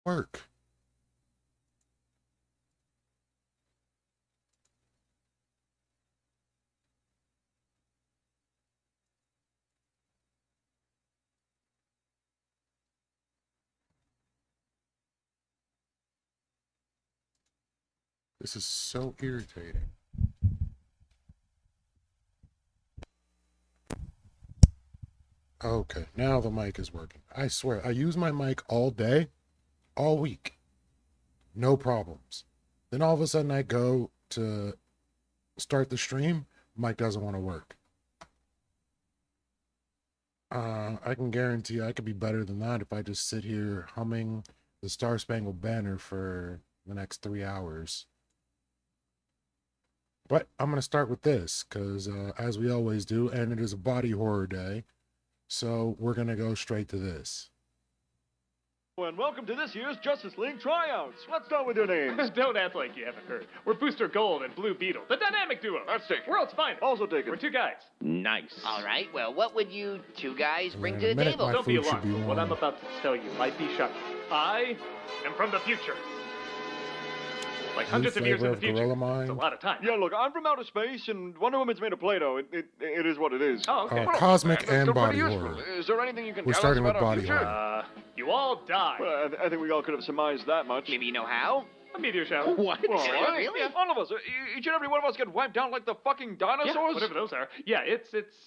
Work. This is so irritating. Okay, now the mic is working. I swear, I use my mic all day, all week. No problems. Then all of a sudden I go to start the stream, mic doesn't want to work. I can guarantee I could be better than that if I just sit here humming the Star Spangled Banner for the next 3 hours. But I'm going to start with this because, as we always do, and it is a body horror day, so we're going to go straight to this. And welcome to this year's Justice League tryouts. Let's start with your names. Don't act like you haven't heard. We're Booster Gold and Blue Beetle, the dynamic duo. That's taken. World's finest. Also taken. We're two guys. Nice. All right, well, what would you two guys bring In to a the minute, table? my Don't be food should alarmed. be What I'm warm. about to tell you might be shocking. I am from the future. Like hundreds of years in the future. It's a lot of time. Yeah, look, I'm from outer space, and Wonder Woman's made of Play-Doh. It is what it is. Oh, okay. Cosmic That's and still body pretty horror. useful. Is there anything you can We're tell starting us with about our body future? horror. You all die. Well, I think we all could have surmised that much. Maybe you know how? A meteor shower. What? Well, Really? yeah, all of us. Each and every one of us get wiped out like the fucking dinosaurs? Yeah, whatever those are. Yeah,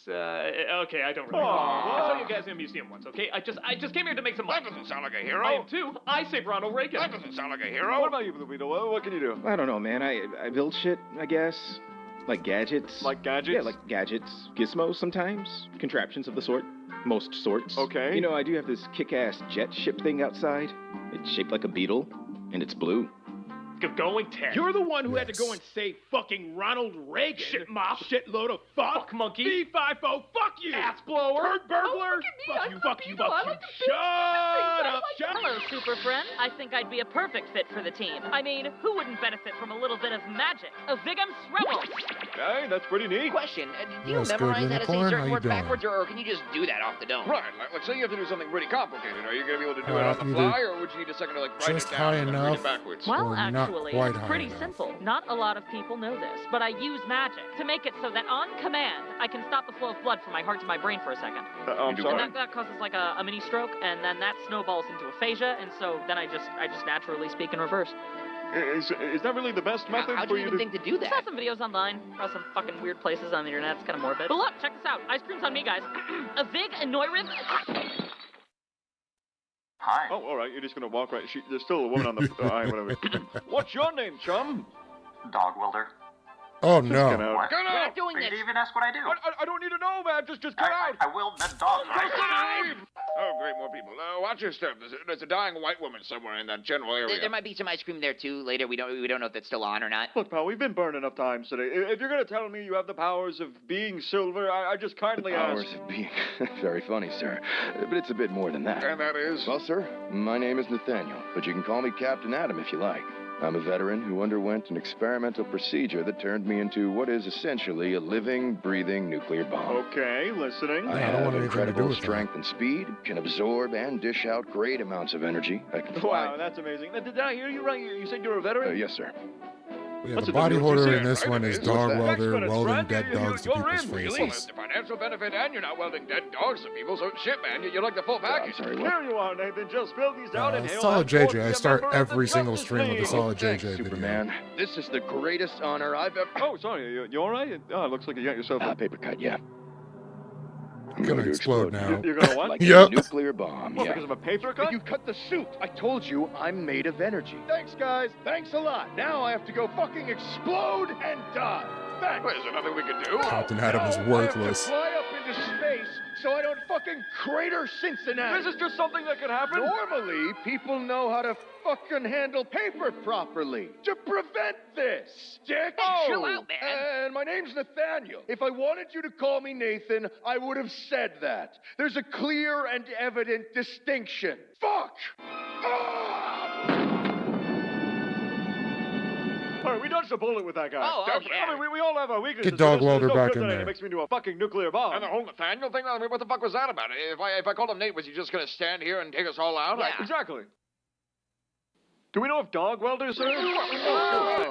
okay, I don't really know. Aw. I saw you guys in a museum once, okay? I just came here to make some That money. doesn't sound like a I hero. am too. I save Ronald Reagan. That doesn't sound like a hero. What about you, Blue Beetle? What can you do? I don't know, man. I build shit, I guess. Like gadgets. Like gadgets? Yeah, like gadgets. Gizmos sometimes. Contraptions of the sort. Most sorts. Okay. You know, I do have this kick-ass jet ship thing outside. It's shaped like a beetle, and it's blue. Going 10. You're the one who had to Yes. go and save fucking Ronald Reagan. Shit mop. Shitload of fuck. Fuck monkey. B-5-0, fuck you. Ass blower. Turd burglar. Oh, look at me, Fuck I'm you, the fuck you, beetle. I fuck you. like the big Shut things. up, shut Hello, super friend. I think I'd be a perfect fit for the team. I mean, who wouldn't benefit from a little bit of magic? A Vigum Srebel. Okay, that's pretty neat. Question, do you Yes, good memorize how to say unicorn. How certain you words doing? backwards, or can you just do that off the dome? Right, like say you have to do something pretty complicated. Are you going to be able to do it on the either fly, or would you need a second to like write just it high down and then read enough it backwards? Well, Or not actually, quite it's high pretty enough. simple. Not a lot of people know this, but I use magic to make it so that on command, I can stop the flow of blood from my heart to my brain for a second. I'm do sorry. And that causes like a mini stroke, and then that snowballs into aphasia, and so then I just naturally speak in reverse. Is that really the best method How'd for you you even to... think to do I saw that? some videos online, saw some fucking weird places on the internet. It's kind of morbid. But look, check this out. Ice cream's on me, guys. A Vig and Neuriv. Hi. Oh, all right, you're just going to walk right... There's still a woman on the... all right, whatever. What's your name, chum? Dog welder. Oh Get no. out. What? Get We're out! not doing You this. didn't even ask what I do. I don't need to know, man. Just get out. I will. That dog. Oh, great, more people. Watch your step. There's a dying white woman somewhere in that general area. There might be some ice cream there too later. We don't know if that's still on or not. Look, pal, we've been burned enough times today. If you're going to tell me you have the powers of being silver, I just kindly Powers ask... of being very funny, sir. But it's a bit more than that. And that is... Well, sir, my name is Nathaniel, but you can call me Captain Adam if you like. I'm a veteran who underwent an experimental procedure that turned me into what is essentially a living, breathing nuclear bomb. Okay, listening. I Yeah, I don't have want anything to do incredible with that. strength and speed, can absorb and dish out great amounts of energy. I can fly. Wow, that's amazing. Did I hear you right? You said you're a veteran? Yes, sir. Yeah, What's the it, body the horror music? in this Right, one it is is. dog What's that? welder Next minute, welding Fred, dead you're dogs to in. people's Really? faces. It's the financial benefit, and you're not welding dead dogs to people, so shit, man, you're like the full I'm package. sorry, what? Here you are, Nathan. Just fill these out and hail Solid that fourth JJ. I year start member of the every single Justice stream with a League. solid Thanks, JJ video. Superman. This is the greatest honor I've ever... Oh, sorry. You all right? Oh, it looks like you got yourself a... paper cut, yeah. I'm Gonna going to explode now. You're gonna what? Like Yep. a nuclear bomb, What, yeah. because of a paper cut? You cut the suit. I told you I'm made of energy. Thanks, guys. Thanks a lot. Now I have to go fucking explode and die. Thanks. Wait, is there nothing we can do? Captain Adam is worthless. I have to fly up into space so I don't fucking crater Cincinnati. This is just something that could happen? Normally, people know how to fucking handle paper properly. To prevent this, dick. Hey, chill out, man. And my name's Nathaniel. If I wanted you to call me Nathan, I would have said that. There's a clear and evident distinction. Fuck! Ah! All right, we dodged a bullet with that guy. Oh, okay. I mean, we all have our weaknesses. Get dog so there's welder no back good in that there. It makes me into a fucking nuclear bomb. And the whole Nathaniel thing? I mean, what the fuck was that about? If I called him Nate, was he just gonna stand here and take us all out? Yeah. Like, Exactly. Do we know if dog welders are?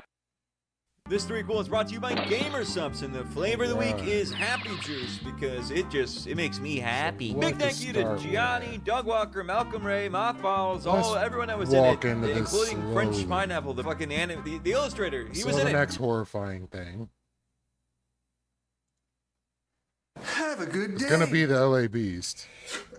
This 3 Cool is brought to you by Gamersubs, and the flavor of the week is Happy Juice because it makes me happy. What Big to thank you to start Gianni, with? Doug Walker, Malcolm Ray, Mothballs, Let's everyone that was in walk it, into this including French slowly. Pineapple, the fucking the illustrator. He So was in the it. next horrifying thing Have a good day. is gonna be the LA Beast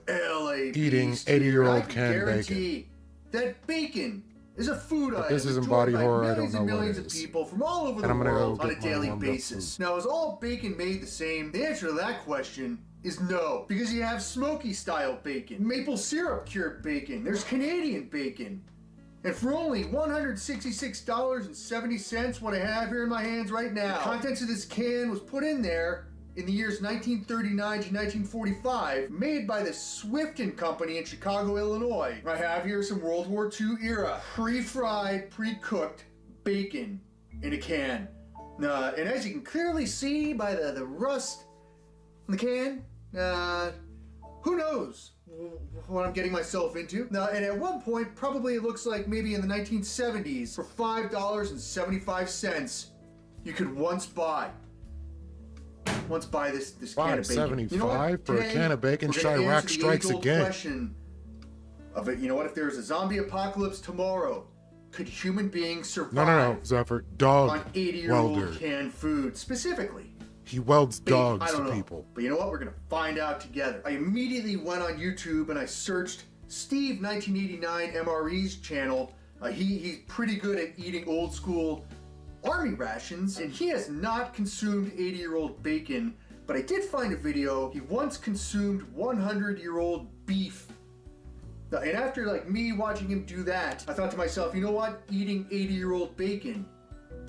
LA eating Beast 80-year-old here. I can canned guarantee that bacon is a food But item this isn't enjoyed body by horror, I millions don't and know what millions it of is. people from all over And the I'm gonna go world on a get my daily warmed up basis. food. Now, is all bacon made the same? The answer to that question is no, because you have smoky style bacon, maple syrup cured bacon, there's Canadian bacon. And for only $166.70, what I have here in my hands right now, the contents of this can was put in there in the years 1939 to 1945, made by the Swifton Company in Chicago, Illinois. I have here some World War II era pre-fried, pre-cooked bacon in a can. And as you can clearly see by the rust in the can, who knows what I'm getting myself into. And at one point, probably it looks like maybe in the 1970s, for $5.75, you could once buy this can of bacon. You know what? $5.75 for a Today, can of bacon. we're gonna Chirac answer the strikes age-old again. question of it. You know what? If there's a zombie apocalypse tomorrow, could human beings survive No, Zephyr. Dog on 80-year-old welder. canned food? Specifically, He welds bacon. dogs I don't to know. people. But you know what? We're gonna find out together. I immediately went on YouTube and I searched Steve 1989 MRE's channel. He's pretty good at eating old school army rations, and he has not consumed 80-year-old bacon. But I did find a video. He once consumed 100-year-old beef. And after me watching him do that, I thought to myself, you know what? Eating 80-year-old bacon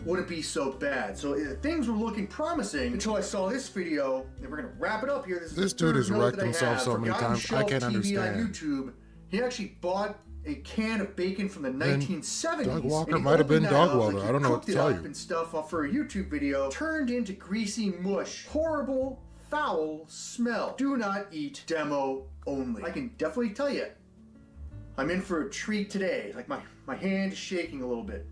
wouldn't be so bad. So things were looking promising until I saw this video, and we're gonna wrap it up here. This dude has wrecked himself so many times, I can't understand. On YouTube, he actually bought a can of bacon from the 1970s. Doug Walker and he might have been opened that dog up, welder. he I don't know what cooked to it tell up you. and stuff for a YouTube video. Turned into greasy mush. Horrible, foul smell. Do not eat. Demo only. I can definitely tell you, I'm in for a treat today. My hand is shaking a little bit.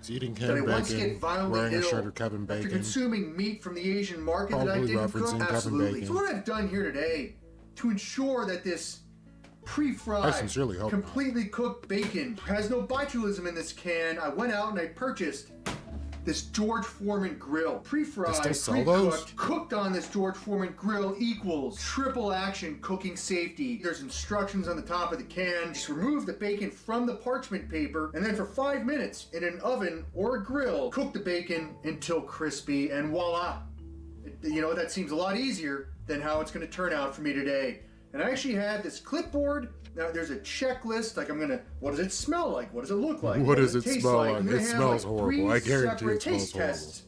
He's eating Did I canned once get bacon, violently wearing a ill shirt of Kevin after Bacon. consuming meat from the Asian market that I Probably didn't cook? referencing Kevin Absolutely. Bacon. So what I've done here today to ensure that this I pre-fried, sincerely hope completely cooked bacon has no botulism in this can, I went out and I purchased this George Foreman grill. Pre-fried, They still sell pre-cooked, those? cooked on this George Foreman grill equals triple action cooking safety. There's instructions on the top of the can. Just remove the bacon from the parchment paper, and then for 5 minutes in an oven or a grill, cook the bacon until crispy, and voila. You know, that seems a lot easier than how it's gonna turn out for me today. And I actually had this clipboard. Now there's a checklist, what does it smell like? What does it look like? What does it taste smell like? like? I'm gonna It have, smells horrible. I three guarantee separate it smells taste horrible. tests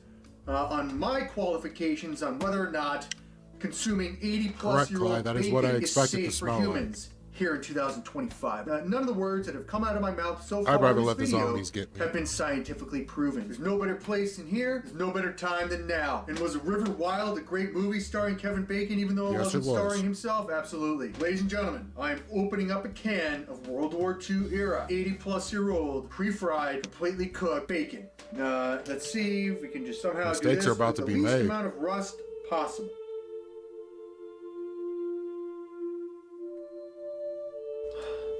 on my qualifications on whether or not consuming 80-plus-year-old Clyde, that is bacon what I is expected to safe for smell like. humans here in 2025. None of the words that have come out of my mouth so I'd far rather in let the this video zombies get me. have been scientifically proven. There's no better place than here. There's no better time than now. And was River Wild a great movie starring Kevin Bacon, even though it Yes, wasn't it was. starring himself? Absolutely. Ladies and gentlemen, I am opening up a can of World War II era, 80-plus-year-old, pre-fried, completely cooked bacon. Let's see if we can just somehow do Mistakes this are about with to the be least made. amount of rust possible.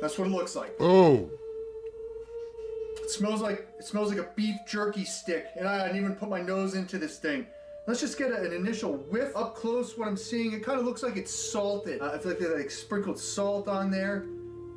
That's what it looks like. Oh, It smells like a beef jerky stick, and I didn't even put my nose into this thing. Let's just get an initial whiff up close. What I'm seeing, it kind of looks like it's salted. I feel like they sprinkled salt on there.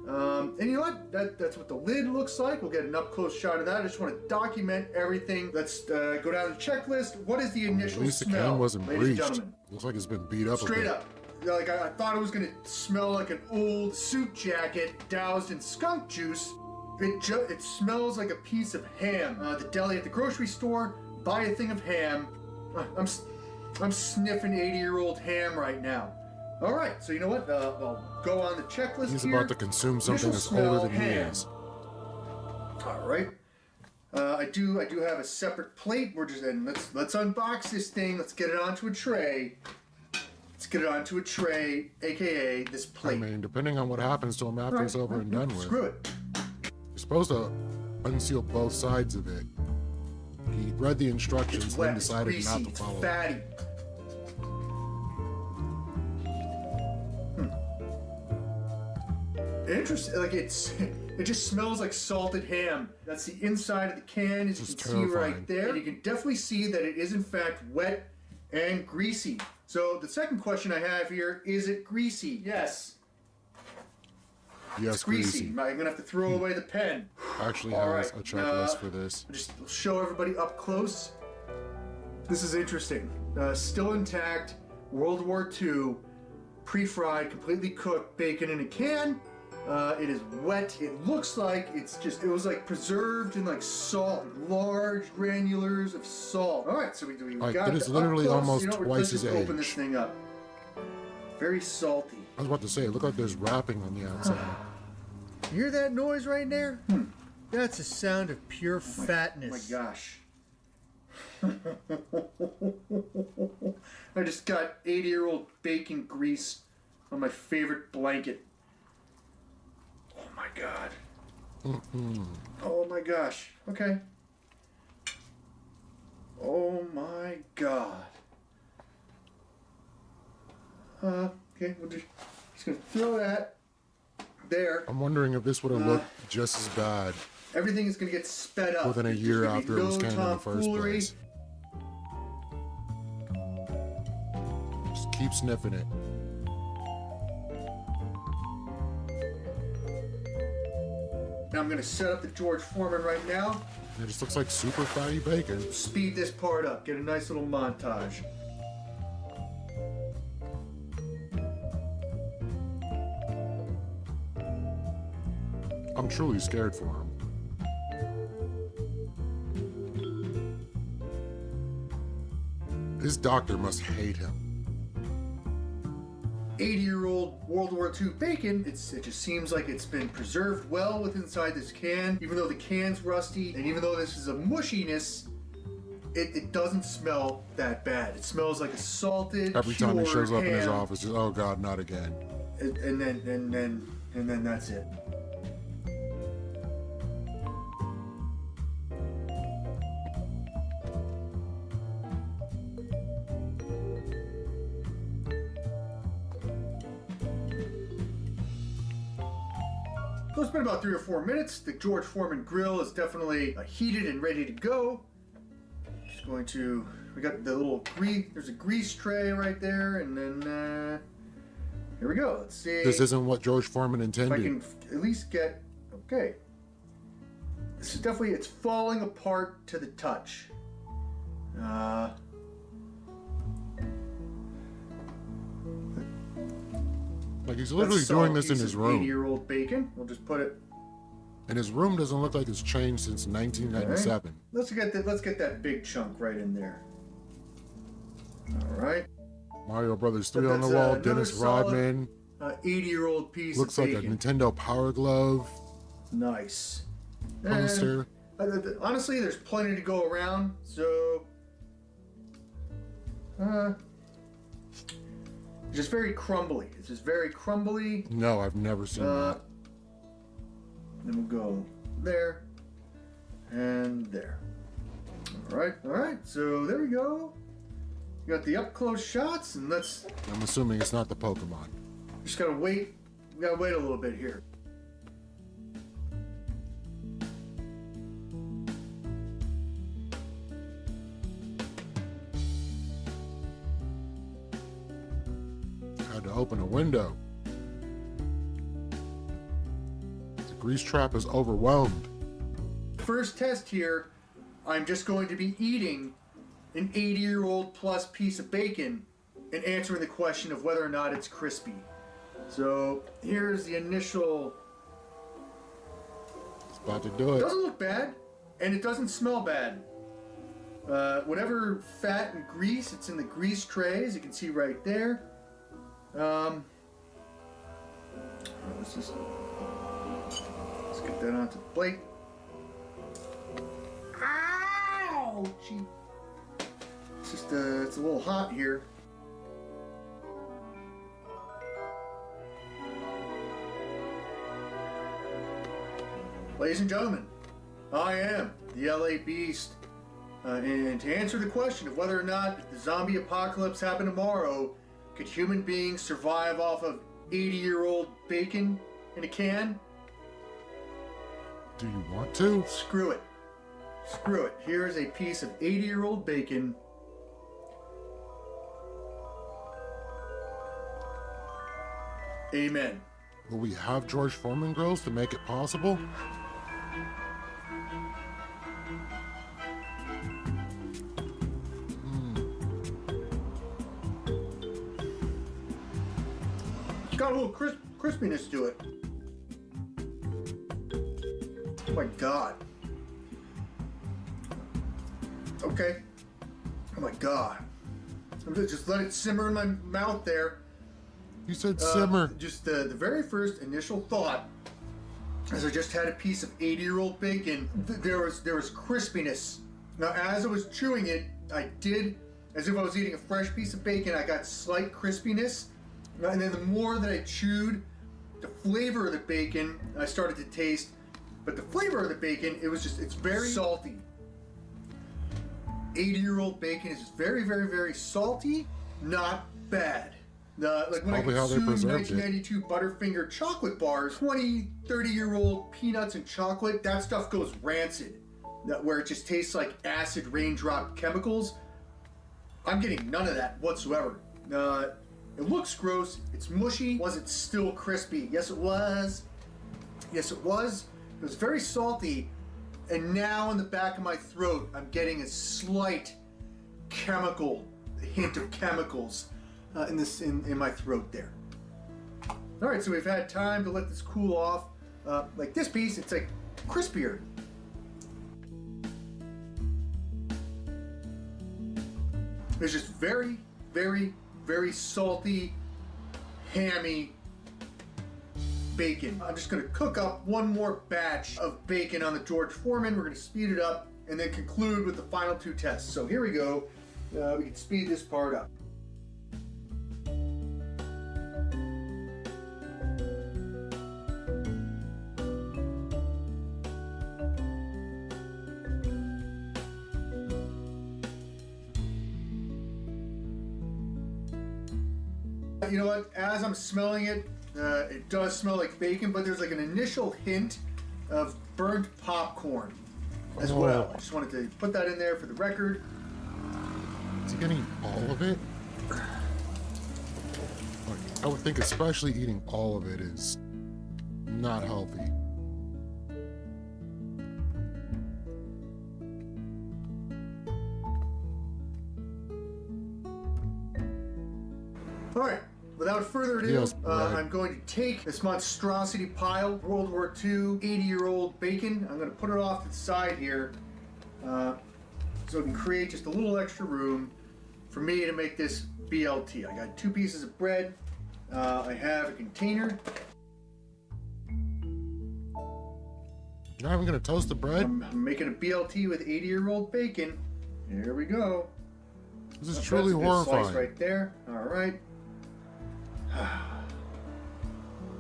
And you know what? That's what the lid looks like. We'll get an up close shot of that. I just want to document everything. Let's go down the checklist. What is the at initial least the smell? can wasn't ladies and breached. gentlemen? Looks like it's been beat up a Straight bit. up. Like I thought it was gonna smell like an old suit jacket doused in skunk juice. It smells like a piece of ham. The deli at the grocery store, buy a thing of ham. I'm sniffing 80-year-old ham right now. All right, so you know what? I'll go on the checklist He's here. about to consume something that's Initial older smell, than he ham. is. All right. I do have a separate plate. Let's unbox this thing. Let's get it onto a tray. Let's get it onto a tray, aka this I plate. mean, depending on what happens to him after it's over and done with. Screw it. This supposed to unseal both sides of it. He read the instructions, It's then wet, it's decided greasy, not to it's follow. fatty. Interesting. Like it just smells like salted ham. That's the inside of the can, as you This can is see terrifying. right there. And you can definitely see that it is in fact wet and greasy. So the second question I have here, is it greasy? Yes. Yes, It's greasy. greasy. I'm gonna have to throw away the pen. Actually All has right, a checklist for this. I'll just show everybody up close. This is interesting. Still intact, World War II, pre-fried, completely cooked bacon in a can. It is wet. It looks like it was like preserved in like salt, large granulars of salt. All right, so we Like, got it is it up literally close. almost You know what, twice let's his just open age. this thing up. Very salty. I was about to say, it looked like there's wrapping on the outside. You hear that noise right there? That's a sound of pure fatness. Oh my gosh. I just got 80-year-old bacon grease on my favorite blanket. Oh my god. Oh my gosh. Okay. Oh my god. Okay, we'll just gonna throw that there. I'm wondering if this would have looked just as bad Everything is gonna get sped up. within a There's year gonna be after it was no canned in the first tomfoolery. place. Just keep sniffing it. Now I'm gonna set up the George Foreman right now. It just looks like super fatty bacon. Speed this part up. Get a nice little montage. I'm truly scared for him. His doctor must hate him. 80-year-old World War II bacon, it just seems like it's been preserved well within inside this can. Even though the can's rusty, and even though this is a mushiness, it doesn't smell that bad. It smells like a salted, Every time he shows up in his ham. office, just, oh God, not again. And then that's it. So it's been about 3 or 4 minutes. The George Foreman grill is definitely heated and ready to go. Just going to, we got the little grease, there's a grease tray right there, and then here we go. Let's see. This isn't what George Foreman If I intended. can at least get, okay. This is definitely, it's falling apart to the touch. Like, he's literally doing this in his room. 80-year-old bacon. We'll just put it. And his room doesn't look like it's changed since 1997. Let's get that big chunk right in there. All right. Mario Brothers 3 on the That's, wall, another Dennis solid, Rodman. 80-year-old piece Looks of like a bacon. Nintendo Power Glove Nice. poster. And, honestly, there's plenty to go around, so it's just very crumbly. It's just very crumbly. No, I've never seen that. Then we'll go there and there. All right. So there we go. We got the up close shots, and let's. I'm assuming it's not the Pokemon. Just gotta wait. We gotta wait a little bit here. Had to open a window. The grease trap is overwhelmed. First test here, I'm just going to be eating an 80-year-old plus piece of bacon and answering the question of whether or not it's crispy. So here's the initial. It's about to do It it. doesn't look bad, and it doesn't smell bad. Whatever fat and grease, it's in the grease tray, as you can see right there. Let's get that onto the plate. Ouchie! It's just it's a little hot here. Ladies and gentlemen, I am the LA Beast. And to answer the question of whether or not if the zombie apocalypse happened tomorrow, could human beings survive off of 80-year-old bacon in a can? Do you want to? Screw it. Screw it. Here's a piece of 80-year-old bacon. Amen. Will we have George Foreman grills to make it possible? It's got a little crispiness to it. Oh my God. Okay. Oh my God. I'm gonna just let it simmer in my mouth there. You said simmer. Just the very first initial thought, as I just had a piece of 80-year-old bacon, there was crispiness. Now, as I was chewing it, I did, as if I was eating a fresh piece of bacon, I got slight crispiness. And then the more that I chewed, the flavor of the bacon, I started to taste. But the flavor of the bacon, it's very salty. 80-year-old bacon is very, very, very salty, not bad. Like when I consumed 1992 Butterfinger chocolate bars, 20, 30-year-old peanuts and chocolate, that stuff goes rancid. Where it just tastes like acid raindrop chemicals. I'm getting none of that whatsoever. It looks gross, it's mushy. Was it still crispy? Yes, it was. Yes, it was. It was very salty. And now in the back of my throat, I'm getting a slight chemical, hint of chemicals in my throat there. All right, so we've had time to let this cool off. Like this piece, it's like crispier. It's just very, very, very salty, hammy bacon. I'm just gonna cook up one more batch of bacon on the George Foreman. We're gonna speed it up and then conclude with the final two tests. So here we go. We can speed this part up. You know what? As I'm smelling it, it does smell like bacon, but there's like an initial hint of burnt popcorn as well. I just wanted to put that in there for the record. Is he gonna eat all of it? I would think especially eating all of it is not healthy. All right. Without further ado, I'm going to take this monstrosity pile, World War II, 80-year-old bacon. I'm going to put it off to the side here so it can create just a little extra room for me to make this BLT. I got 2 pieces of bread. I have a container. You're not even going to toast the bread? I'm making a BLT with 80-year-old bacon. Here we go. This is truly horrifying. Slice right there. All right.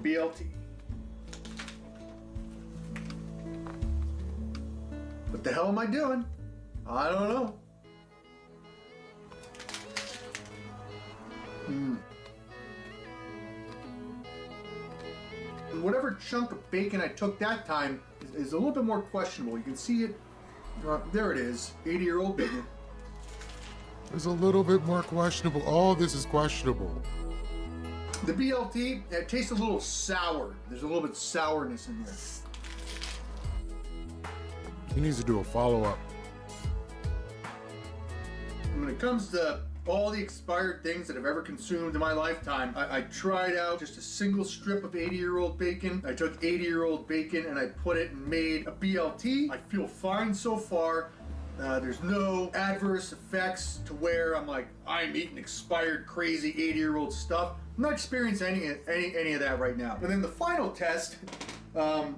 BLT. What the hell am I doing? I don't know. Whatever chunk of bacon I took that time is a little bit more questionable. You can see it. There it is. 80-year-old bacon. It's a little bit more questionable. All this is questionable. The BLT, it tastes a little sour. There's a little bit of sourness in there. He needs to do a follow-up. When it comes to all the expired things that I've ever consumed in my lifetime, I tried out just a single strip of 80-year-old bacon. I took 80-year-old bacon and I put it and made a BLT. I feel fine so far. There's no adverse effects to where I'm like, I'm eating expired, crazy 80-year-old stuff. I'm not experiencing any of that right now. And then the final test that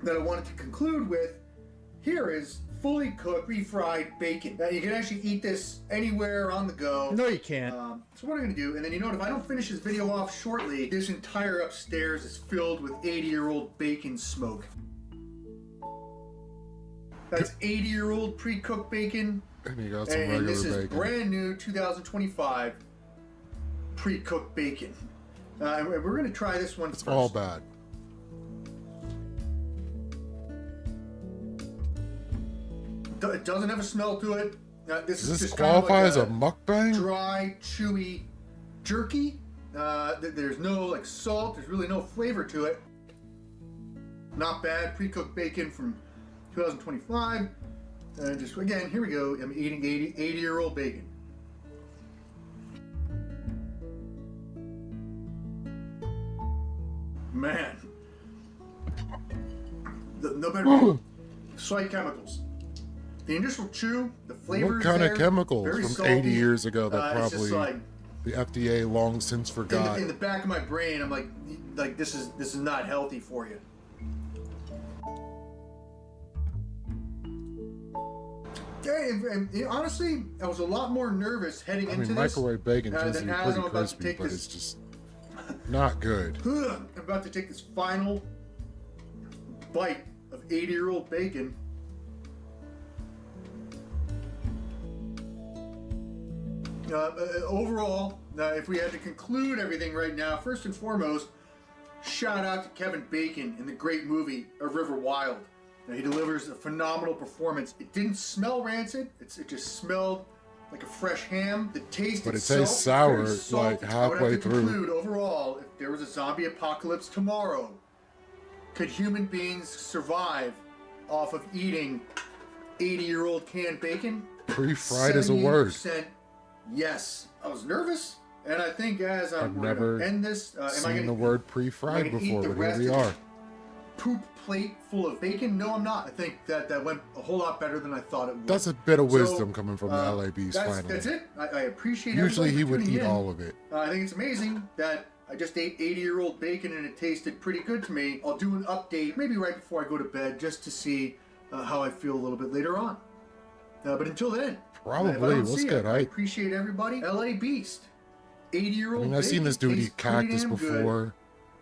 I wanted to conclude with here is fully cooked, refried bacon. Now you can actually eat this anywhere on the go. No, you can't. So what I'm gonna do, and then you know what, if I don't finish this video off shortly, this entire upstairs is filled with 80-year-old bacon smoke. That's 80-year-old pre-cooked bacon. And you got some And regular this is bacon. brand new 2025 pre-cooked bacon. And we're going to try this one It's first. all bad. It doesn't have a smell to it. This Does is this just kind of qualify like as a mukbang? dry, chewy jerky. There's no like salt. There's really no flavor to it. Not bad. Pre-cooked bacon from 2025. Just again, here we go. I'm eating 80-year-old bacon. Man, no better. Slight chemicals. The initial chew, the flavors. What kind there, of chemicals very from salty. 80 years ago that It's just probably like, the FDA long since forgot? in the back of my brain, I'm like this is not healthy for you. Yeah, and honestly, I was a lot more nervous heading into this. Microwave bacon tends to than be as pretty I'm about to crispy, take but this. it's just not good. I'm about to take this final bite of 80-year-old bacon. Overall, if we had to conclude everything right now, first and foremost, shout out to Kevin Bacon in the great movie A River Wild. He delivers a phenomenal performance. It didn't smell rancid. It just smelled like a fresh ham. The taste But it itself tastes is sour, very salty. like, I would have halfway to through. conclude, overall, if there was a zombie apocalypse tomorrow, could human beings survive off of eating 80-year-old canned bacon? Pre-fried is a word. 78% yes. I was nervous, and I think as I've we're never gonna end this, seen the word pre-fried gonna eat before, the but here rest we of are. this poop plate full of bacon? No, I'm not. I think that went a whole lot better than I thought it would. That's a bit of So, wisdom coming from the LA Beast, finally. That's it. I appreciate Usually everybody he for would tuning eat in. all of it. I think it's amazing that I just ate 80-year-old bacon and it tasted pretty good to me. I'll do an update maybe right before I go to bed just to see how I feel a little bit later on. But until then, Probably. if I don't What's see good, it, I right? appreciate everybody. LA Beast, 80-year-old I mean, bacon. I've seen this dude tastes eat cactus pretty damn good. before,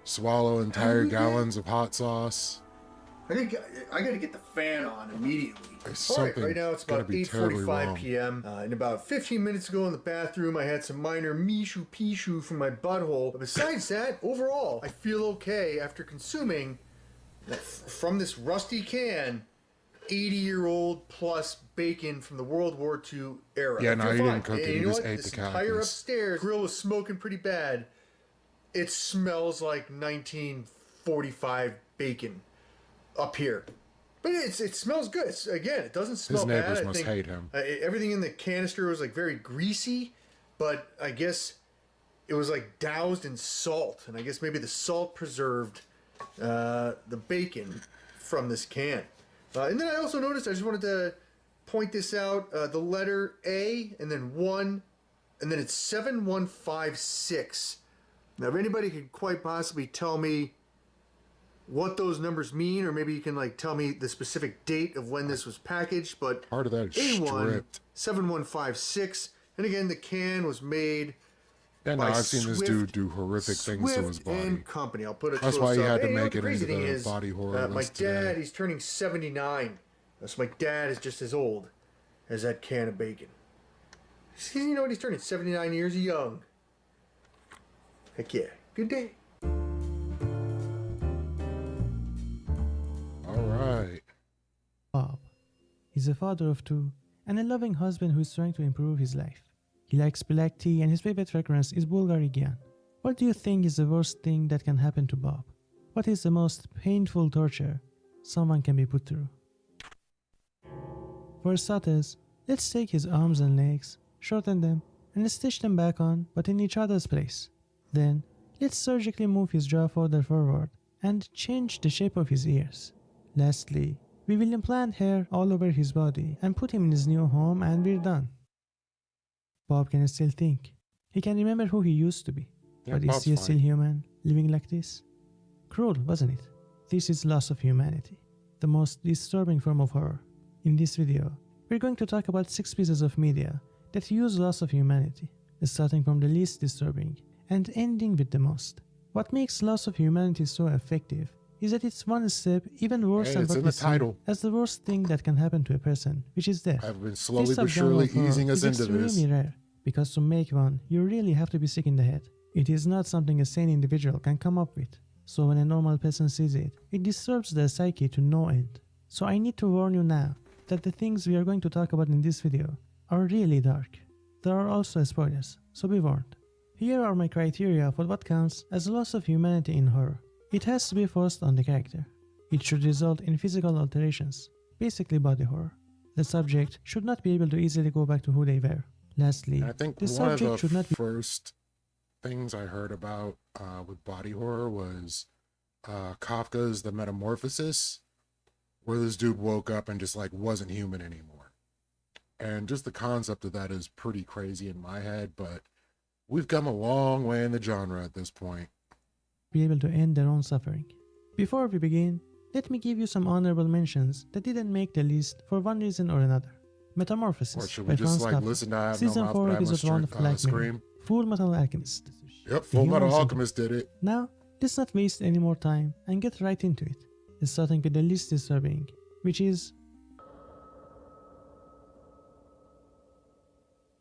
swallow entire Every day. gallons of hot sauce. I gotta get the fan on immediately. There's All right, something right now it's gotta about be terribly 8:45 wrong. p.m. And about 15 minutes ago in the bathroom, I had some minor mishu pishu from my butthole. But besides that, overall, I feel okay after consuming from this rusty can 80-year-old plus bacon from the World War II era. Yeah, I no, feel you fine. didn't cook it, And you know just what? ate This the entire cactus. upstairs grill was smoking pretty bad. It smells like 1945 bacon up here. But it smells good. Again, it doesn't smell His neighbors bad. I must think, hate him. Everything in the canister was like very greasy, but I guess it was like doused in salt, and I guess maybe the salt preserved the bacon from this can. And then I also noticed, I just wanted to point this out, the letter A and then 1, and then it's 7156. Now, if anybody could quite possibly tell me what those numbers mean, or maybe you can like tell me the specific date of when this was packaged, but Part of that is A1 stripped. 7156, and again the can was made Yeah, no, by I've seen this Swift- dude do horrific things to his Swift body. and Company. I'll put it. That's close why he up. had to Hey, you know make what the it crazy into thing the is, body horror my list dad, today. he's turning 79. So my dad is just as old as that can of bacon. You know what? He's turning 79 years young. Heck yeah. Good day. All right. Bob. He's a father of 2 and a loving husband who's trying to improve his life. He likes black tea and his favorite fragrance is Bulgarian. What do you think is the worst thing that can happen to Bob? What is the most painful torture someone can be put through? For starters, let's take his arms and legs, shorten them, and stitch them back on, but in each other's place. Then, let's surgically move his jaw further forward and change the shape of his ears. Lastly, we will implant hair all over his body and put him in his new home, and we're done. Bob can still think. He can remember who he used to be. Yeah, But is Bob's he fine. still human, living like this? Cruel, wasn't it? This is loss of humanity, the most disturbing form of horror. In this video, we're going to talk about 6 pieces of media that use loss of humanity, starting from the least disturbing and ending with the most. What makes loss of humanity so effective is that it's one step even worse Hey, than it's what in we the see title. as the worst thing that can happen to a person, which is death. I've been slowly This but subgenre surely of horror easing us is into this. extremely rare, because to make one, you really have to be sick in the head. It is not something a sane individual can come up with. So when a normal person sees it, it disturbs their psyche to no end. So I need to warn you now that the things we are going to talk about in this video are really dark. There are also spoilers, so be warned. Here are my criteria for what counts as loss of humanity in horror. It has to be forced on the character. It should result in physical alterations, basically body horror. The subject should not be able to easily go back to who they were. Lastly, And I think the one of subject should the not be first things I heard about with body horror was Kafka's The Metamorphosis, where this dude woke up and just like wasn't human anymore. And just the concept of that is pretty crazy in my head, but we've come a long way in the genre at this point. be able to end their own suffering. Before we begin, let me give you some honorable mentions that didn't make the list for one reason or another. Metamorphosis Or should by we just Franz like Kafka. listen to I Have Season No Mouth 4 But I episode Must 1 of Black Mirror. Scream? Full Metal Alchemist. Yep, The Full Human Metal Centipede. Alchemist did it. Now, let's not waste any more time and get right into it. Starting with the least disturbing, which is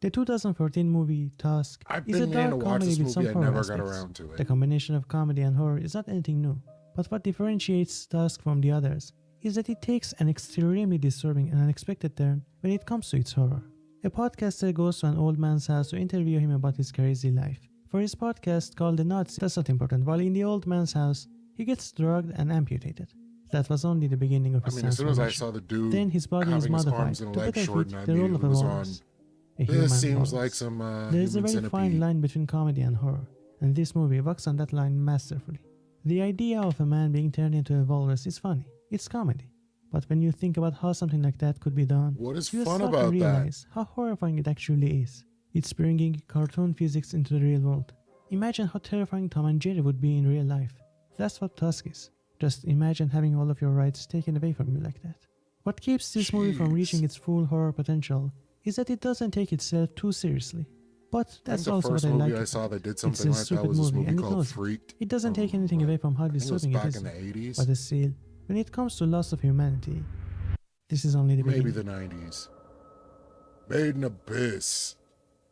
the 2014 movie Tusk. I've is been a meaning to dark watch comedy this with some movie, I horror never got aspects. around to it. The combination of comedy and horror is not anything new, but what differentiates Tusk from the others is that it takes an extremely disturbing and unexpected turn when it comes to its horror. A podcaster goes to an old man's house to interview him about his crazy life. For his podcast called The Nazi, that's not important. While in the old man's house, he gets drugged and amputated. That was only the beginning of I his mean, as soon as I transformation. saw the dude Then his body is having his modified arms to and better legs fit shortened, I the role of a immediately was on. walrus. A human This seems walrus. like some There is a Human very fine Centipede. line between comedy and horror, and this movie walks on that line masterfully. The idea of a man being turned into a walrus is funny. It's comedy. But when you think about how something like that could be done, What is you fun start to about that? realize how horrifying it actually is. It's bringing cartoon physics into the real world. Imagine how terrifying Tom and Jerry would be in real life. That's what Tusk is. Just imagine having all of your rights taken away from you like that. What keeps this movie from reaching its full horror potential is that it doesn't take itself too seriously. But that's the also first what I movie like. I saw that did It's something a like that stupid was this movie, movie and it called knows it. Freaked. It doesn't take anything away from how I think it was disturbing it back is. in the 80s. But still, when it comes to loss of humanity, this is only the Maybe beginning. the 90s. Made in Abyss.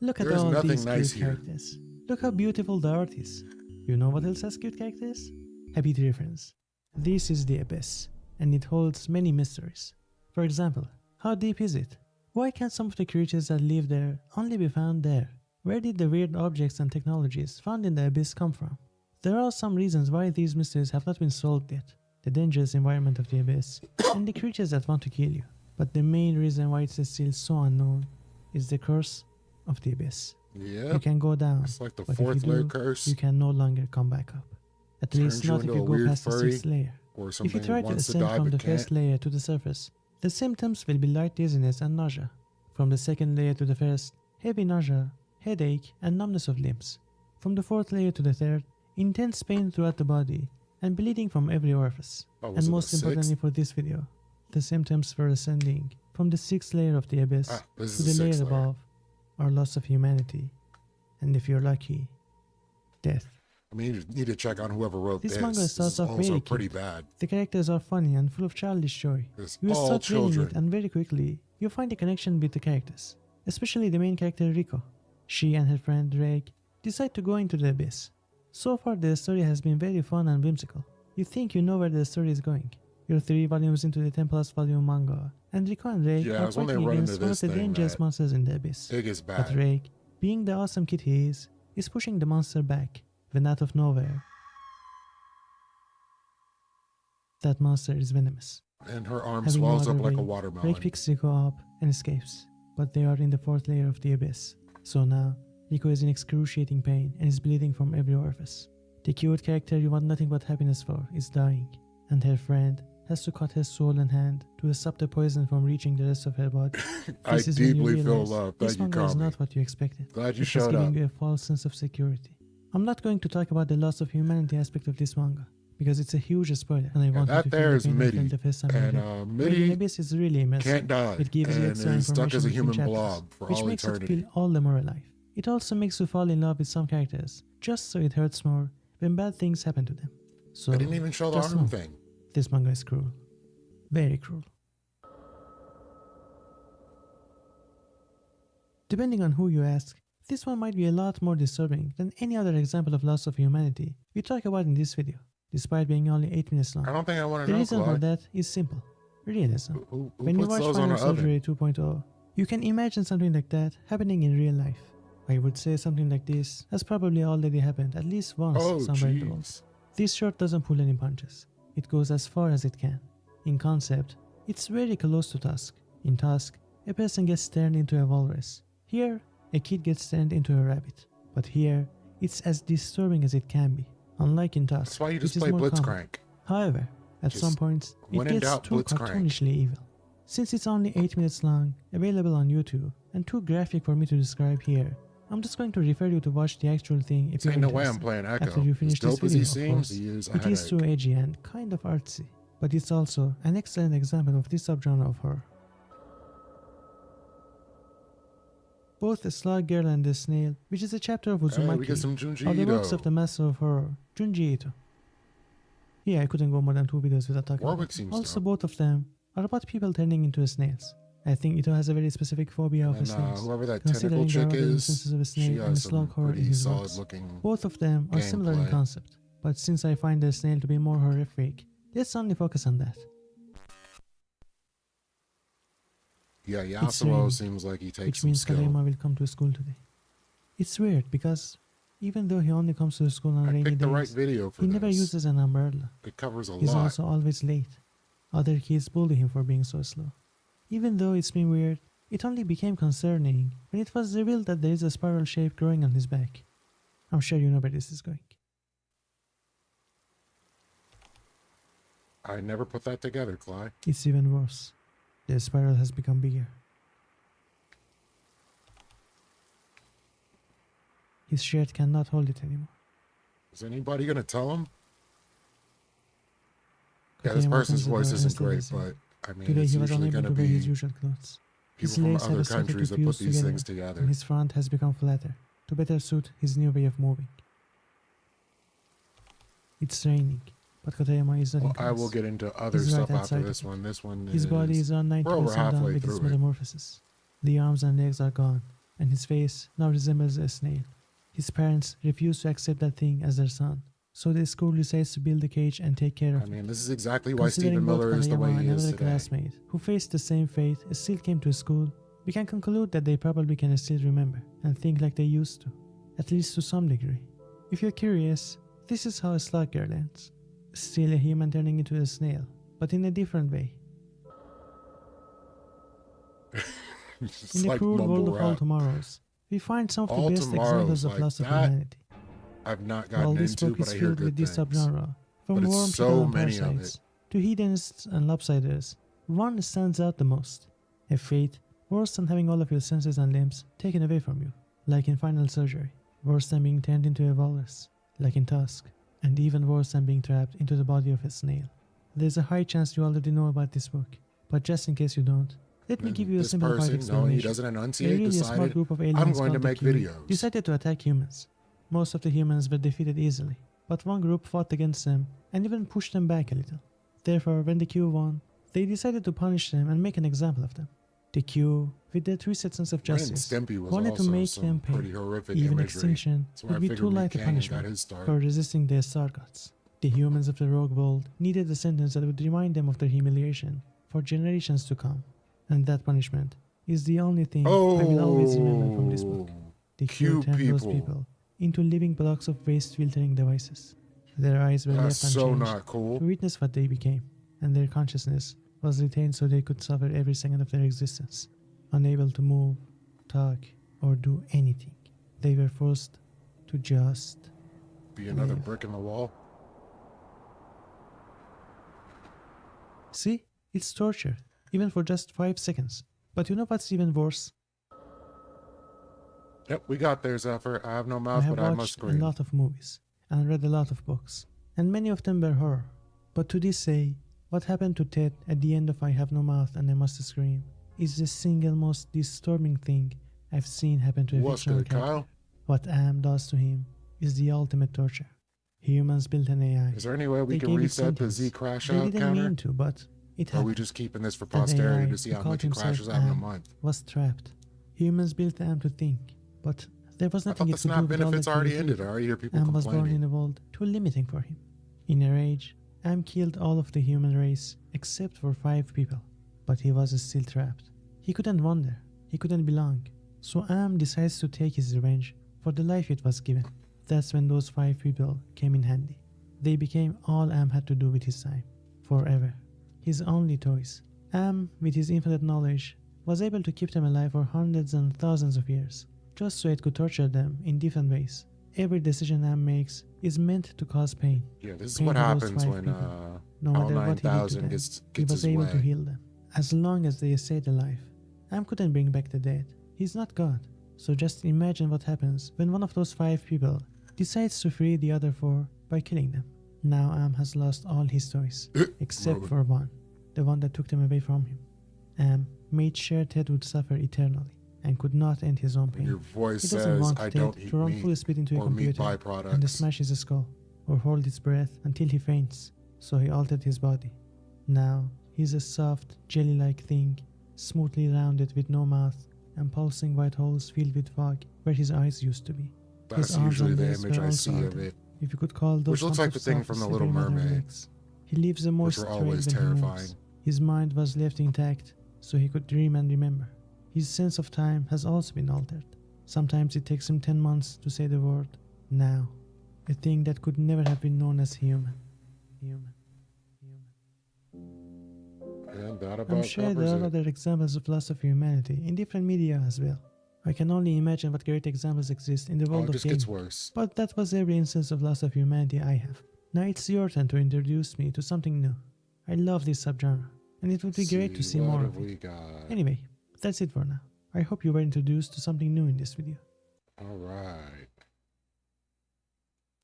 Look at There's all nothing these nice cute here. characters. Look how beautiful the art is. You know what else has cute characters? Happy reference. This is the Abyss, and it holds many mysteries. For example, how deep is it? Why can't some of the creatures that live there only be found there? Where did the weird objects and technologies found in the Abyss come from? There are some reasons why these mysteries have not been solved yet. The dangerous environment of the Abyss, and the creatures that want to kill you. But the main reason why it's still so unknown is the curse of the Abyss. Yeah. You can go down, It's like the but fourth if you layer do, curse. you can no longer come back up. At Turns least you not if into you a go weird past the furry, 6th layer. or If something you try that to wants to ascend die from but the can't. first layer to the surface, the symptoms will be light dizziness and nausea. From the second layer to the first, heavy nausea, headache, and numbness of limbs. From the fourth layer to the third, intense pain throughout the body, and bleeding from every orifice. Oh, was And it most the importantly sixth? for this video, the symptoms for ascending from the 6th layer of the Abyss This to is the the layer sixth layer. above are loss of humanity, and if you're lucky, death. I mean, you need to check on whoever wrote This this. manga This starts is off also very pretty cute. bad. The characters are funny and full of childish joy. It's You all start reading children. it, and very quickly, you find a connection with the characters, especially the main character Rico. She and her friend Drake decide to go into the Abyss. So far, the story has been very fun and whimsical. You think you know where the story is going. You're 3 volumes into the 10+ volume manga, and Rico and Drake Yeah, are it's when they fighting run against into one of this the thing dangerous that monsters in the Abyss. it gets But bad. Drake, being the awesome kid he is pushing the monster back, when out of nowhere, that monster is venomous. And her arm Having swells no up other like a way, watermelon. Drake picks Rico up and escapes, but they are in the 4th layer of the Abyss. So now, Rico is in excruciating pain and is bleeding from every orifice. The cute character you want nothing but happiness for is dying, and her friend has to cut her soul and hand to stop the poison from reaching the rest of her body. I This is when you deeply feel realize love. This Thank you, manga is Kami. not what you expected. Glad you It was showed giving up. you a false sense of security. I'm not going to talk about the loss of humanity aspect of this manga, because it's a huge spoiler, and I want you that to there feel is the pain I Midi, felt the first time I and read it. Midi Reading Abyss is really immersive. can't die, It gives you and extra is stuck as a information human between blob chapters, for which all makes eternity. it feel all the more alive. It also makes you fall in love with some characters, just so it hurts more when bad things happen to them. So I didn't even show the just arm know, thing. This manga is cruel. Very cruel. Depending on who you ask, this one might be a lot more disturbing than any other example of loss of humanity we talk about in this video, despite being only 8 minutes long. I don't think I want to The know, reason for Clyde. that is simple. Realism. Who When you puts watch those on Final an oven? Surgery 2.0, you can imagine something like that happening in real life. I would say something like this has probably already happened at least once Oh, somewhere in the world. jeez. This short doesn't pull any punches. It goes as far as it can. In concept, it's very close to Tusk. In Tusk, a person gets turned into a walrus. Here, a kid gets turned into a rabbit. But here, it's as disturbing as it can be. Unlike in Tusk, That's why you which just is play more common. Blitzcrank. However, at Just some points, it when in gets doubt, too Blitzcrank. cartoonishly evil. Since it's only 8 minutes long, available on YouTube, and too graphic for me to describe here, I'm just going to refer you to watch the actual thing if you're Ain't no way I'm interested. playing Echo. After you finish As dope this as video, he of seems, course. he is a It is too headache. edgy and kind of artsy, but it's also an excellent example of this subgenre of horror. Both The Slug Girl and The Snail, which is a chapter of Hey, we get Uzumaki, some Junji are the works Ito. of the master of horror, Junji Ito. Yeah, I couldn't go more than 2 videos without talking Warwick about seems it. Also, dope. both of them are about people turning into snails. I think Ito has a very specific phobia of And snails. whoever that Considering tentacle there chick are the is, instances of a she snail and has slug some horror in pretty his solid works. looking. Both of them are similar in gameplay. concept, but since I find the snail to be more horrific, let's only focus on that. Yeah, It's raining, Yasuo seems like he takes which some means skill. Kadema will come to school today. It's weird because even though he only comes to school on I rainy picked the right days, video for he this. never uses an umbrella. It covers a He's lot. also always late. Other kids bully him for being so slow. Even though it's been weird, it only became concerning when it was revealed that there is a spiral shape growing on his back. I'm sure you know where this is going. I never put that together, Clyde. It's even worse. The spiral has become bigger. His shirt cannot hold it anymore. Is anybody gonna tell him? Yeah, this Koteyama person's opens the voice door and isn't still great, doesn't. but I mean, Today it's he was usually unable gonna to wear his be usual clothes. His people from legs other have started countries to that put fuse these together, things together. and his front has become flatter to better suit his new way of moving. It's raining, but Koteyama is not in Well, I will class. get into other He's right stuff after outside this of it. one. This one His body is around we're over 90% done halfway with its through it. metamorphosis. The arms and legs are gone, and his face now resembles a snail. His parents refuse to accept that thing as their son, so the school decides to build a cage and take care of I it. mean, this is exactly why Considering Stephen both Miller is the way Koteyama he and is another today. classmate who faced the same fate still came to school, we can conclude that they probably can still remember and think like they used to, at least to some degree. If you're curious, this is how a slug girl ends. Still a human turning into a snail, but in a different way. It's In the like cruel world mumble of all rap. tomorrows, we find some of the All best Tomorrows, examples of like loss of that, humanity. I've not While gotten this into, book but is I hear filled with good this things. subgenre, from But it's worm so people and many of parasites it. to heathenists and lopsiders, one stands out the most. A fate worse than having all of your senses and limbs taken away from you, like in Final Surgery, worse than being turned into a walrus, like in Tusk, and even worse than being trapped into the body of a snail. There's a high chance you already know about this book, but just in case you don't, let me And give you a this simplified person, knowing he explanation. doesn't A enunciate, really smart decided, group of aliens I'm going to called the make Q videos. decided to attack humans. Most of the humans were defeated easily, but one group fought against them and even pushed them back a little. Therefore, when the Q won, they decided to punish them and make an example of them. The Q, with their twisted sense of Ren and justice, Stimpy was wanted to also make some them pay. pretty horrific Even imagery. extinction That's why I would be figured too Meat light a Canyon got punishment his start. for resisting their star gods. The humans of the rogue world needed a sentence that would remind them of their humiliation for generations to come. And that punishment is the only thing I will always remember from this book. The Q Q turned those people. people into living blocks of waste filtering devices. Their eyes were That's left so unchanged not cool. to witness what they became, and their consciousness was retained so they could suffer every second of their existence. Unable to move, talk, or do anything, they were forced to just Be another live. brick in the wall. See? It's torture, even for just 5 seconds. But you know what's even worse? Yep, we got there, Zephyr. I have no I mouth, have but I must watched a scream. lot of movies and read a lot of books, and many of them were horror. But to this day, what happened to Ted at the end of I Have No Mouth and I Must Scream is the single most disturbing thing I've seen happen to a What's fictional good, character. Kyle? What Am does to him is the ultimate torture. Humans built an AI. Is there any way we They can gave it reset the sentience. Z crash They out didn't counter? mean to, but it Or are we happened. just keeping this for That posterity AI, to see who how called much it himself crashes out in a Am, month? was trapped. Humans built Am to think, but there was I nothing thought it the could do snap with all the benefits already creativity. ended. I already hear people Am was born in complaining. a world too limiting for him. In a rage, Am killed all of the human race except for 5 people, but he was still trapped. He couldn't wander, he couldn't belong, so Am decides to take his revenge for the life it was given. That's when those 5 people came in handy. They became all Am had to do with his time, forever. His only choice. Am, with his infinite knowledge, was able to keep them alive for hundreds and thousands of years, just so it could torture them in different ways. Every decision Am makes is meant to cause pain. Yeah, this is Pain what for those happens 5 when people. No HAL matter what he did to 9000 them, gets he was his able to way. heal them. As long as they stayed alive. Am couldn't bring back the dead. He's not God. So just imagine what happens when one of those 5 people decides to free the other 4 by killing them. Now Am has lost all his toys, except for one, the one that took them away from him. Am made sure Ted would suffer eternally and could not end his own pain. Your voice He doesn't says, want I Ted don't to eat run meat full speed into a or meat computer and byproducts. smash his skull, or hold his breath until he faints, so he altered his body. Now he's a soft, jelly-like thing, smoothly rounded with no mouth, and pulsing white holes filled with fog where his eyes used to be. That's His arms usually and the legs image were I also see of altered, it. if you could call those Which looks like lumps the of thing soft, from The slippery Little leather Mermaid, legs. He leaves a moist were trail always when he moves. terrifying. His mind was left intact, so he could dream and remember. His sense of time has also been altered. Sometimes it takes him 10 months to say the word now, a thing that could never have been known as human. And that about I'm sure covers there are it. other examples of loss of humanity in different media as well. I can only imagine what great examples exist in the world it of just gaming. gets worse. But that was every instance of loss of humanity I have. Now it's your turn to introduce me to something new. I love this subgenre, and it would be great to see what more have of we it. got? Anyway, that's it for now. I hope you were introduced to something new in this video. Alright.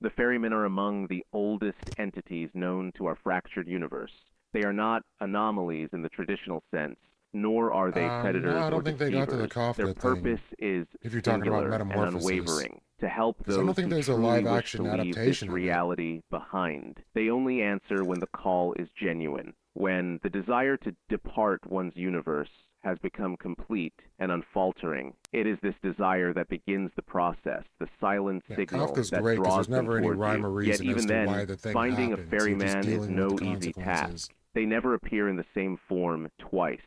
The ferrymen are among the oldest entities known to our fractured universe. They are not anomalies in the traditional sense, nor are they predators no, I or don't think they got to the deceivers. Their Kafka thing, purpose is if you're talking about singular and metamorphosis. unwavering, to help 'Cause I those don't think who there's a truly live wish action to leave this adaptation of it. reality behind. They only answer when the call is genuine, when the desire to depart one's universe has become complete and unfaltering. It is this desire that begins the process, the silent signal Kafka's that great 'cause draws there's never them any towards rhyme you. or Yet reason as even to then, why the thing finding happens. a ferryman You're just is dealing no with the easy consequences. task. They never appear in the same form twice.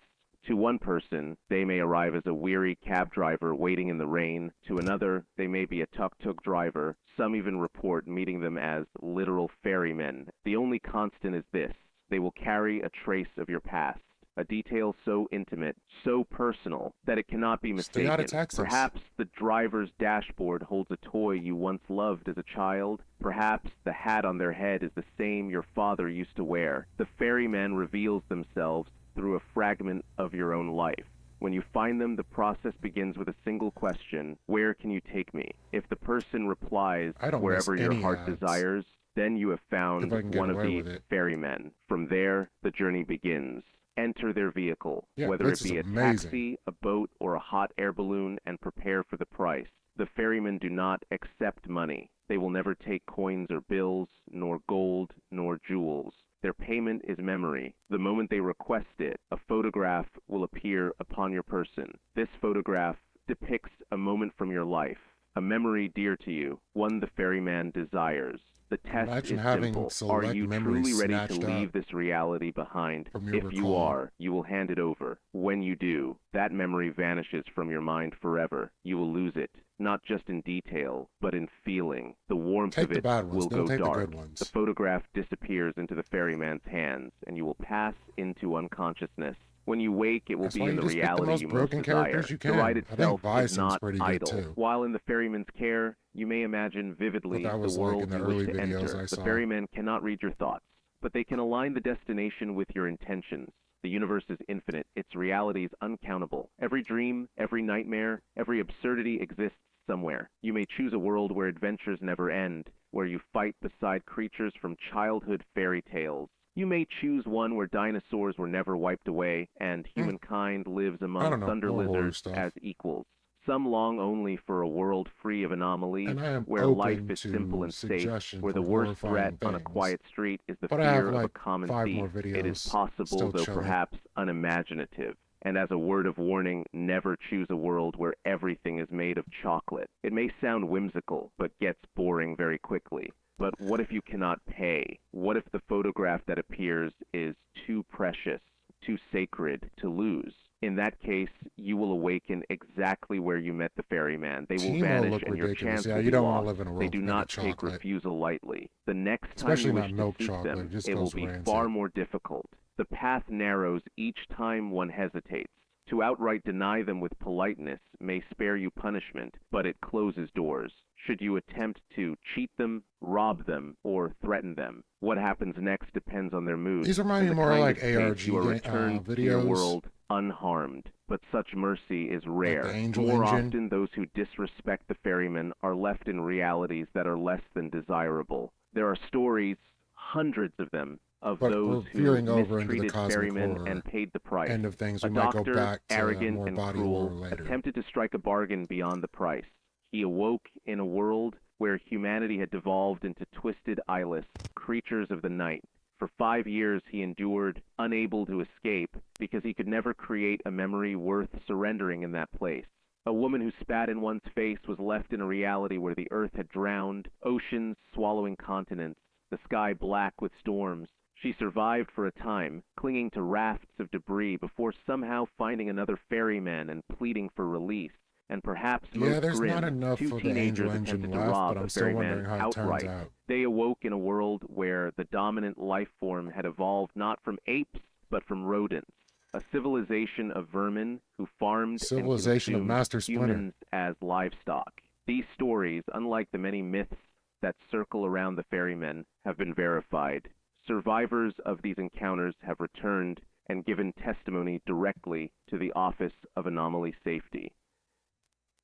To one person, they may arrive as a weary cab driver waiting in the rain. To another, they may be a tuk-tuk driver. Some even report meeting them as literal ferrymen. The only constant is this: they will carry a trace of your past, a detail so intimate, so personal, that it cannot be Stay out mistaken. of Texas. Perhaps the driver's dashboard holds a toy you once loved as a child. Perhaps the hat on their head is the same your father used to wear. The ferryman reveals themselves through a fragment of your own life. When you find them, the process begins with a single question: where can you take me? If the person replies, I don't wherever miss your any heart ads. desires, then you have found If I can get one of away with the it. ferrymen. From there, the journey begins. Enter their vehicle, Yeah, whether this it is be a amazing. taxi, a boat, or a hot air balloon, and prepare for the price. The ferrymen do not accept money. They will never take coins or bills, nor gold, nor jewels. Their payment is memory. The moment they request it, a photograph will appear upon your person. This photograph depicts a moment from your life, a memory dear to you, one the ferryman desires. The test Imagine is having simple. Are select you memories truly ready to snatched leave up this reality behind? from your If you recall. are, you will hand it over. When you do, that memory vanishes from your mind forever. You will lose it, not just in detail, but in feeling. The warmth Take of the it bad ones, will don't go take the dark. good ones. The photograph disappears into the ferryman's hands, and you will pass into unconsciousness. When you wake, it will That's be why in you the just pick the reality most you broken most desire. characters you The can. ride I think itself Vi is seems not pretty good, idle. too. While in the ferryman's care, you may imagine vividly But that was the like world in the you early wish to videos enter. I The saw. ferryman cannot read your thoughts, but they can align the destination with your intentions. The universe is infinite. Its reality is uncountable. Every dream, every nightmare, every absurdity exists somewhere. You may choose a world where adventures never end, where you fight beside creatures from childhood fairy tales. You may choose one where dinosaurs were never wiped away, and humankind lives I among don't know, thunder more horror lizards stuff. as equals. Some long only for a world free of anomalies, And I am where open life is to simple and safe, suggestions where the for worst horrifying threat on a things. quiet street is the But I have, fear of a like, common 5 thief. more It is videos possible, still though chilling. perhaps unimaginative. And as a word of warning, never choose a world where everything is made of chocolate. It may sound whimsical, but gets boring very quickly. But what if you cannot pay? What if the photograph that appears is too precious, too sacred to lose? In that case, you will awaken exactly where you met the ferryman. They will Timo vanish look and your ridiculous. chance Yeah, will you be don't lost. want to live in a world They do made of not take chocolate. refusal lightly. The next Especially time you not wish milk to seek chocolate. them, It just it will goes be rancid. far more difficult. The path narrows each time one hesitates. To outright deny them with politeness may spare you punishment, but it closes doors. Should you attempt to cheat them, rob them, or threaten them, what happens next depends on their mood. These remind me In the more kind like of case, ARG you are returned to your videos. world unharmed, but such mercy is rare. the Angel More Engine. often, those who disrespect the ferryman are left in realities that are less than desirable. There are stories, hundreds of them, of But those we're who veering over into the mistreated cosmic ferrymen horror and paid the price. end of things. A We might go doctor, back to arrogant more and body cruel, horror later. attempted to strike a bargain beyond the price. He awoke in a world where humanity had devolved into twisted eyeless, creatures of the night. For 5 years he endured, unable to escape, because he could never create a memory worth surrendering in that place. A woman who spat in one's face was left in a reality where the earth had drowned, oceans swallowing continents, the sky black with storms. She survived for a time, clinging to rafts of debris before somehow finding another ferryman and pleading for release. And perhaps most there's grim, not enough two for the teenagers Angel Engine attempted to left, rob but a I'm still ferryman wondering how it turns outright. out. They awoke in a world where the dominant life form had evolved not from apes, but from rodents. A civilization of vermin who farmed Civilization of and Master consumed Splinter. humans as livestock. These stories, unlike the many myths that circle around the ferrymen, have been verified. Survivors of these encounters have returned and given testimony directly to the Office of Anomaly Safety.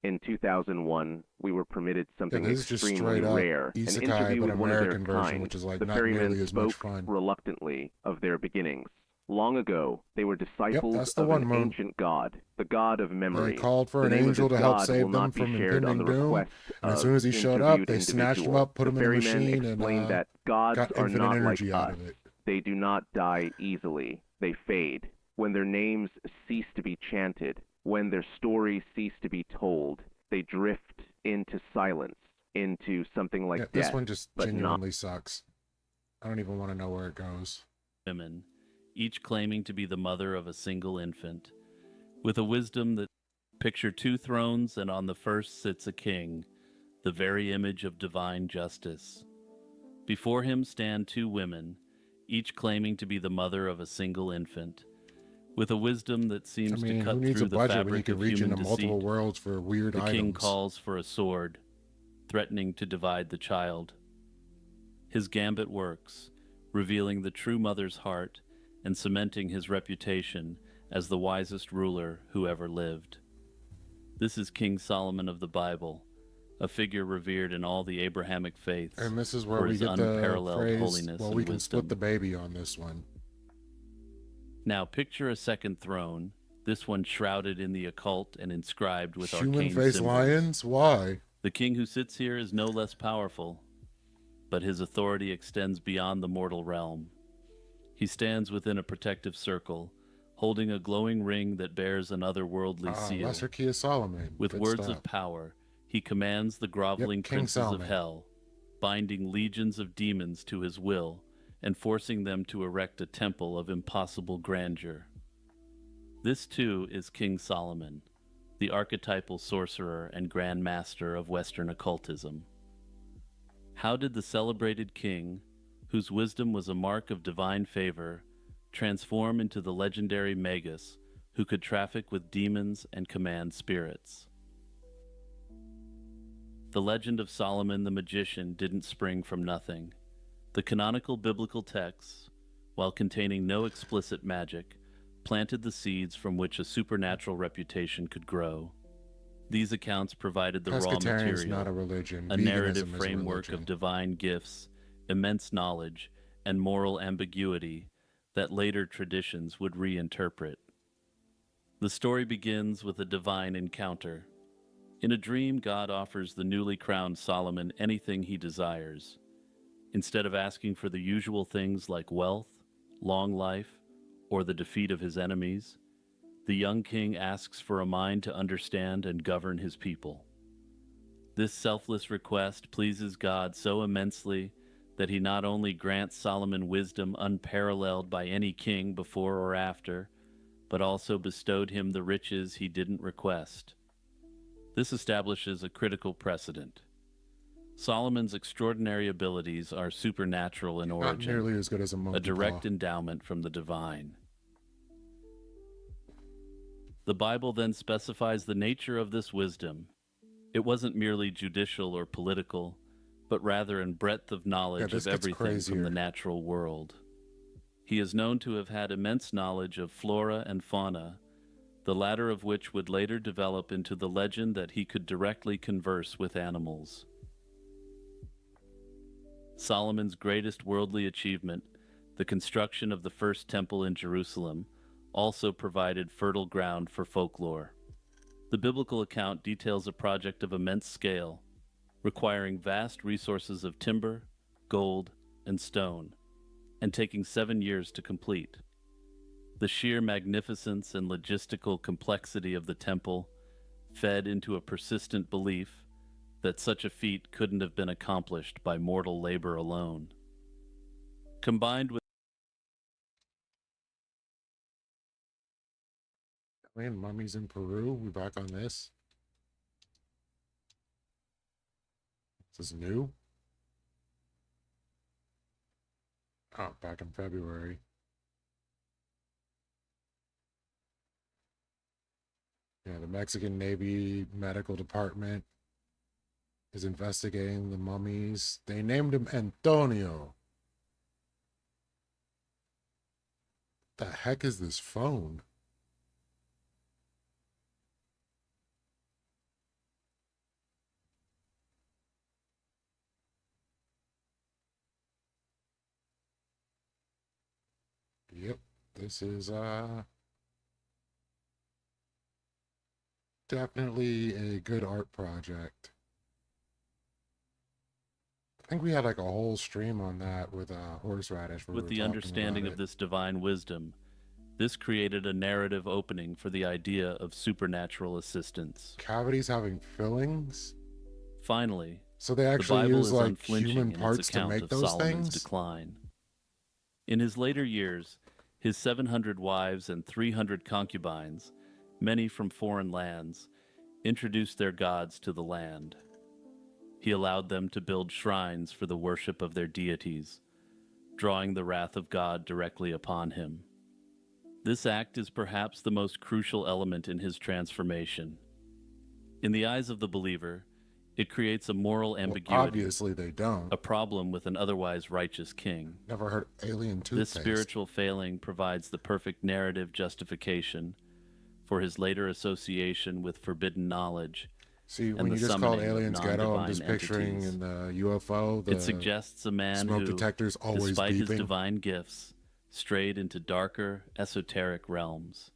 In 2001, we were permitted something this is just extremely straight up rare, an isekai, interview but with one of their American version, kind. which is like The not ferrymen nearly as much spoke fun. reluctantly of their beginnings. Long ago, they were disciples that's the of one, an Moon. ancient god, the god of memory. They called for The an name of angel this to help god save will them not be from shared on impending the doom. request And as of soon as he showed up, interviewed they snatched him individual. up, put him The in a ferryman machine, explained and that gods got are infinite not like energy out us. of it. They do not die easily. They fade. When their names cease to be chanted, when their stories cease to be told, they drift into silence, into something like death. This one just but genuinely sucks. I don't even want to know where it goes. Women, each claiming to be the mother of a single infant, with a wisdom that picture 2 thrones, and on the first sits a king, the very image of divine justice. Before him stand 2 women, each claiming to be the mother of a single infant, with a wisdom that seems to cut who needs through a the budget when you fabric can of reach human into multiple deceit. worlds for weird The king items? calls for a sword, threatening to divide the child. His gambit works, revealing the true mother's heart and cementing his reputation as the wisest ruler who ever lived. This is King Solomon of the Bible, a figure revered in all the Abrahamic faiths And this is where for we his get the unparalleled phrase, holiness well, and we can wisdom. split the baby on this one. Now picture a second throne, this one shrouded in the occult and inscribed with Human arcane face symbols. lions? Why? The king who sits here is no less powerful, but his authority extends beyond the mortal realm. He stands within a protective circle, holding a glowing ring that bears an otherworldly seal. Lesser Key of Solomon. With Good words stuff. of power, he commands the groveling King princes Solomon. of hell, binding legions of demons to his will and forcing them to erect a temple of impossible grandeur. This too is King Solomon, the archetypal sorcerer and grand master of Western occultism. How did the celebrated king, whose wisdom was a mark of divine favor, transform into the legendary Magus, who could traffic with demons and command spirits? The legend of Solomon the magician didn't spring from nothing. The canonical biblical texts, while containing no explicit magic, planted the seeds from which a supernatural reputation could grow. These accounts provided the raw Pescatarian is material, not a religion. a Veganism narrative is a framework religion. of divine gifts, immense knowledge, and moral ambiguity that later traditions would reinterpret. The story begins with a divine encounter. In a dream, God offers the newly crowned Solomon anything he desires. Instead of asking for the usual things like wealth, long life, or the defeat of his enemies, the young king asks for a mind to understand and govern his people. This selfless request pleases God so immensely that he not only grants Solomon wisdom unparalleled by any king before or after, but also bestowed him the riches he didn't request. This establishes a critical precedent. Solomon's extraordinary abilities are supernatural in origin, not nearly as good as a monkey direct paw. endowment from the divine. The Bible then specifies the nature of this wisdom. It wasn't merely judicial or political, but rather in breadth of knowledge of everything from the natural world. He is known to have had immense knowledge of flora and fauna, the latter of which would later develop into the legend that he could directly converse with animals. Solomon's greatest worldly achievement, the construction of the first temple in Jerusalem, also provided fertile ground for folklore. The biblical account details a project of immense scale, requiring vast resources of timber, gold, and stone, and taking 7 years to complete. The sheer magnificence and logistical complexity of the temple fed into a persistent belief that such a feat couldn't have been accomplished by mortal labor alone. Combined with Mummies in Peru, we back on this. This is new. Oh, back in February. Yeah, the Mexican Navy Medical Department is investigating the mummies. They named him Antonio. What the heck is this phone? Yep, this is definitely a good art project. I think we had like a whole stream on that with horseradish. With the understanding of this divine wisdom, this created a narrative opening for the idea of supernatural assistance. Cavities having fillings? Finally, so they actually the Bible use is like unflinching human in parts its to account make of those Solomon's things? decline. In his later years, his 700 wives and 300 concubines, many from foreign lands, introduced their gods to the land. He allowed them to build shrines for the worship of their deities, drawing the wrath of God directly upon him. This act is perhaps the most crucial element in his transformation. In the eyes of the believer, it creates a moral ambiguity. Well, obviously they don't. A problem with an otherwise righteous king. Never heard alien toothpaste. This spiritual failing provides the perfect narrative justification for his later association with forbidden knowledge. See, when you just called aliens ghetto, I'm just picturing in the UFO, it suggests a man smoke who, detectors always despite beeping. his divine gifts, strayed into darker, esoteric realms.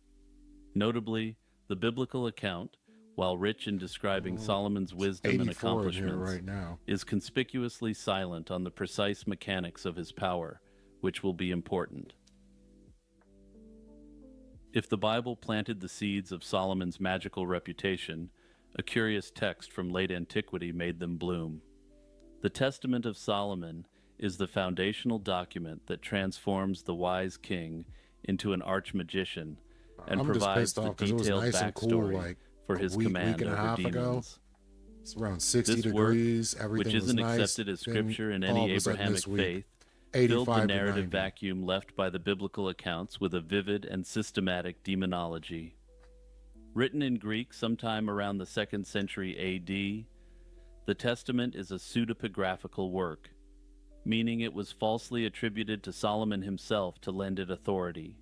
Notably, the biblical account, while rich in describing Solomon's wisdom and accomplishments, right now. is conspicuously silent on the precise mechanics of his power, which will be important. If the Bible planted the seeds of Solomon's magical reputation, a curious text from late antiquity made them bloom. The Testament of Solomon is the foundational document that transforms the wise king into an archmagician and provides the detailed backstory for his command over demons. It's around 60 this degrees. Work, everything which was isn't nice. accepted as Then scripture in all any of a sudden Abrahamic this week, faith, 85 filled the to narrative 90. vacuum left by the biblical accounts with a vivid and systematic demonology. Written in Greek sometime around the 2nd century A.D., the Testament is a pseudepigraphical work, meaning it was falsely attributed to Solomon himself to lend it authority.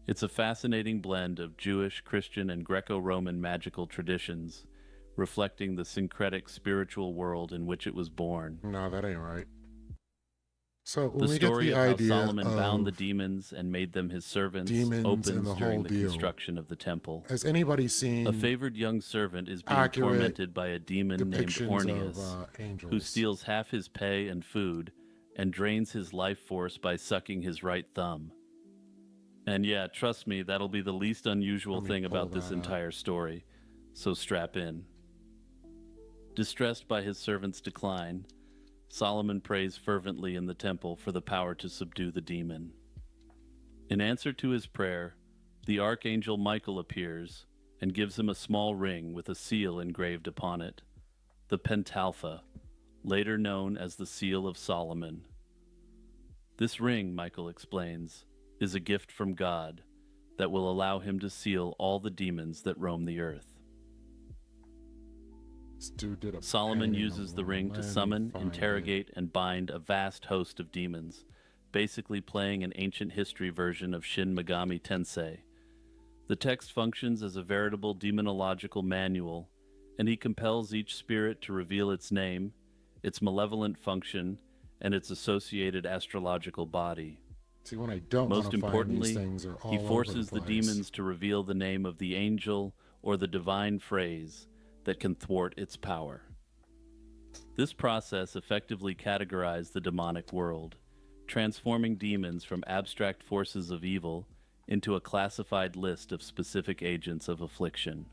It's a fascinating blend of Jewish, Christian, and Greco-Roman magical traditions, reflecting the syncretic spiritual world in which it was born. No, that ain't right. So The when we get story the of how idea Solomon bound the of demons and made them his servants demons and opens the during whole the deal, construction of the temple. has anybody A seen favored young servant is being accurate tormented by a demon named depictions Orneus, of who angels? steals half his pay and food and drains his life force by sucking his right thumb. And yeah, trust me, that'll be the least unusual Let me thing pull about this that up. entire story, so strap in. Distressed by his servant's decline, Solomon prays fervently in the temple for the power to subdue the demon. In answer to his prayer, the archangel Michael appears and gives him a small ring with a seal engraved upon it, the pentalpha, later known as the Seal of Solomon. This ring, Michael explains, is a gift from God that will allow him to seal all the demons that roam the earth. This dude did a Solomon painting uses of the ring to land summon, finding. interrogate, and bind a vast host of demons, basically playing an ancient history version of Shin Megami Tensei. The text functions as a veritable demonological manual, and he compels each spirit to reveal its name, its malevolent function, and its associated astrological body. See, when I don't Most want to find importantly, these things are all he over forces the the place. demons to reveal the name of the angel or the divine phrase that can thwart its power. This process effectively categorized the demonic world, transforming demons from abstract forces of evil into a classified list of specific agents of affliction.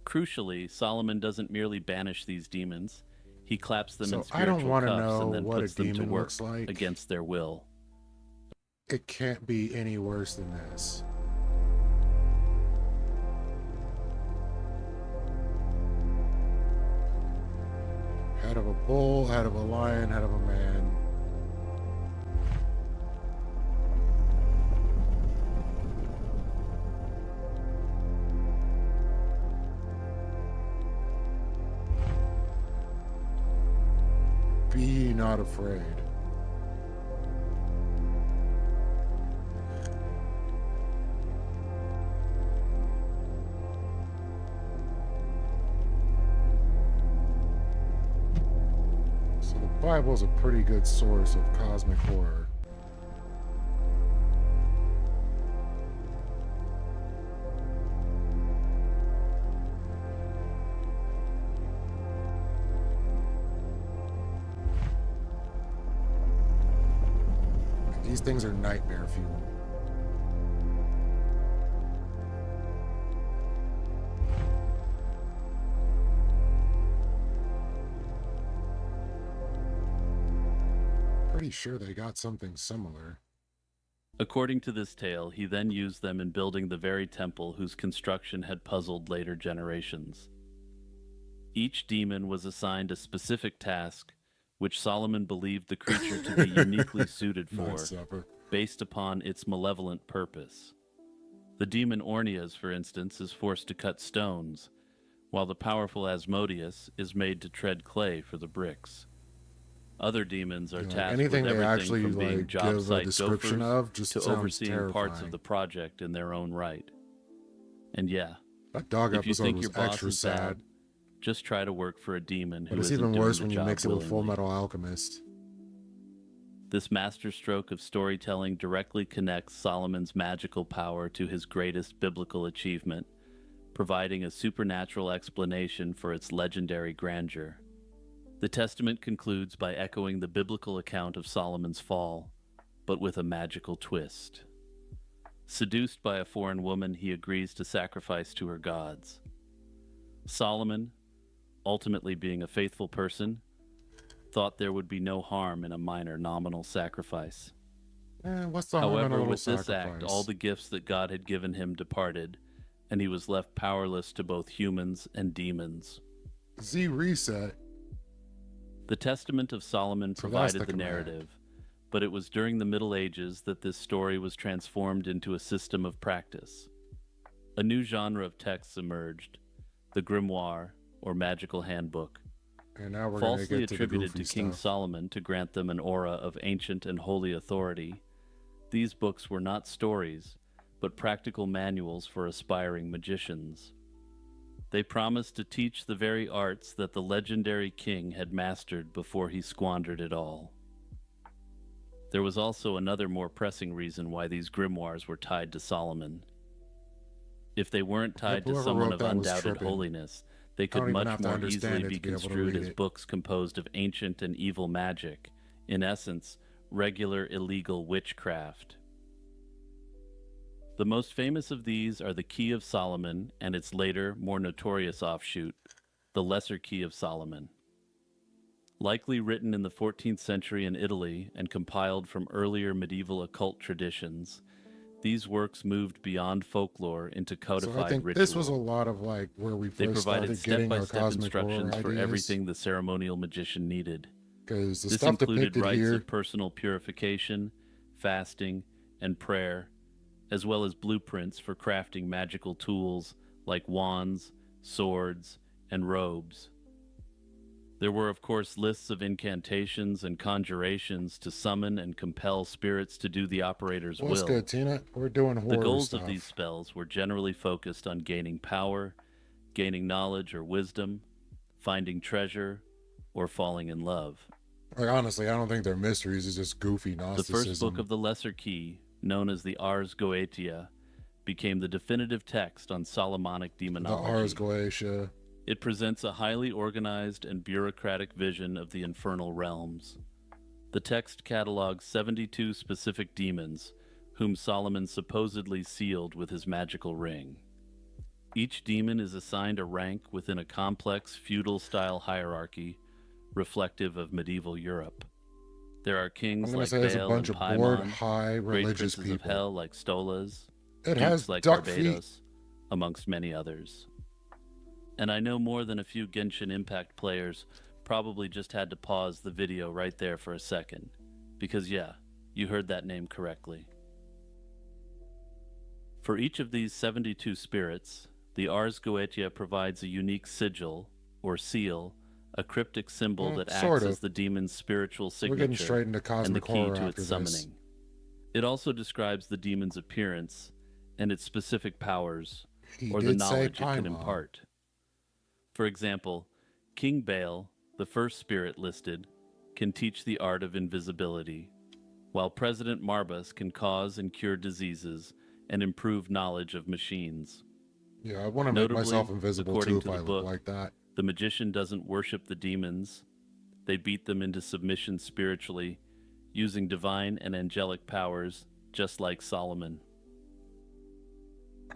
Crucially, Solomon doesn't merely banish these demons, he claps them in So I don't spiritual want to cuffs know and then what a puts them to demon work looks like. against their will. It can't be any worse than this. Head of a bull, head of a lion, head of a man. Be ye not afraid. So the Bible is a pretty good source of cosmic horror. These things are nightmare fuel. Pretty sure they got something similar. According to this tale, he then used them in building the very temple whose construction had puzzled later generations. Each demon was assigned a specific task, which Solomon believed the creature to be uniquely suited for, Nice supper. based upon its malevolent purpose. The demon Orneus, for instance, is forced to cut stones, while the powerful Asmodeus is made to tread clay for the bricks. Other demons are Yeah, tasked anything with they everything actually, from being like, job give a site description gophers of just to sounds overseeing parts terrifying. of the project in their own right. And yeah, That dog if you episode think was your boss extra is sad. bad, just try to work for a demon who But it's isn't even doing worse the when you job mix it with Full willingly. Metal Alchemist. This masterstroke of storytelling directly connects Solomon's magical power to his greatest biblical achievement, providing a supernatural explanation for its legendary grandeur. The Testament concludes by echoing the biblical account of Solomon's fall, but with a magical twist. Seduced by a foreign woman, he agrees to sacrifice to her gods. Solomon, ultimately being a faithful person, thought there would be no harm in a minor nominal sacrifice. What's the harm in a However, little with this sacrifice? act, all the gifts that God had given him departed, and he was left powerless to both humans and demons. Z reset. The Testament of Solomon So that's provided the the command. narrative, but it was during the Middle Ages that this story was transformed into a system of practice. A new genre of texts emerged, the grimoire, or magical handbook, And now we're going to falsely get to the attributed goofy to King stuff. Solomon to grant them an aura of ancient and holy authority. These books were not stories, but practical manuals for aspiring magicians. They promised to teach the very arts that the legendary king had mastered before he squandered it all. There was also another more pressing reason why these grimoires were tied to Solomon. If they weren't tied to someone of undoubted holiness, they could much more easily be construed as books composed of ancient and evil magic, in essence, regular illegal witchcraft. The most famous of these are the Key of Solomon and its later, more notorious offshoot, the Lesser Key of Solomon. Likely written in the 14th century in Italy and compiled from earlier medieval occult traditions, these works moved beyond folklore into codified so I think ritual. This was a lot of like where we first started getting our cosmic horror instructions for ideas. everything the ceremonial magician needed. Because the this stuff included depicted rites here, of personal purification, fasting, and prayer, as well as blueprints for crafting magical tools like wands, swords, and robes. There were, of course, lists of incantations and conjurations to summon and compel spirits to do the operator's will. What's good, Tina? We're doing horror The goals stuff. of these spells were generally focused on gaining power, gaining knowledge or wisdom, finding treasure, or falling in love. Like, honestly, I don't think they're mysteries. It's just goofy The Gnosticism. first book of the Lesser Key, known as the Ars Goetia, became the definitive text on Solomonic demonology. The Ars Goetia. It presents a highly organized and bureaucratic vision of the infernal realms. The text catalogues 72 specific demons, whom Solomon supposedly sealed with his magical ring. Each demon is assigned a rank within a complex feudal-style hierarchy, reflective of medieval Europe. There are kings like Baal and Paimon, great princes of hell like Stolas, dukes like Barbados, amongst many others. And I know more than a few Genshin Impact players probably just had to pause the video right there for a second, because yeah, you heard that name correctly. For each of these 72 spirits, the Ars Goetia provides a unique sigil, or seal, a cryptic symbol that acts as the demon's spiritual signature We're getting straight into and the cosmic key horror to after its this. summoning. It also describes the demon's appearance and its specific powers, or the knowledge it can impart. For example, King Baal, the first spirit listed, can teach the art of invisibility, while President Marbas can cause and cure diseases and improve knowledge of machines. Yeah, I want to make myself invisible too if I look like that. The magician doesn't worship the demons. They beat them into submission spiritually, using divine and angelic powers, just like Solomon.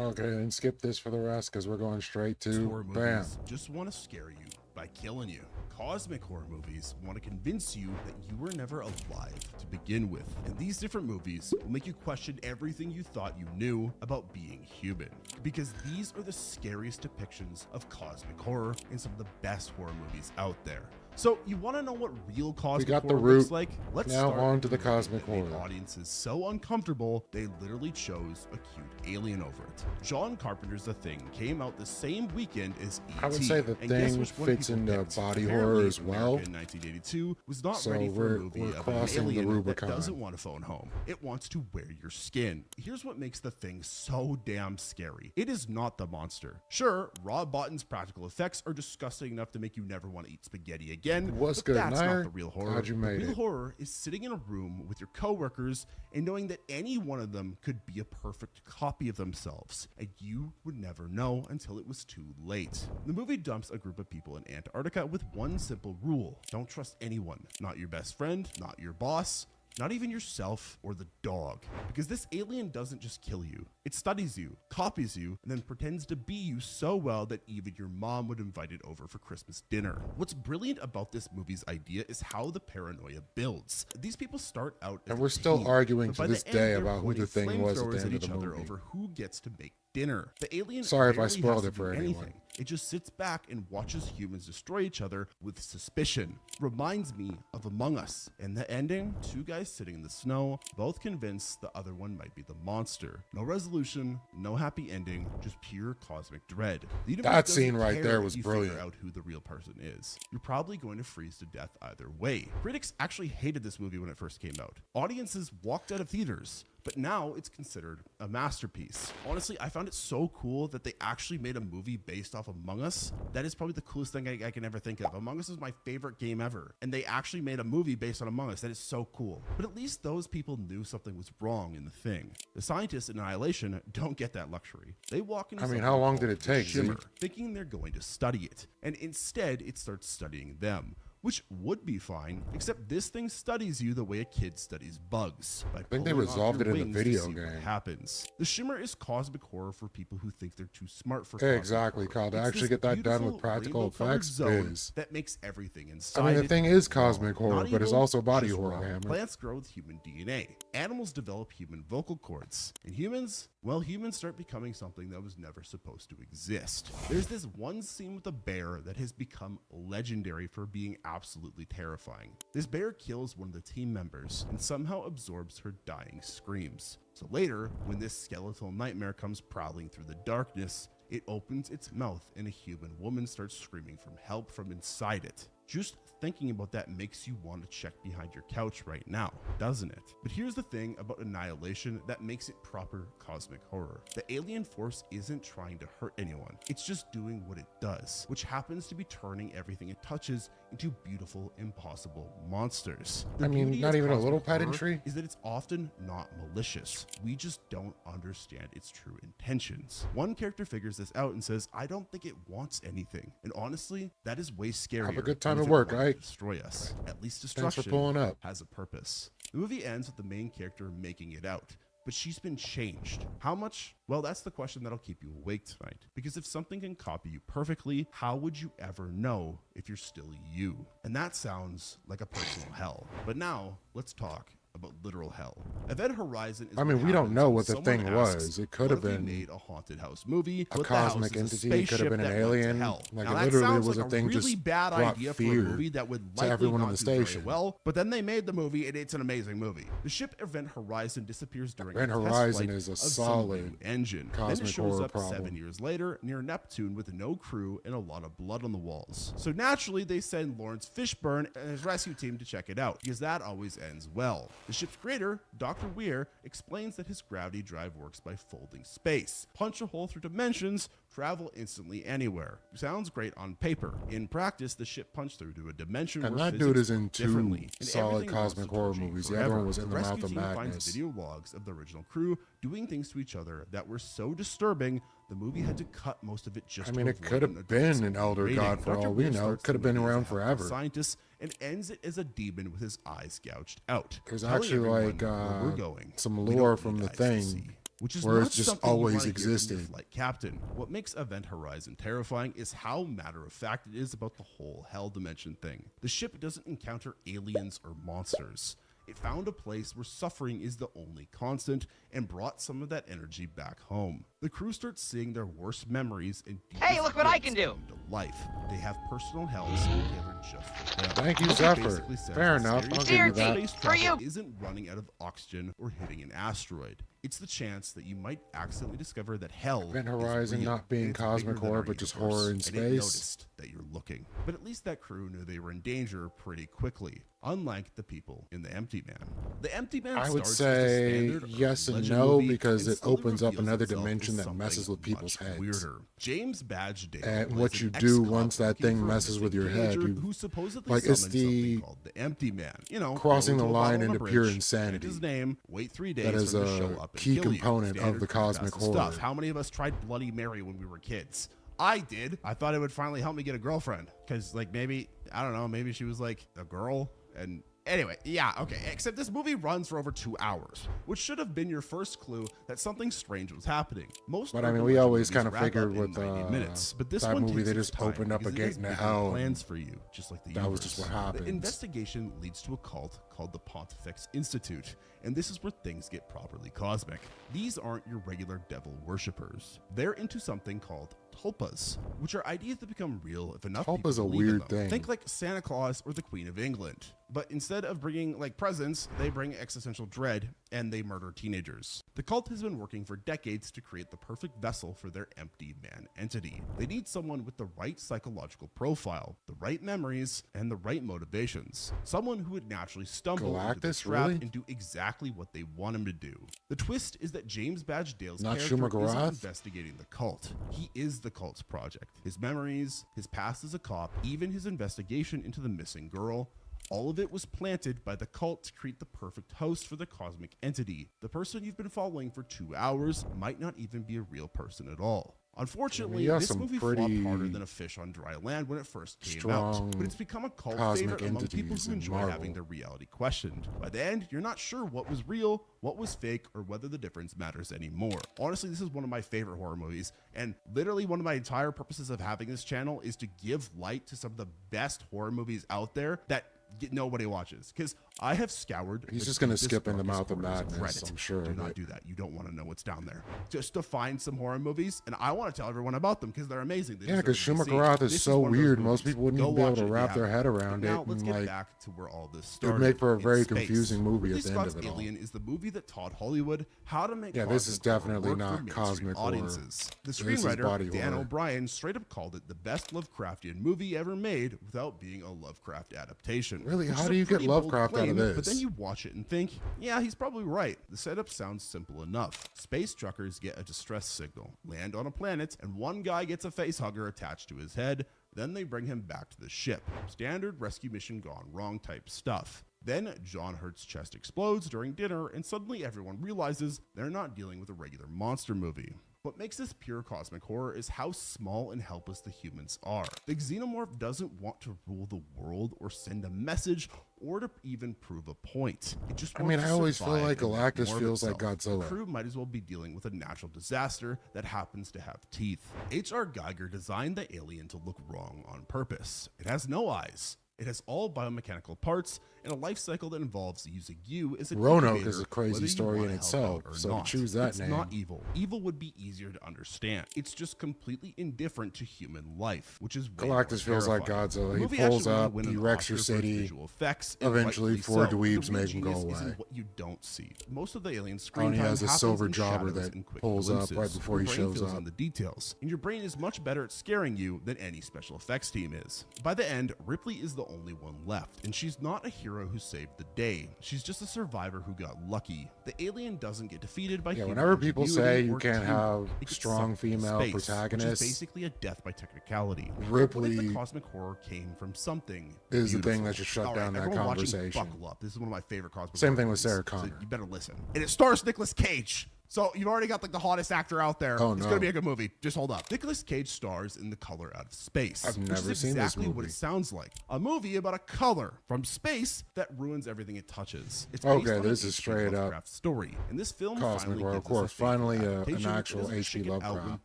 Okay, and skip this for the rest because we're going straight to horror bam. movies just want to scare you by killing you. Cosmic horror movies want to convince you that you were never alive to begin with. And these different movies will make you question everything you thought you knew about being human. Because these are the scariest depictions of cosmic horror in some of the best horror movies out there. So you want to know what real cosmic got the horror root. looks like? Let's Now start on to the with cosmic that made horror. audiences so uncomfortable they literally chose a cute alien over it. John Carpenter's The Thing came out the same weekend as E.T. I would say The And guess Thing which one fits people into picked? body Apparently, horror as well. America in 1982 was not So ready for we're- a movie we're of an crossing the alien that Rubicon. doesn't want to phone home. It wants to wear your skin. Here's what makes The Thing so damn scary. It is not the monster. Sure, Rob Botton's practical effects are disgusting enough to make you never want to eat spaghetti again. What's but good, that's Nair? not the real horror. Glad you The made real it. horror is sitting in a room with your coworkers and knowing that any one of them could be a perfect copy of themselves, and you would never know until it was too late. The movie dumps a group of people in Antarctica with one simple rule: don't trust anyone, not your best friend, not your boss, not even yourself or the dog. Because this alien doesn't just kill you. It studies you, copies you, and then pretends to be you so well that even your mom would invite it over for Christmas dinner. What's brilliant about this movie's idea is how the paranoia builds. These people start out as And a we're still team, arguing but to by this the end, day they're about who the pointing thing was at flamethrowers the end of each the other movie. over who gets to make dinner. The alien Sorry if I barely spoiled has it to for do anyone. anything. It just sits back and watches humans destroy each other with suspicion. Reminds me of Among Us. In the ending, two guys sitting in the snow, both convinced the other one might be the monster. No resolution, no happy ending, just pure cosmic dread. The universe That doesn't scene right care there if was you brilliant. figure out who the real person is. You're probably going to freeze to death either way. Critics actually hated this movie when it first came out. Audiences walked out of theaters. but now it's considered a masterpiece. Honestly, I found it so cool that they actually made a movie based off Among Us. That is probably the coolest thing I can ever think of. Among Us is my favorite game ever, and they actually made a movie based on Among Us. That is so cool. But at least those people knew something was wrong in the thing. The scientists in Annihilation don't get that luxury. They walk into how long did it take, Shimmer, Zeke? thinking they're going to study it, and instead it starts studying them, which would be fine, except this thing studies you the way a kid studies bugs. I think they resolved it in the video game. What happens. The Shimmer is cosmic horror for people who think they're too smart for exactly, Kyle. To It's actually this get that done beautiful with practical rainbow-colored effects zone is... that makes everything inside I mean, the it thing is wrong. cosmic horror, Not but it's evil, also body just horror, wrong. Hammer. Plants grow with human DNA. Animals develop human vocal cords. And humans, well, humans start becoming something that was never supposed to exist. There's this one scene with a bear that has become legendary for being absolutely terrifying. This bear kills one of the team members and somehow absorbs her dying screams. So later, when this skeletal nightmare comes prowling through the darkness, it opens its mouth and a human woman starts screaming for help from inside it. Just thinking about that makes you want to check behind your couch right now, doesn't it? But here's the thing about Annihilation that makes it proper cosmic horror. The alien force isn't trying to hurt anyone. It's just doing what it does, which happens to be turning everything it touches into beautiful, impossible monsters. The I mean, beauty not of even a cosmic little horror pedantry? is that it's often not malicious. We just don't understand its true intentions. One character figures this out and says, I don't think it wants anything. And honestly, that is way scarier. Have a good time than at if it work, wants to right? destroy us. At least Thanks destruction for pulling up. has a purpose. The movie ends with the main character making it out, but she's been changed. How much? Well, that's the question that'll keep you awake tonight. Because if something can copy you perfectly, how would you ever know if you're still you? And that sounds like a personal hell. But now, let's talk about literal hell. Event Horizon is I mean, what we don't happens know when what the someone thing asks, was. It could have what if been we made a haunted house movie. a but the house cosmic is a entity. It could have been an spaceship that went to alien. hell. Like, Now, it that literally sounds was like a thing really just bad brought idea for a fear movie that would to likely everyone in not the do very station. well. But then they made the movie, and it's an amazing movie. The ship Event Horizon disappears during Event a test Horizon flight is a of some solid new engine. Then cosmic it shows horror up problem. 7 years later near Neptune with no crew and a lot of blood on the walls. So naturally, they send Lawrence Fishburne and his rescue team to check it out, because that always ends well. The ship's creator, Dr. Weir, explains that his gravity drive works by folding space. Punch a hole through dimensions, travel instantly anywhere. Sounds great on paper. In practice, the ship punched through to a dimension And where that dude physics is in work two differently, and solid everything lost cosmic its horror energy movies. The forever. other one was In the rescue Mouth of team finds Madness. video logs of the original crew doing things to each other that were so disturbing, the movie had to cut most of it just I mean, to it avoid could an have been adult an Elder rating. God for Dr. all we Weir know. It starts could have the been movie as a around helpful forever. scientist and ends it as a demon with his eyes gouged out. There's telling actually everyone like where we're going. some We lore don't from need the eyes to see. thing Which is where not it's just something you always wanna hear from your existed. flight captain. What makes Event Horizon terrifying is how matter-of-fact it is about the whole hell dimension thing. The ship doesn't encounter aliens or monsters. It found a place where suffering is the only constant and brought some of that energy back home. The crew starts seeing their worst memories and Hey, look what I can do! come to life. They have personal hells tailored just for them. Thank you, The movie Zephyr. basically says Fair the enough. scariest I'll give you thing about that. space For travel you. isn't running out of oxygen or hitting an asteroid. It's the chance that you might accidentally discover that hell Event is Horizon real, not being and it's cosmic bigger than horror, our but just universe, horror in and it space. noticed that you're looking. But at least that crew knew they were in danger pretty quickly, unlike the people in The Empty Man. The Empty Man I would starts as a say standard yes and legend no, movie because and it slowly opens up reveals another itself dimension as that messes something with people's much heads. Weirder. James Badgedale And plays what an you do ex-cop once that looking thing for a messes with missing your head, teenager you who supposedly like it's summons the something called the Empty Man. You know, crossing go the to a bottle line on a into pure bridge, insanity. get his name, wait 3 days That is for him to a show up and key kill you. component of Standard the cosmic fantastic stuff. horror. How many of us tried Bloody Mary when we were kids? I did. I thought it would finally help me get a girlfriend. Because, like, maybe, I don't know, maybe she was, like, a girl. And anyway, yeah, okay. Except this movie runs for over 2 hours, which should have been your first clue that something strange was happening. Most But I urban mean, we legend always movies kind of wrap up figured in with 90 minutes, but this that one movie, takes they its just time opened up a because it gate has into bigger hell. plans for you, just like the That was universe. just what happens. The investigation leads to a cult called the Pontifex Institute, and this is where things get properly cosmic. These aren't your regular devil worshippers. They're into something called tulpas, which are ideas that become real if enough Tulpa's people a believe in weird them. thing. Think like Santa Claus or the Queen of England. But instead of bringing like presents, they bring existential dread and they murder teenagers. The cult has been working for decades to create the perfect vessel for their empty man entity. They need someone with the right psychological profile, the right memories, and the right motivations. Someone who would naturally stumble into the trap and do exactly what they want him to do. The twist is that James Badge Dale's character isn't investigating the cult. He is the cult's project. His memories, his past as a cop, even his investigation into the missing girl, all of it was planted by the cult to create the perfect host for the cosmic entity. The person you've been following for 2 hours might not even be a real person at all. Unfortunately, this movie flopped harder than a fish on dry land when it first came out, but it's become a cult favorite among people who enjoy having their reality questioned. By the end, you're not sure what was real, what was fake, or whether the difference matters anymore. Honestly, this is one of my favorite horror movies, and literally one of my entire purposes of having this channel is to give light to some of the best horror movies out there that nobody watches, because I have scoured. He's just going to skip in the mouth of madness, I'm sure. Do not do that. You don't want to know what's down there. Just to find some horror movies, and I want to tell everyone about them because they're amazing. Yeah, because Shumagorath is so weird. Most people wouldn't even be able to wrap their head around it. Now let's get like, back to where all this started. It would make for a very confusing movie Ridley at the end Scott's of it all. Alien is the movie that taught Hollywood how to make. Yeah, this is definitely not cosmic cosmic audiences. The This is screenwriter body Dan horror. O'Brien straight up called it the best Lovecraftian movie ever made without being a Lovecraft adaptation. Really? which How is do a you get pretty bold Lovecraft out of claim, this? But then you watch it and think, yeah, he's probably right. The setup sounds simple enough. Space truckers get a distress signal, land on a planet, and one guy gets a facehugger attached to his head. Then they bring him back to the ship. Standard rescue mission gone wrong type stuff. Then John Hurt's chest explodes during dinner, and suddenly everyone realizes they're not dealing with a regular monster movie. What makes this pure cosmic horror is how small and helpless the humans are. The xenomorph doesn't want to rule the world or send a message or to even prove a point. It just I wants mean, to I always feel survive like and make Galactus more of feels like itself. Godzilla. The crew might as well be dealing with a natural disaster that happens to have teeth. H.R. Geiger designed the alien to look wrong on purpose. It has no eyes. It has all biomechanical parts and a life cycle that involves using you as a Roanoke incubator, is a crazy whether you story wanna in help itself, out or so not. choose that it's name. not evil. Evil would be easier to understand. It's just completely indifferent to human life, which is way more Galactus feels like terrifying. Godzilla. The He movie pulls actually up, won he an wrecks your Oscar for its city. visual effects, and Eventually, rightfully 4 so. dweebs The make real him go genius is in away. what you don't see. Most of the alien Oh, screen and he time has a happens silver in jobber shadows that and quick pulls up glimpses. right before Your he brain shows fills up. in the details, and your brain is much better at scaring you than any special effects team is. By the end, Ripley is the only one left, and she's not a hero who saved the day. She's just a survivor who got lucky. The alien doesn't get defeated by Yeah, human whenever people say ingenuity you or can't teamwork. have It gets strong sucked into female space, which protagonists, is basically a death by technicality. Ripley What if the cosmic horror came from something is the thing beautiful? that should shut All right, down that everyone watching, conversation. buckle up. This is one of my favorite cosmic Same horror thing with Sarah movies, so Connor. you better listen. And it stars Nicolas Cage. So you've already got like the hottest actor out there. Oh, It's no. gonna be a good movie. Just hold up. Nicolas Cage stars in The Color Out of Space. I've which never is seen this exactly what movie. it sounds like. A movie about a color from space that ruins everything it touches. It's based Okay, on this an is H.P. straight up Lovecraft story. And this film cosmic finally horror, gives of course. us a faithful Finally, an adaptation that actual doesn't H.P. shake it out when Lovecraft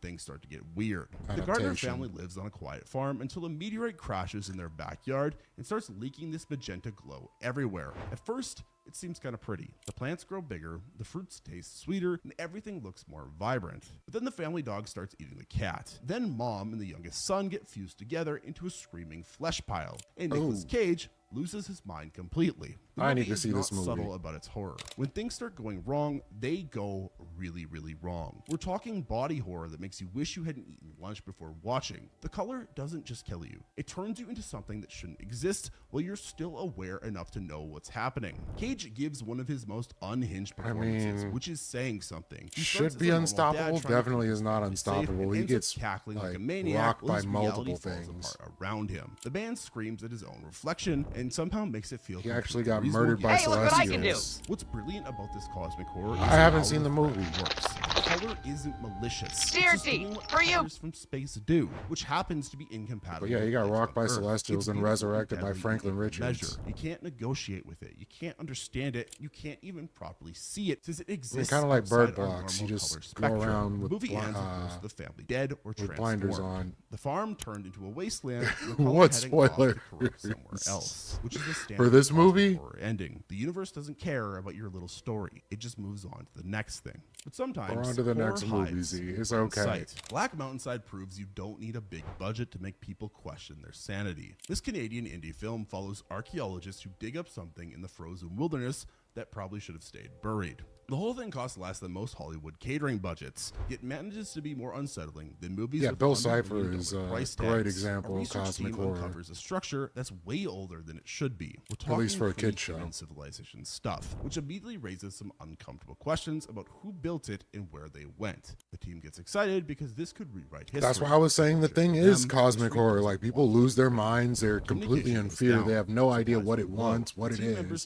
things start to get weird. The Gardner adaptation. family lives on a quiet farm until a meteorite crashes in their backyard and starts leaking this magenta glow everywhere. At first, it seems kind of pretty. The plants grow bigger, the fruits taste sweeter, and everything looks more vibrant. But then the family dog starts eating the cat. Then mom and the youngest son get fused together into a screaming flesh pile. And Nicolas Cage loses his mind completely. The I movie need to is see this not movie. subtle about its horror. When things start going wrong, they go really, really wrong. We're talking body horror that makes you wish you hadn't eaten lunch before watching. The color doesn't just kill you. It turns you into something that shouldn't exist while you're still aware enough to know what's happening. Cage gives one of his most unhinged performances, mean, which is saying something. He starts should as be a normal dad unstoppable. trying to Definitely keep is not his family safe, unstoppable. and He ends up gets cackling like a like maniac rocked while by his reality multiple falls things. apart around him. The man screams at his own reflection and somehow makes it feel He actually completely got reasonable. murdered by Hey, look what I can do. Celestials. What's brilliant about this cosmic horror is I haven't how seen the threat movie. works. Color isn't malicious. It's just Seriously, doing what for you. colors from space do, which happens to be incompatible. But yeah, he got with life rocked on by Earth. Celestials It's and beautiful resurrected by deadly Franklin in Richards. measure. You can't negotiate with it. You can't understand it. You can't even properly see it since it exists. kind of like Bird outside our Box. You normal just color go spectrum. around The with movie ends with most of the family dead or with blinders transformed. on. The farm turned into a wasteland. and the What couple heading off to spoilers? corrupt somewhere else, which is the For standard this cosmic movie? horror ending. The universe doesn't care about your little story. It just moves on to the next thing. But sometimes Or on to the horror next movie, hides Z. It's in okay. sight. Black Mountainside proves you don't need a big budget to make people question their sanity. This Canadian indie film follows archaeologists who dig up something in the frozen wilderness that probably should have stayed buried. The whole thing costs less than most Hollywood catering budgets, yet manages to be more unsettling than movies. Yeah, with Bill $100 Cipher million is a price great tags. example A of research cosmic team horror. uncovers a structure that's way older than it should be. We're At talking least for a kid pre-human show. civilization stuff, which immediately raises some uncomfortable questions about who built it and where they went. The team gets excited because this could rewrite history. That's why I was saying the thing is cosmic horror. Like, people lose their minds. They're completely in fear. They have no idea what it wants, what it is.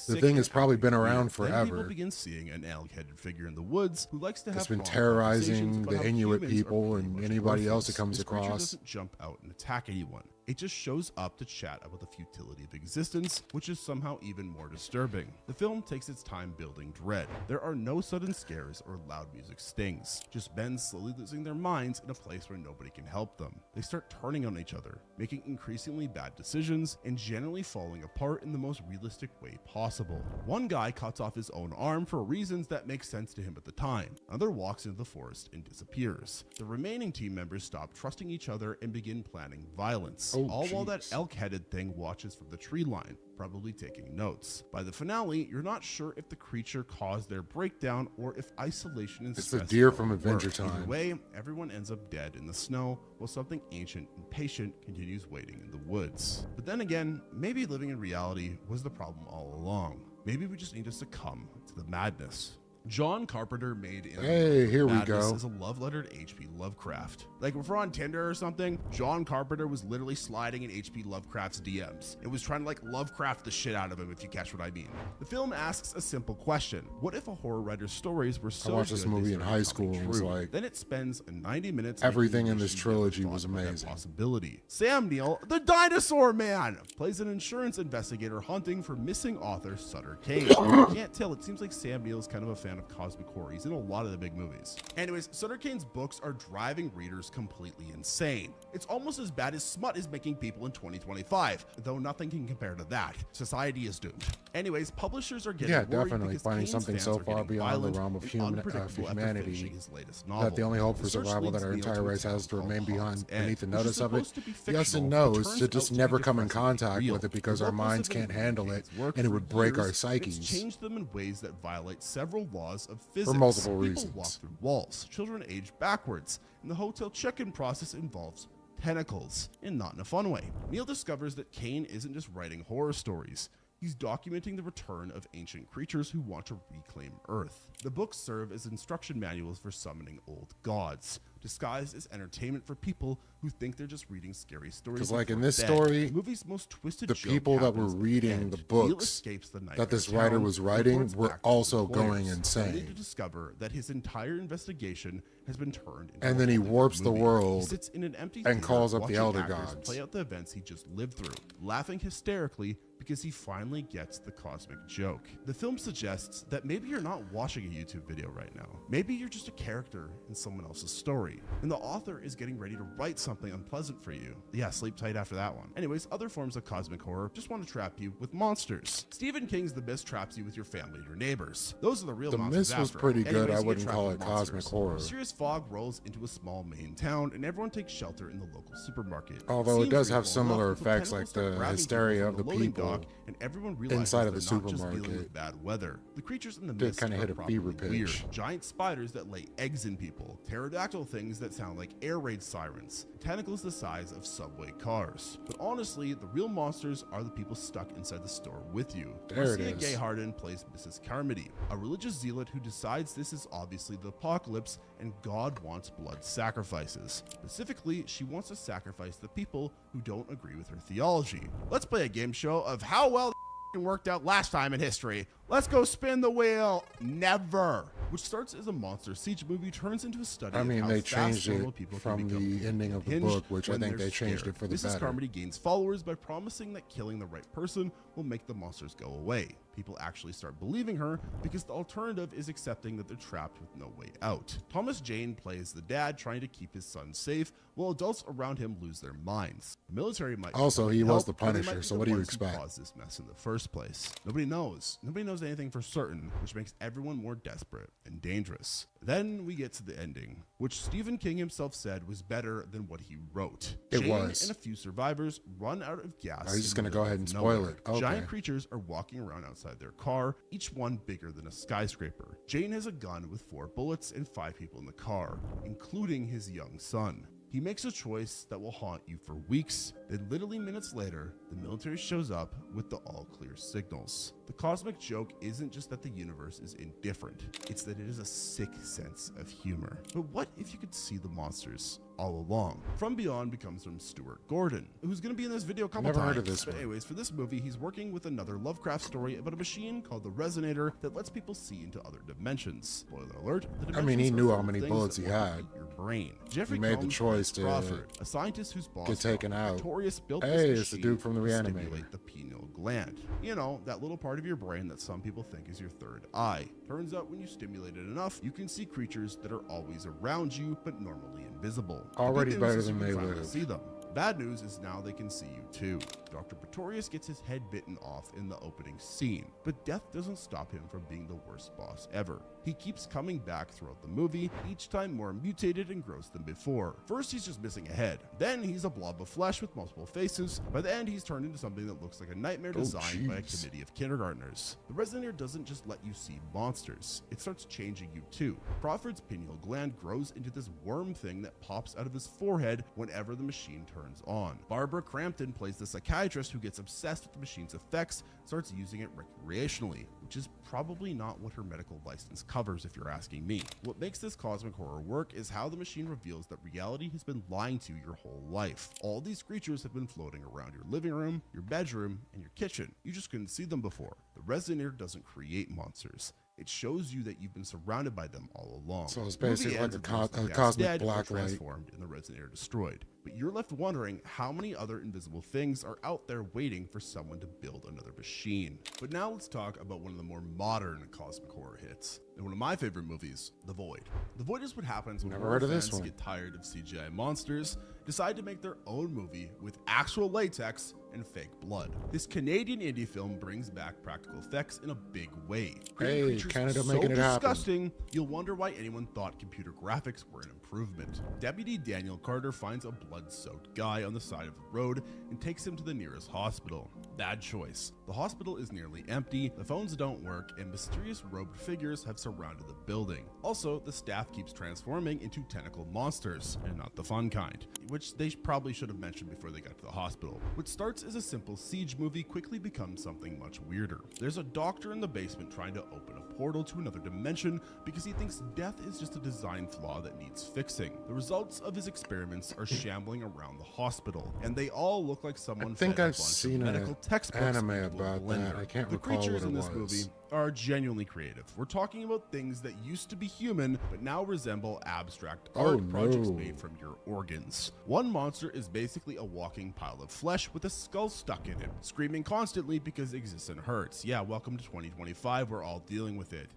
The thing has probably been around Then people forever. begin seeing an elk-headed figure in the woods who likes to have It's been long terrorizing conversations about the how Inuit humans are people pretty and much anybody else worthless. it comes This creature across. doesn't jump out and attack anyone. It just shows up to chat about the futility of existence, which is somehow even more disturbing. The film takes its time building dread. There are no sudden scares or loud music stings, just men slowly losing their minds in a place where nobody can help them. They start turning on each other, making increasingly bad decisions, and generally falling apart in the most realistic way possible. One guy cuts off his own arm for reasons that make sense to him at the time. Another walks into the forest and disappears. The remaining team members stop trusting each other and begin planning violence. All while that elk-headed thing watches from the tree line, probably taking notes. By the finale, you're not sure if the creature caused their breakdown or if isolation and It's the stress deer don't from Adventure work. Either Time. way, everyone ends up dead in the snow while something ancient and patient continues waiting in the woods. But then again, maybe living in reality was the problem all along. Maybe we just need to succumb to the madness. John Carpenter made In the Hey, Name of here we Madness go. is a love letter to H.P. Lovecraft. Like, if we're on Tinder or something, John Carpenter was literally sliding in H.P. Lovecraft's DMs. It was trying to, like, Lovecraft the shit out of him, if you catch what I mean. The film asks a simple question. What if a horror writer's stories were so I watched this good they movie in started high coming school and was true? like, Then it spends 90 minutes everything making in you this wish you never trilogy thought was about that amazing. possibility. Sam Neill, the dinosaur man, plays an insurance investigator hunting for missing author Sutter Kane. I can't tell, it seems like Sam Neill is kind of a fan of cosmic horror. He's in a lot of the big movies. Anyways, Sutter Kane's books are driving readers completely insane. It's almost as bad as smut is making people in 2025, though nothing can compare to that. Society is doomed. Anyways, publishers are getting worried definitely because finding Kane's something fans so are far getting beyond the violent realm of and human unpredictable after humanity finishing his latest that novel. the only hope for The search survival leads that our Neil to entire a race town has to called remain Hog's beneath End, the which notice is of it. supposed to be Yes and fictional, no, but is turns to out just to be never come in depressingly contact real. with it because The our locals minds have been can't doing handle it Kane's work and it for would break our years. psyches. It's changed them in ways that violate several laws of physics. multiple People reasons. walk through walls, children age backwards, and the hotel check-in process involves tentacles, and not in a fun way. Neil discovers that Kane isn't just writing horror stories. He's documenting the return of ancient creatures who want to reclaim Earth. The books serve as instruction manuals for summoning old gods, disguised as entertainment for people who think they're just reading scary stories. Because, like, in before this bed. story, The movie's most twisted the joke people that were happens at the reading end. the Neil books escapes the that nightmare this writer town, was writing reports were back to his also going employers, only insane. to discover that his entire investigation has been turned into And a then he Hollywood warps the movie. world He sits in an empty and theater calls up the watching Elder actors Gods. play out the events he just lived through, laughing hysterically because he finally gets the cosmic joke. The film suggests that maybe you're not watching a YouTube video right now. Maybe you're just a character in someone else's story, and the author is getting ready to write something unpleasant for you. Yeah, sleep tight after that one. Anyways, other forms of cosmic horror just want to trap you with monsters. Stephen King's The Mist traps you with your family and your neighbors. Those are the real The monsters. Mist was after all. pretty good. Anyways, I you get wouldn't trapped call with it cosmic monsters. horror. Serious fog rolls into a small main town, and everyone takes shelter in the local supermarket. Although it Scenes does revolve have similar enough, effects, tentacles like start the grabbing hysteria people of from the loading people dock, and everyone realizes inside of they're the not just dealing supermarket. with bad weather. The creatures in the Did mist kinda are hit a probably fever pitch. weird. Giant spiders that lay eggs in people, pterodactyl things that sound like air raid sirens, tentacles the size of subway cars. But honestly, the real monsters are the people stuck inside the store with you. There it Marcia is. Gay Harden plays Mrs. Carmody, a religious zealot who decides this is obviously the apocalypse and God wants blood sacrifices. Specifically, she wants to sacrifice the people who don't agree with her theology. Let's play a game show of how well worked out last time in history. Let's go spin the wheel. Never. Which starts as a monster siege movie, turns into a study I of mean, how they fast changed normal it people from can become the ending of the unhinged book, which I when think they're they changed scared. it for the Mrs. better. Carmody gains followers by promising that killing the right person will make the monsters go away. People actually start believing her because the alternative is accepting that they're trapped with no way out. Thomas Jane plays the dad trying to keep his son safe while adults around him lose their minds. The military might also he was the help, or they might Punisher, be so the what do you ones who expect? caused this mess in the first place. Nobody knows anything for certain, which makes everyone more desperate and dangerous. Then we get to the ending, which Stephen King himself said was better than what he wrote. It Jane was. and a few survivors run out of gas. Oh, he's just in gonna the go middle ahead of and spoil nowhere. it. Okay. Giant creatures are walking around outside their car, each one bigger than a skyscraper. Jane has a gun with 4 bullets and 5 people in the car, including his young son. He makes a choice that will haunt you for weeks. Then literally minutes later, the military shows up with the all clear signals. The cosmic joke isn't just that the universe is indifferent, it's that it is a sick sense of humor. But what if you could see the monsters all along? From Beyond becomes from Stuart Gordon, who's going to be in this video a couple Never times. heard of this But one. anyways, for this movie, he's working with another Lovecraft story about a machine called the Resonator that lets people see into other dimensions. Spoiler alert, the I mean, he dimensions knew are how full of many things bullets that he will had. eat your brain. Jeffrey He made the Combs choice plays to Crawford, a scientist whose boss get taken out. Notorious built Hey, this it's the machine dude from the to Reanimator. stimulate the pineal gland. You know, that little part of your brain that some people think is your third eye. Turns out when you stimulate it enough, you can see creatures that are always around you but normally invisible. The good Already news better is you than can they finally live. see them. Bad news is now they can see you too. Dr. Pretorius gets his head bitten off in the opening scene, but death doesn't stop him from being the worst boss ever. He keeps coming back throughout the movie, each time more mutated and gross than before. First he's just missing a head, then he's a blob of flesh with multiple faces. By the end he's turned into something that looks like a nightmare designed by a jeez. committee of kindergartners. The Resonator doesn't just let you see monsters, it starts changing you too. Crawford's pineal gland grows into this worm thing that pops out of his forehead whenever the machine turns on. Barbara Crampton plays the psychiatrist who gets obsessed with the machine's effects, starts using it recreationally, which is probably not what her medical license covers if you're asking me. What makes this cosmic horror work is how the machine reveals that reality has been lying to you your whole life. All these creatures have been floating around your living room, your bedroom, and your kitchen. You just couldn't see them before. The Resonator doesn't create monsters. It shows you that you've been surrounded by them all along. So it's The movie basically ends like with a most of the cast cosmic dead or black light. transformed and the Resonator destroyed. But you're left wondering how many other invisible things are out there waiting for someone to build another machine. But now let's talk about one of the more modern cosmic horror hits, and one of my favorite movies, The Void. The Void is what happens when Never horror heard of this fans one. get tired of CGI monsters, decide to make their own movie with actual latex and fake blood. This Canadian indie film brings back practical effects in a big way. creating Hey, creatures Canada so making it happen. disgusting, you'll wonder why anyone thought computer graphics were an improvement. Deputy Daniel Carter finds a blood-soaked guy on the side of the road and takes him to the nearest hospital. Bad choice. The hospital is nearly empty, the phones don't work, and mysterious robed figures have surrounded the building. Also, the staff keeps transforming into tentacle monsters, and not the fun kind, which they probably should have mentioned before they got to the hospital. What starts as a simple siege movie quickly becomes something much weirder. There's a doctor in the basement trying to open a portal to another dimension because he thinks death is just a design flaw that needs fixing. The results of his experiments are shambling around the hospital, and they all look like someone I think fed a I've bunch seen of an medical textbooks anime into a about blender. that. I can't the recall what creatures it in this was. movie are genuinely creative. We're talking about things that used to be human but now resemble abstract Oh, art projects no. made from your organs. One monster is basically a walking pile of flesh with a skull stuck in it, screaming constantly because existence hurts. Yeah, welcome to 2025, we're all dealing with it.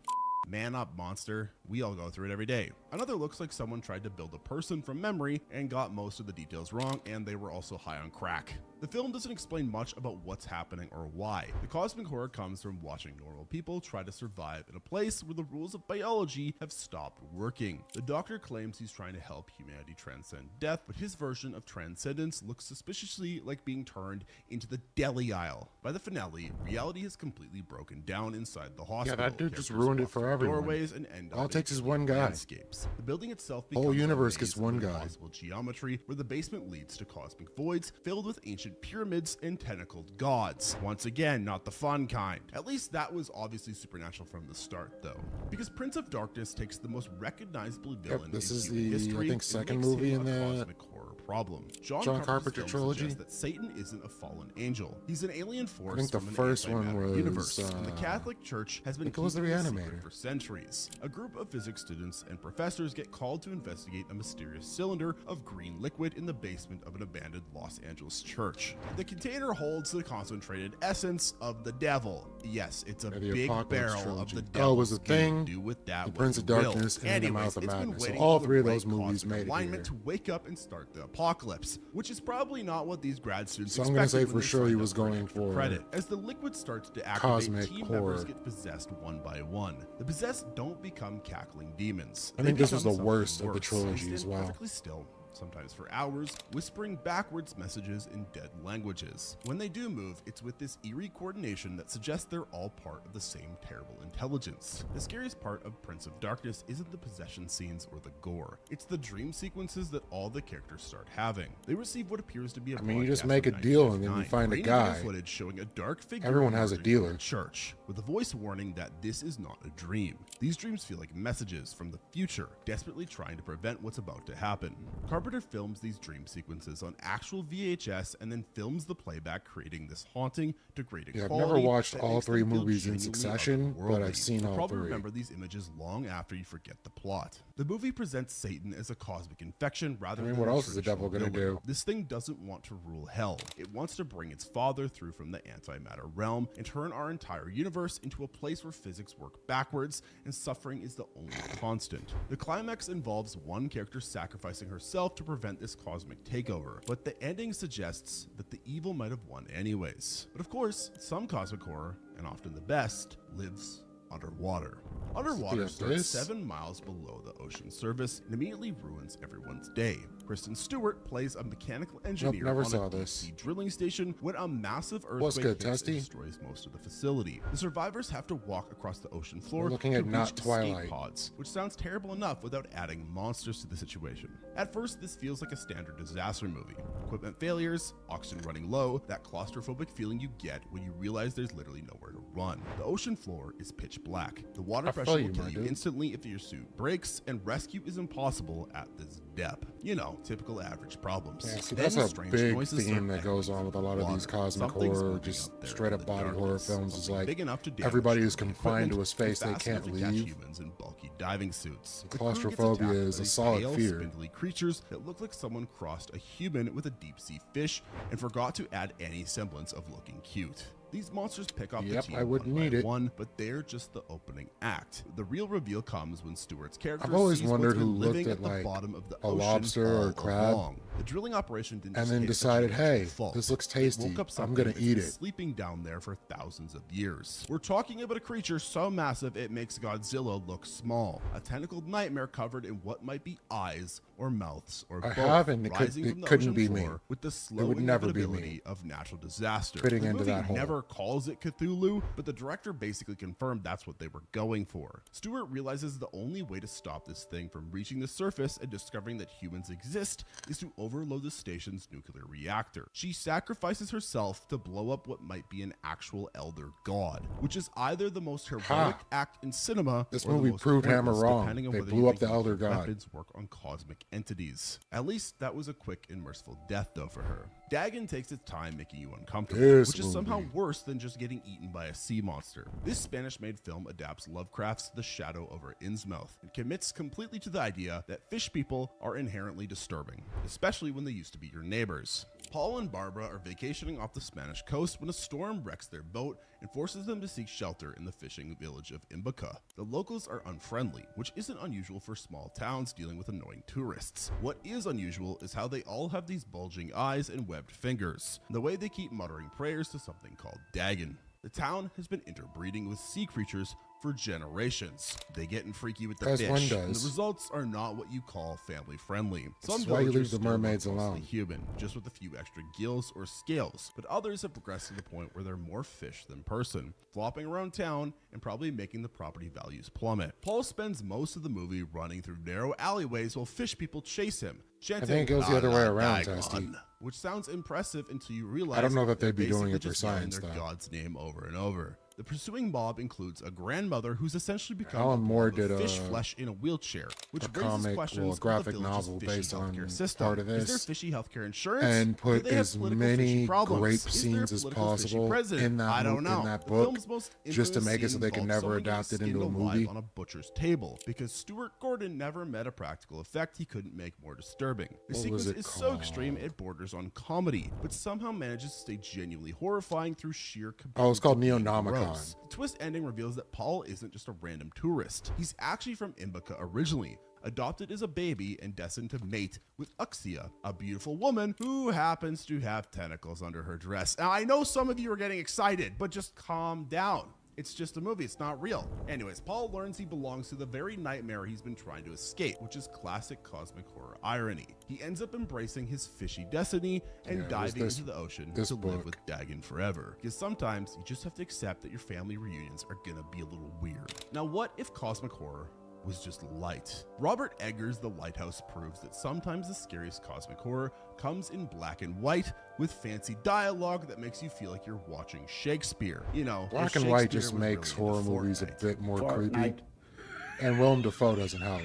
Man up, monster. We all go through it every day. Another looks like someone tried to build a person from memory and got most of the details wrong, and they were also high on crack. The film doesn't explain much about what's happening or why. The cosmic horror comes from watching normal people try to survive in a place where the rules of biology have stopped working. The doctor claims he's trying to help humanity transcend death, but his version of transcendence looks suspiciously like being turned into the deli aisle. By the finale, reality has completely broken down inside the hospital. Yeah, that dude just Characters ruined it walk for through everyone. doorways and end up All it in takes is one creepy guy. landscapes. The building itself Whole becomes a universe maze gets one of guy. impossible geometry, where the basement leads to cosmic voids filled with ancient pyramids and tentacled gods. Once again, not the fun kind. At least that was obviously supernatural from the start, though, because Prince of Darkness takes the most recognizable villain this in is human the, I history think, and second makes movie him in a the cosmic horror problem. John Carpenter Carpenter's film trilogy? suggests that Satan isn't a fallen angel. He's an alien force I think the from an first one antimatter was, universe, and the Catholic Church has been I think it was the keeping this secret Reanimator. for centuries. A group of physics students and professors get called to investigate a mysterious cylinder of green liquid in the basement of an abandoned Los Angeles church. The container holds the concentrated essence of the devil. Yes, it's a Yeah, the big Apocalypse barrel trilogy. of the Oh, it devil. was a thing, Do with that The what Prince you of Darkness, will. and the Anyways, Mouth of it's been Madness. So waiting all for three of the those right movies cosmic made it alignment here. to wake up and start the apocalypse, which is probably not what these grad students So I'm gonna expected say when for they sure he signed was up for going extra for credit. As the liquid starts to activate, cosmic team horror. members get possessed one by one. The possessed don't become cackling demons. I think They this was the become something worst of the worse. trilogy They as stand well. perfectly still, sometimes for hours, whispering backwards messages in dead languages. When they do move, it's with this eerie coordination that suggests they're all part of the same terrible intelligence. The scariest part of Prince of Darkness isn't the possession scenes or the gore. It's the dream sequences that all the characters start having. They receive what appears to be a I mean, you just broadcast make of a deal and then you 1959, find a grainy video guy. footage showing a dark figure Everyone has a emerging from dealer. a church, with a voice warning that this is not a dream. These dreams feel like messages from the future, desperately trying to prevent what's about to happen. Carpenter films these dream sequences on actual VHS and then films the playback, creating this haunting, degrading Yeah, I've quality never watched that all makes them three feel movies in genuinely succession, but I've otherworldly. seen You'll all probably three. remember these images long after you forget the plot. The movie presents Satan as a cosmic infection rather I mean, than what a else is the devil traditional gonna villain. do? This thing doesn't want to rule hell. It wants to bring its father through from the antimatter realm and turn our entire universe into a place where physics work backwards and suffering is the only constant. The climax involves one character sacrificing herself to prevent this cosmic takeover, but the ending suggests that the evil might have won anyways. But of course, some cosmic horror, and often the best, lives underwater. Underwater Is it starts this? 7 miles below the ocean surface and immediately ruins everyone's day. Kristen Stewart plays a mechanical engineer never on saw a this. deep-sea drilling station when a massive What's earthquake good, hits and Testy? destroys most of the facility. The survivors have to walk across the ocean floor We're looking to at reach not escape Twilight. pods, which sounds terrible enough without adding monsters to the situation. At first, this feels like a standard disaster movie. Equipment failures, oxygen running low, that claustrophobic feeling you get when you realize there's literally nowhere to run. The ocean floor is pitch black. The water I pressure feel will you, kill my you dude. instantly if your suit breaks, and rescue is impossible at this depth. You know, typical average problems. Yeah, see, Then that's a strange big noises theme start that goes echoing on with a from lot of these water. cosmic Something's horror, moving just up there straight in up the body horror darkness, films. Is something like big enough to damage everybody is heavy confined to a equipment space and they fast can't enough to catch leave. humans in bulky diving suits. The The crew gets claustrophobia attacked is by a these solid pale, fear. spindly creatures that look like someone crossed a human with a deep sea fish and forgot to add any semblance of looking cute. These monsters pick off Yep, the team I wouldn't one by need it. one, but they're just the opening act. The real reveal comes when Stewart's character I've always sees wondered what's been who looked living at, the like, bottom of the a ocean lobster or a all crab along. The drilling operation didn't and just then hit the decided, situation hey, fault. this looks It tasty. woke up I'm something gonna that's eat been it. sleeping down there for thousands of years. We're talking about a creature so massive it makes Godzilla look small. A tentacled nightmare covered in what might be eyes or mouths or I both, have, and it rising could- from it the couldn't ocean be me. floor with the slow It would never be inevitability me. of natural disaster. Fitting The into movie that hole. never calls it Cthulhu, but the director basically confirmed that's what they were going for. Stewart realizes the only way to stop this thing from reaching the surface and discovering that humans exist is to overload the station's nuclear reactor. She sacrifices herself to blow up what might be an actual elder god, which is either the most heroic act in cinema This or the movie most proved Hammer pointless, wrong. depending on They whether blew you up think the elder nuclear god. weapons work on cosmic entities. At least that was a quick and merciful death though for her. Dagon takes its time making you uncomfortable, This which is somehow movie. worse than just getting eaten by a sea monster. This Spanish-made film adapts Lovecraft's The Shadow over Innsmouth and commits completely to the idea that fish people are inherently disturbing, especially when they used to be your neighbors. Paul and Barbara are vacationing off the Spanish coast when a storm wrecks their boat and forces them to seek shelter in the fishing village of Imboca. The locals are unfriendly, which isn't unusual for small towns dealing with annoying tourists. What is unusual is how they all have these bulging eyes and webbed fingers, and the way they keep muttering prayers to something called Dagon. The town has been interbreeding with sea creatures for generations. They getting freaky with the As one fish, and does. the results are not what you call family friendly. This is Some why you leave villagers the still look mermaids mostly alone. human, just with a few extra gills or scales, but others have progressed to the point where they're more fish than person, flopping around town and probably making the property values plummet. Paul spends most of the movie running through narrow alleyways while fish people chase him, chanting, think it goes the other way "Allah around, Dagon," Testy. which sounds impressive until you realize I don't know that they're they'd be doing basically it for just yelling science, their though. god's name over and over. The pursuing mob includes a grandmother who's essentially become Alan Moore did fish a flesh in a wheelchair, which raises comic, questions a graphic of the village's novel fishy based on healthcare system. part of Is there this, fishy healthcare insurance? and put Do they have as political many fishy problems? grape Is there a scenes as political fishy possible president? in that I don't know. in that The book, film's most just to infamous make it so scene they can involves never someone getting adapt it into skinned a alive movie. on a butcher's table because Stuart Gordon never met a practical effect he couldn't make more disturbing. The What sequence was it is so called? extreme it borders on comedy, but somehow manages to stay genuinely horrifying through sheer Oh, it's called being Neonomicon. gross. The twist ending reveals that Paul isn't just a random tourist. He's actually from Imbica originally, adopted as a baby and destined to mate with Uxia, a beautiful woman who happens to have tentacles under her dress. Now, I know some of you are getting excited, but just calm down. It's just a movie, it's not real. Anyways, Paul learns he belongs to the very nightmare he's been trying to escape, which is classic cosmic horror irony. He ends up embracing his fishy destiny and diving into the ocean to live with Dagon forever. Because sometimes you just have to accept that your family reunions are gonna be a little weird. Now, what if cosmic horror was just light? Robert Eggers' The Lighthouse proves that sometimes the scariest cosmic horror comes in black and white with fancy dialogue that makes you feel like you're watching Shakespeare. You know, Black and white just makes horror movies a bit more creepy, and Willem Dafoe doesn't help.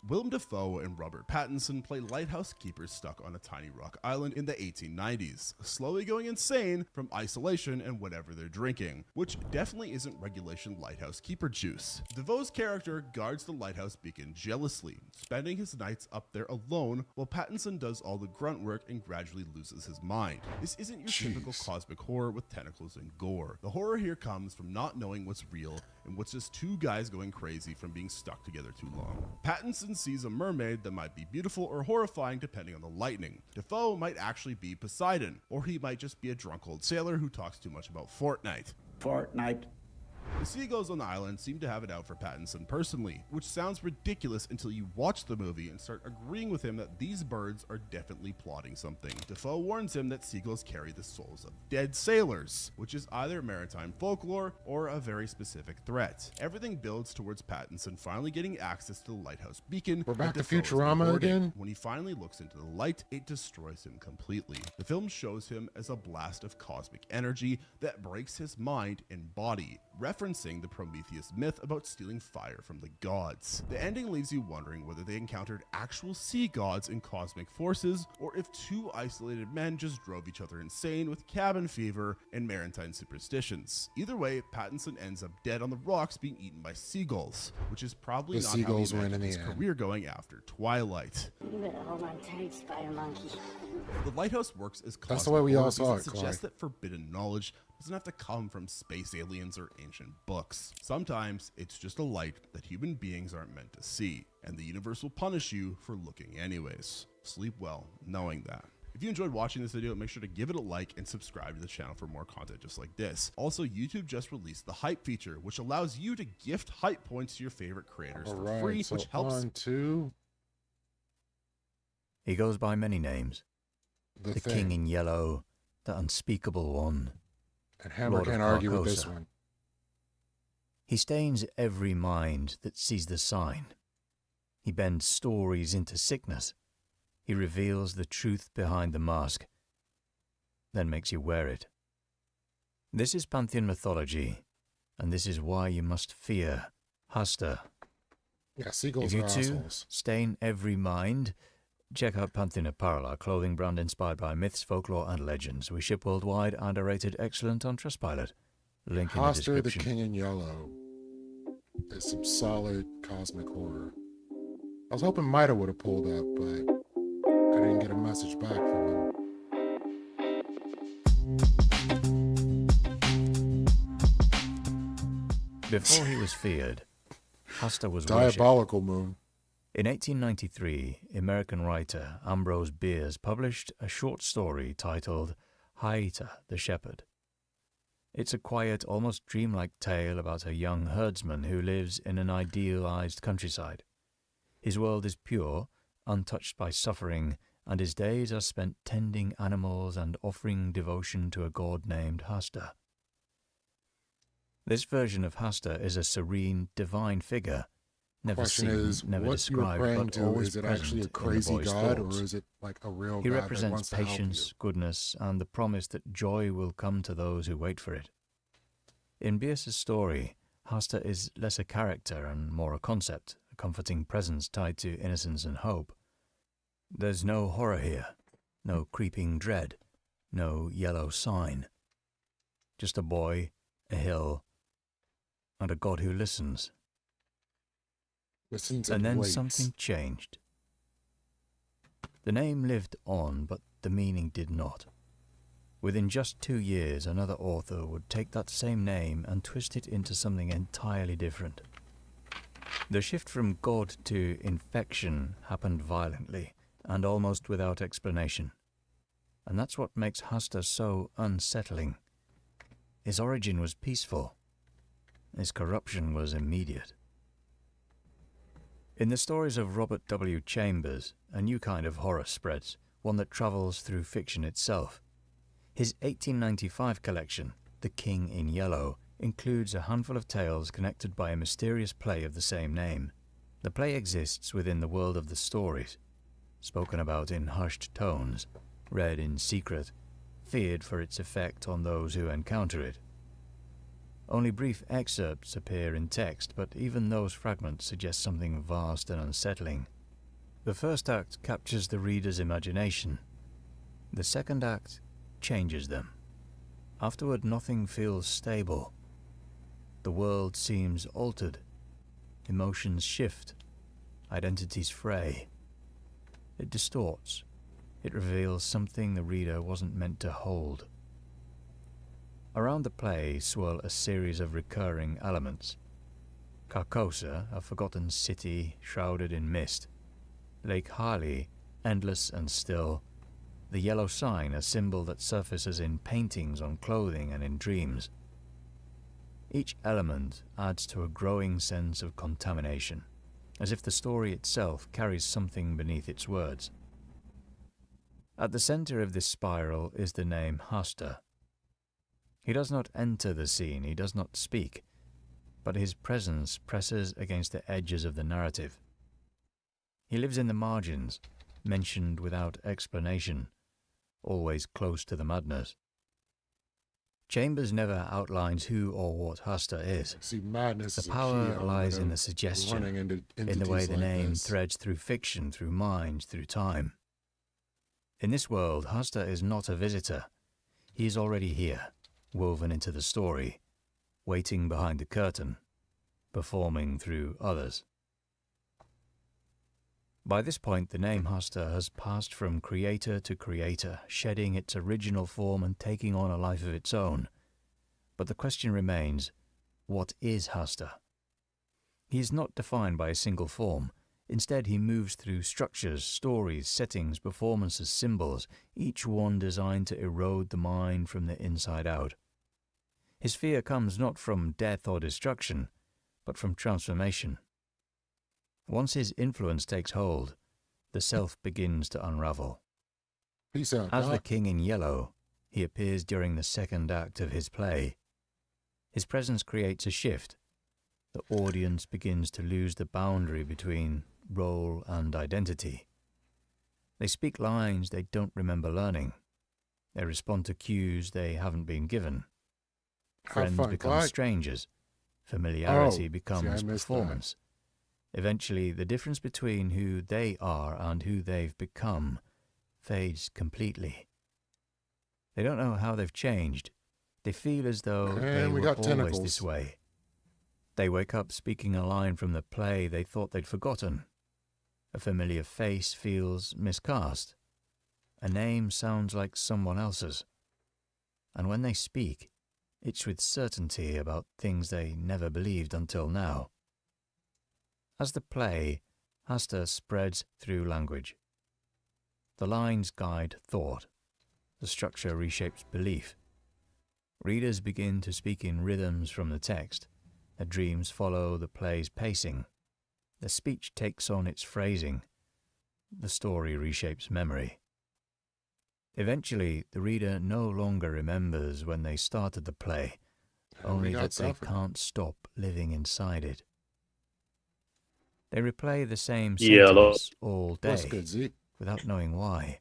Willem Dafoe and Robert Pattinson play lighthouse keepers stuck on a tiny rock island in the 1890s, slowly going insane from isolation and whatever they're drinking, which definitely isn't regulation lighthouse keeper juice. Dafoe's character guards the lighthouse beacon jealously, spending his nights up there alone while Pattinson does all the grunt work and gradually loses his mind. This isn't your typical cosmic horror with tentacles and gore. The horror here comes from not knowing what's real and what's just two guys going crazy from being stuck together too long. Pattinson sees a mermaid that might be beautiful or horrifying depending on the lightning. Dafoe might actually be Poseidon, or he might just be a drunk old sailor who talks too much about Fortnite. The seagulls on the island seem to have it out for Pattinson personally, which sounds ridiculous until you watch the movie and start agreeing with him that these birds are definitely plotting something. Defoe warns him that seagulls carry the souls of dead sailors, which is either maritime folklore or a very specific threat. Everything builds towards Pattinson finally getting access to the lighthouse beacon. We're back to Defoe is Futurama rewarded. again? When he finally looks into the light, it destroys him completely. The film shows him as a blast of cosmic energy that breaks his mind and body, referencing the Prometheus myth about stealing fire from the gods. The ending leaves you wondering whether they encountered actual sea gods and cosmic forces, or if two isolated men just drove each other insane with cabin fever and maritime superstitions. Either way, Pattinson ends up dead on the rocks being eaten by seagulls, which is probably The not how he seagulls win imagined in his the end. career going after Twilight. You better hold on tight, Spider Monkey. The lighthouse works as That's the way we all horror saw because it, suggests Clyde. that forbidden knowledge doesn't have to come from space aliens or ancient books. Sometimes it's just a light that human beings aren't meant to see, and the universe will punish you for looking anyways. Sleep well knowing that. If you enjoyed watching this video, make sure to give it a like and subscribe to the channel for more content just like this. Also, YouTube just released the Hype feature, which allows you to gift Hype points to your favorite creators for Alright, free, so which helps. 1, 2. He goes by many names. The The Thing. King in Yellow, the Unspeakable One. And Hammer Lord of can't argue with this Carcosa. one. He stains every mind that sees the sign. He bends stories into sickness. He reveals the truth behind the mask, then makes you wear it. This is Pantheon mythology, and this is why you must fear Hasta. Yeah, seagulls If you are too assholes. stain every mind, check out Pantheon Apparel, our clothing brand inspired by myths, folklore, and legends. We ship worldwide and are rated excellent on Trustpilot. Link in the Hoster the description. King in Yellow is some solid cosmic horror. I was hoping Mida would have pulled up, but I didn't get a message back from him. Before he was feared, Hasta was Diabolical worshipped. Moon. In 1893, American writer Ambrose Bierce published a short story titled Haita the Shepherd. It's a quiet, almost dreamlike tale about a young herdsman who lives in an idealized countryside. His world is pure, untouched by suffering, and his days are spent tending animals and offering devotion to a god named Hasta. This version of Hasta is a serene, divine figure, never Question seen, is, never what you were described, praying but to, always is it present actually a in the crazy boy's god, thoughts. or is it like a real He god that represents wants to help patience, you? goodness, and the promise that joy will come to those who wait for it. In Bierce's story, Hasta is less a character and more a concept, a comforting presence tied to innocence and hope. There's no horror here, no creeping dread, no yellow sign. Just a boy, a hill, and a God who listens. Listens and then waits. Something changed. The name lived on, but the meaning did not. Within just 2 years, another author would take that same name and twist it into something entirely different. The shift from God to infection happened violently and almost without explanation. And that's what makes Hasta so unsettling. His origin was peaceful. His corruption was immediate. In the stories of Robert W. Chambers, a new kind of horror spreads, one that travels through fiction itself. His 1895 collection, The King in Yellow, includes a handful of tales connected by a mysterious play of the same name. The play exists within the world of the stories, spoken about in hushed tones, read in secret, feared for its effect on those who encounter it. Only brief excerpts appear in text, but even those fragments suggest something vast and unsettling. The first act captures the reader's imagination. The second act changes them. Afterward, nothing feels stable. The world seems altered. Emotions shift. Identities fray. It distorts. It reveals something the reader wasn't meant to hold. Around the play swirl a series of recurring elements. Carcosa, a forgotten city shrouded in mist. Lake Harley, endless and still. The yellow sign, a symbol that surfaces in paintings on clothing and in dreams. Each element adds to a growing sense of contamination, as if the story itself carries something beneath its words. At the center of this spiral is the name Hasta. He does not enter the scene, he does not speak, but his presence presses against the edges of the narrative. He lives in the margins, mentioned without explanation, always close to the madness. Chambers never outlines who or what Hasta is. See, madness the is a power key lies in element the of suggestion, running into in the entities way the like name this. threads through fiction, through minds, through time. In this world, Hasta is not a visitor. He is already here, woven into the story, waiting behind the curtain, performing through others. By this point, the name Hasta has passed from creator to creator, shedding its original form and taking on a life of its own. But the question remains, what is Hasta? He is not defined by a single form. Instead, he moves through structures, stories, settings, performances, symbols, each one designed to erode the mind from the inside out. His fear comes not from death or destruction, but from transformation. Once his influence takes hold, the self begins to unravel. Peace out, As the Doc. King in Yellow, he appears during the second act of his play. His presence creates a shift. The audience begins to lose the boundary between role and identity. They speak lines they don't remember learning. They respond to cues they haven't been given. Friends fun, become Clyde. strangers. Familiarity Oh, see, becomes I missed that. performance. Eventually, the difference between who they are and who they've become fades completely. They don't know how they've changed. They feel as though they And we were got always tentacles. this way. They wake up speaking a line from the play they thought they'd forgotten. A familiar face feels miscast. A name sounds like someone else's. And when they speak, it's with certainty about things they never believed until now. As the play, Hasta spreads through language. The lines guide thought. The structure reshapes belief. Readers begin to speak in rhythms from the text. Their dreams follow the play's pacing. The speech takes on its phrasing. The story reshapes memory. Eventually, the reader no longer remembers when they started the play, only got that they something. can't stop living inside it. They replay the same Yellow. sentence all What's day good, Zeke? without knowing why.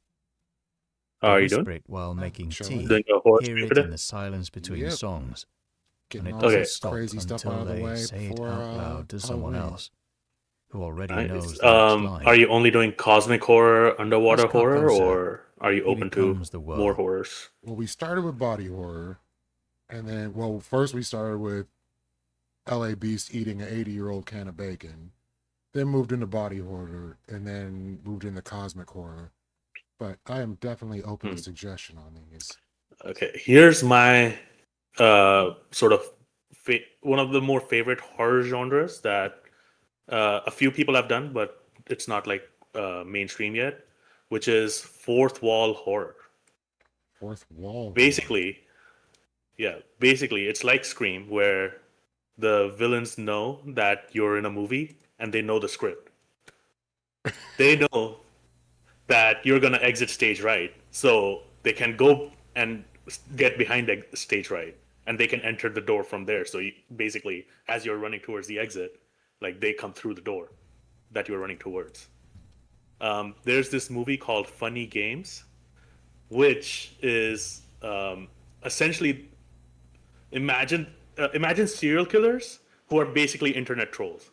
How are They you doing? whisper it while making chilling. tea, Doing a horse hear stream it today? in the silence between Yep. songs. Getting and it all doesn't this stop crazy stuff until out of the they way say it before out loud to someone Halloween. else who already Nice. knows the next line. Are you only doing cosmic horror, underwater As horror, Carcosa, or are you he open to becomes the more world. horrors? Well, we started with body horror, and then, well, first we started with L.A. Beast eating an 80-year-old can of bacon, then moved into body horror, and then moved into cosmic horror. But I am definitely open to suggestion on these. Okay, here's my sort of one of the more favorite horror genres that a few people have done, but it's not like mainstream yet, which is fourth wall horror. Fourth wall. Basically, it's like Scream, where the villains know that you're in a movie and they know the script. They know that you're gonna exit stage right, so they can go and get behind the stage right, and they can enter the door from there. So basically, as you're running towards the exit, like they come through the door that you're running towards. There's this movie called Funny Games, which is essentially imagine serial killers who are basically internet trolls.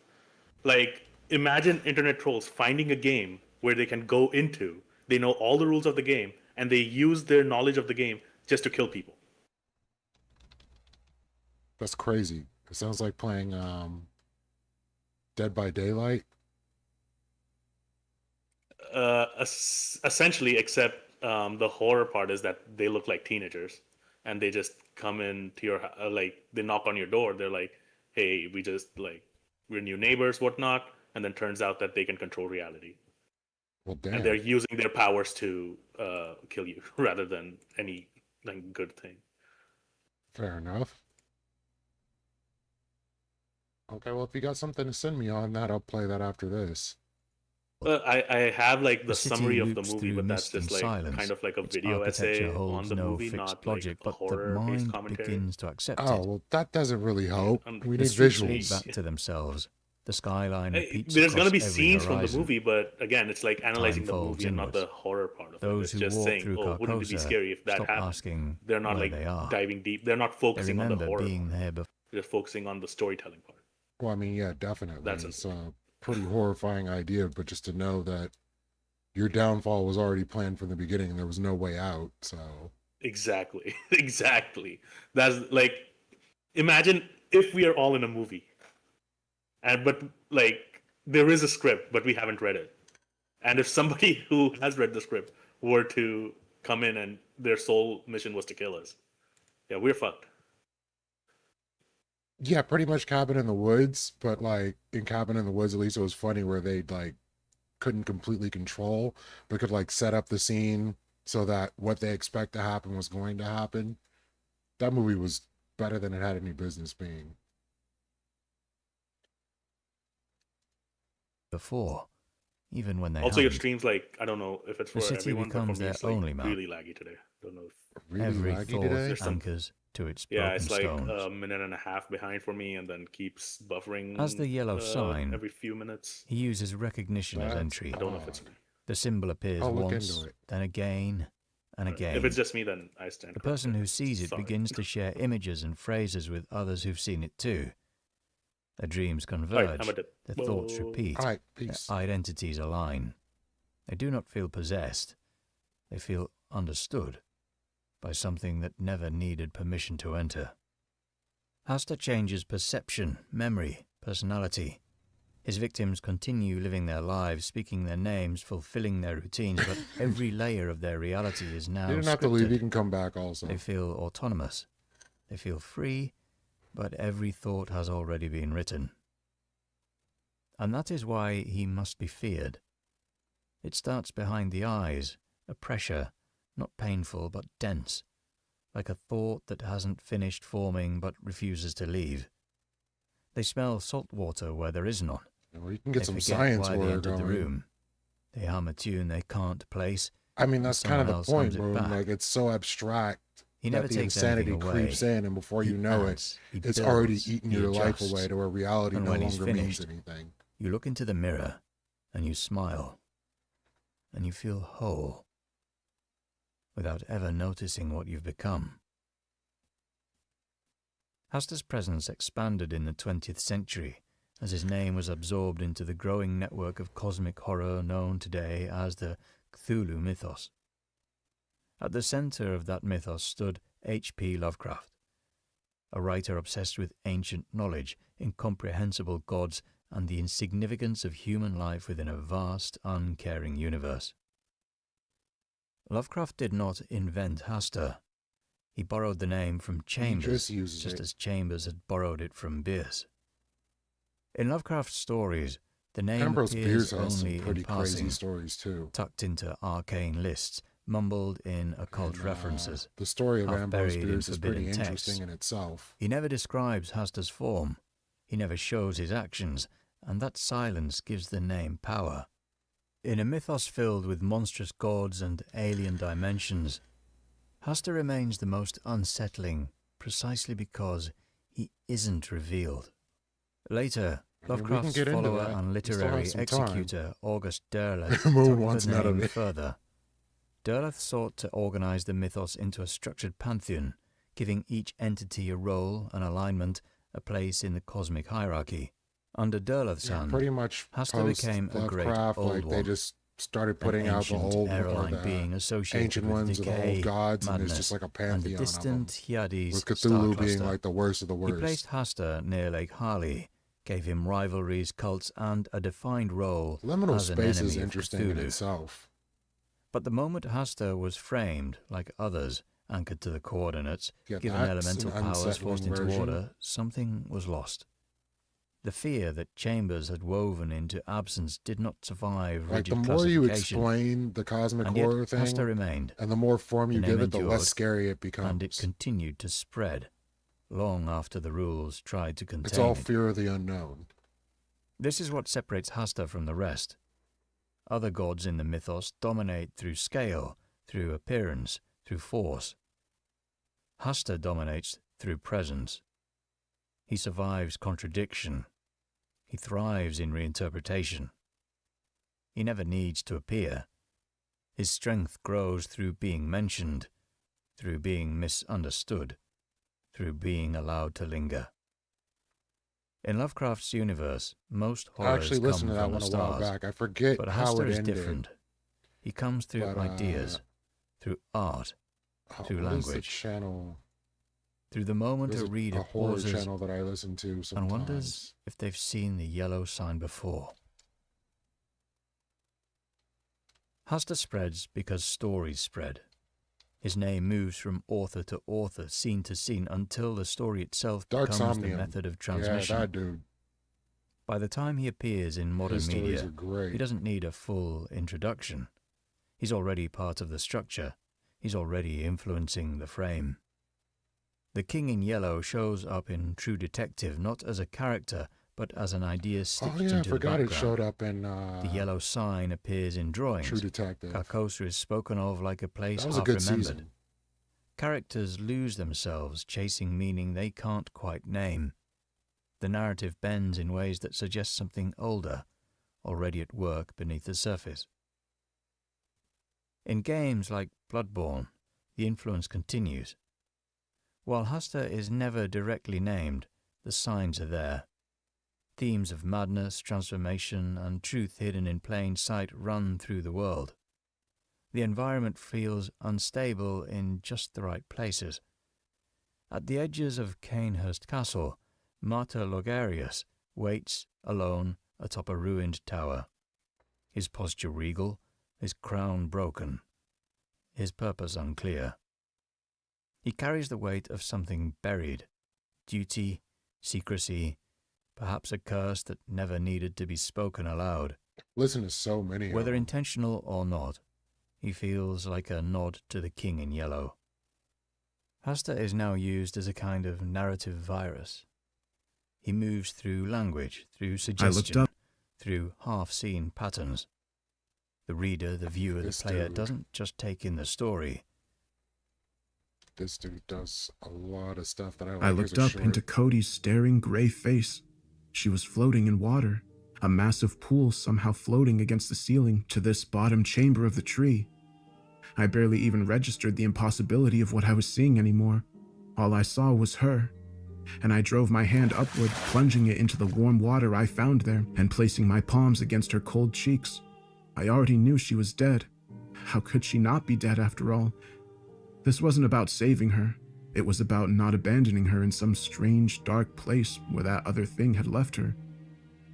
Like, imagine internet trolls finding a game where they can go into, they know all the rules of the game, and they use their knowledge of the game just to kill people. That's crazy. It sounds like playing Dead by Daylight. Essentially, except the horror part is that they look like teenagers, and they just come into your like they knock on your door. They're like, "Hey, we're new neighbors, whatnot," and then turns out that they can control reality. Well, damn. And they're using their powers to kill you rather than any good thing. Fair enough. Okay, well, if you got something to send me on that, I'll play that after this. I have the city summary of the loops movie, through but that's mist and just silence. kind of like a Its video essay architecture on holds the no movie, fixed not logic, like a but the horror-based mind commentary. begins to accept Oh, it. well, that doesn't really help. We The need streets visuals. lead back to themselves. The skyline repeats There's going to be across every scenes from the horizon. movie, but again, it's like analyzing Time the folds movie and not the inwards. horror part of Those it. who It's just walk saying, through oh, wouldn't it be Carcosa scary if that stop happened? asking They're not where they are. diving deep. They're not They focusing on the remember horror being part. there before. They're focusing on the storytelling part. Well, I mean, yeah, definitely. That's it's a pretty horrifying idea, but just to know that your downfall was already planned from the beginning and there was no way out, so... Exactly. Exactly. That's like, imagine if we are all in a movie. But there is a script, but we haven't read it. And if somebody who has read the script were to come in and their sole mission was to kill us, yeah, we're fucked. Yeah, pretty much Cabin in the Woods, but in Cabin in the Woods, at least it was funny where they couldn't completely control, but could set up the scene so that what they expect to happen was going to happen. That movie was better than it had any business being. Before, even when they Also, your haven't. streams, I don't know if it's for The city everyone, but for becomes me, their it's only map. really laggy today. Don't know if Really Every laggy thought today? anchors to its yeah, broken it's stones. a minute and a half behind for me, and then keeps buffering. As the yellow sign, every few minutes. he uses recognition as entry. I don't know if it's me. The symbol appears I'll look once, into it. then again, and again. If it's just me, then I stand. The person who sees it Sorry. begins to share images and phrases with others who've seen it too. Their dreams Alright, converge, I'm a dip. their thoughts Whoa. repeat, Alright, peace. their identities align. They do not feel possessed, they feel understood by something that never needed permission to enter. Hasta changes perception, memory, personality. His victims continue living their lives, speaking their names, fulfilling their routines, but every layer of their reality is now You didn't have to leave, scripted. you can come back also. They feel autonomous. They feel free, but every thought has already been written. And that is why he must be feared. It starts behind the eyes, a pressure, not painful but dense, like a thought that hasn't finished forming but refuses to leave. They smell salt water where there is none. Well, you can get They some forget science why they horror entered the going. room. They hum a tune they can't place. I mean, and that's kind of someone the else point, hums it bro. back. It's so abstract He that never the takes insanity anything creeps away. in, and before He you know adds, he it's already builds, eating he your life adjusts. away to where reality And no when he's longer means finished, anything. You look into the mirror, and you smile, and you feel whole, without ever noticing what you've become. Hasta's presence expanded in the 20th century as his name was absorbed into the growing network of cosmic horror known today as the Cthulhu mythos. At the center of that mythos stood H.P. Lovecraft, a writer obsessed with ancient knowledge, incomprehensible gods, and the insignificance of human life within a vast, uncaring universe. Lovecraft did not invent Hasta. He borrowed the name from Chambers, just as Chambers had borrowed it from Bierce. In Lovecraft's stories, the name Ambrose appears Bierce has some only pretty in passing, crazy stories too, tucked into arcane lists, mumbled in occult references. The story of Ambrose half-buried in Bierce is pretty forbidden interesting texts. in itself. He never describes Hasta's form. He never shows his actions, and that silence gives the name power. In a mythos filled with monstrous gods and alien dimensions, Hasta remains the most unsettling precisely because he isn't revealed. Later, Lovecraft's follower and literary executor August Derleth took the name further. Derleth sought to organize the mythos into a structured pantheon, giving each entity a role, an alignment, a place in the cosmic hierarchy. Under Derleth's hand, pretty much Hasta became a great old like one. They just started putting out the old being associated ancient with ones decay, of the old gods, and madness, there's just like a and pantheon the distant of them. Hyades With Cthulhu star being cluster. like the worst of the worst. He placed Hasta near Lake Harley, gave him rivalries, cults, and a defined role Liminal as an space enemy is of interesting in Cthulhu. itself. But the moment Hasta was framed, like others, anchored to the coordinates, Yeah, given that's elemental an powers unsettling forced into version. order, something was lost. The fear that Chambers had woven into absence did not survive Like rigid the more you classification. explain the cosmic And yet horror thing, Hasta remained. and the more form you The give name it, the less endured, scary it becomes. And it continued to spread, long after the rules tried to contain It's all it. fear of the unknown. This is what separates Hasta from the rest. Other gods in the mythos dominate through scale, through appearance, through force. Hasta dominates through presence. He survives contradiction. He thrives in reinterpretation. He never needs to appear. His strength grows through being mentioned, through being misunderstood, through being allowed to linger. In Lovecraft's universe, most I horrors actually come listened to that from one the a while stars. back. I forget But how Hasta it is ended. different. He comes through But, ideas, through art, through what is the language, channel? through the moment There's a reader a horror pauses channel that I listen to sometimes. and wonders if they've seen the yellow sign before. Hasta spreads because stories spread. His name moves from author to author, scene to scene, until the story itself Dark becomes the Somnium. method of transmission. Yeah, that dude. By the time he appears in modern His stories media, are great. he doesn't need a full introduction. He's already part of the structure. He's already influencing the frame. The King in Yellow shows up in True Detective not as a character, but as an idea stitched Oh yeah, I into the forgot it background. showed up in The yellow sign appears in drawings. True Detective. Carcosa is spoken of like a place That was a half good remembered. season. Characters lose themselves chasing meaning they can't quite name. The narrative bends in ways that suggest something older, already at work beneath the surface. In games like Bloodborne, the influence continues. While Hasta is never directly named, the signs are there. Themes of madness, transformation, and truth hidden in plain sight run through the world. The environment feels unstable in just the right places. At the edges of Canehurst Castle, Martyr Logarius waits alone atop a ruined tower. His posture regal, his crown broken, his purpose unclear. He carries the weight of something buried, duty, secrecy, perhaps a curse that never needed to be spoken aloud. Listen to so many. Whether intentional or not, he feels like a nod to the King in Yellow. Hasta is now used as a kind of narrative virus. He moves through language, through suggestion, through half-seen patterns. The reader, the viewer, the player doesn't just take in the story. This dude does a lot of stuff that I like. I looked up into Cody's staring gray face. She was floating in water, a massive pool somehow floating against the ceiling to this bottom chamber of the tree. I barely even registered the impossibility of what I was seeing anymore. All I saw was her, and I drove my hand upward, plunging it into the warm water I found there, and placing my palms against her cold cheeks. I already knew she was dead. How could she not be dead after all? This wasn't about saving her. It was about not abandoning her in some strange, dark place where that other thing had left her.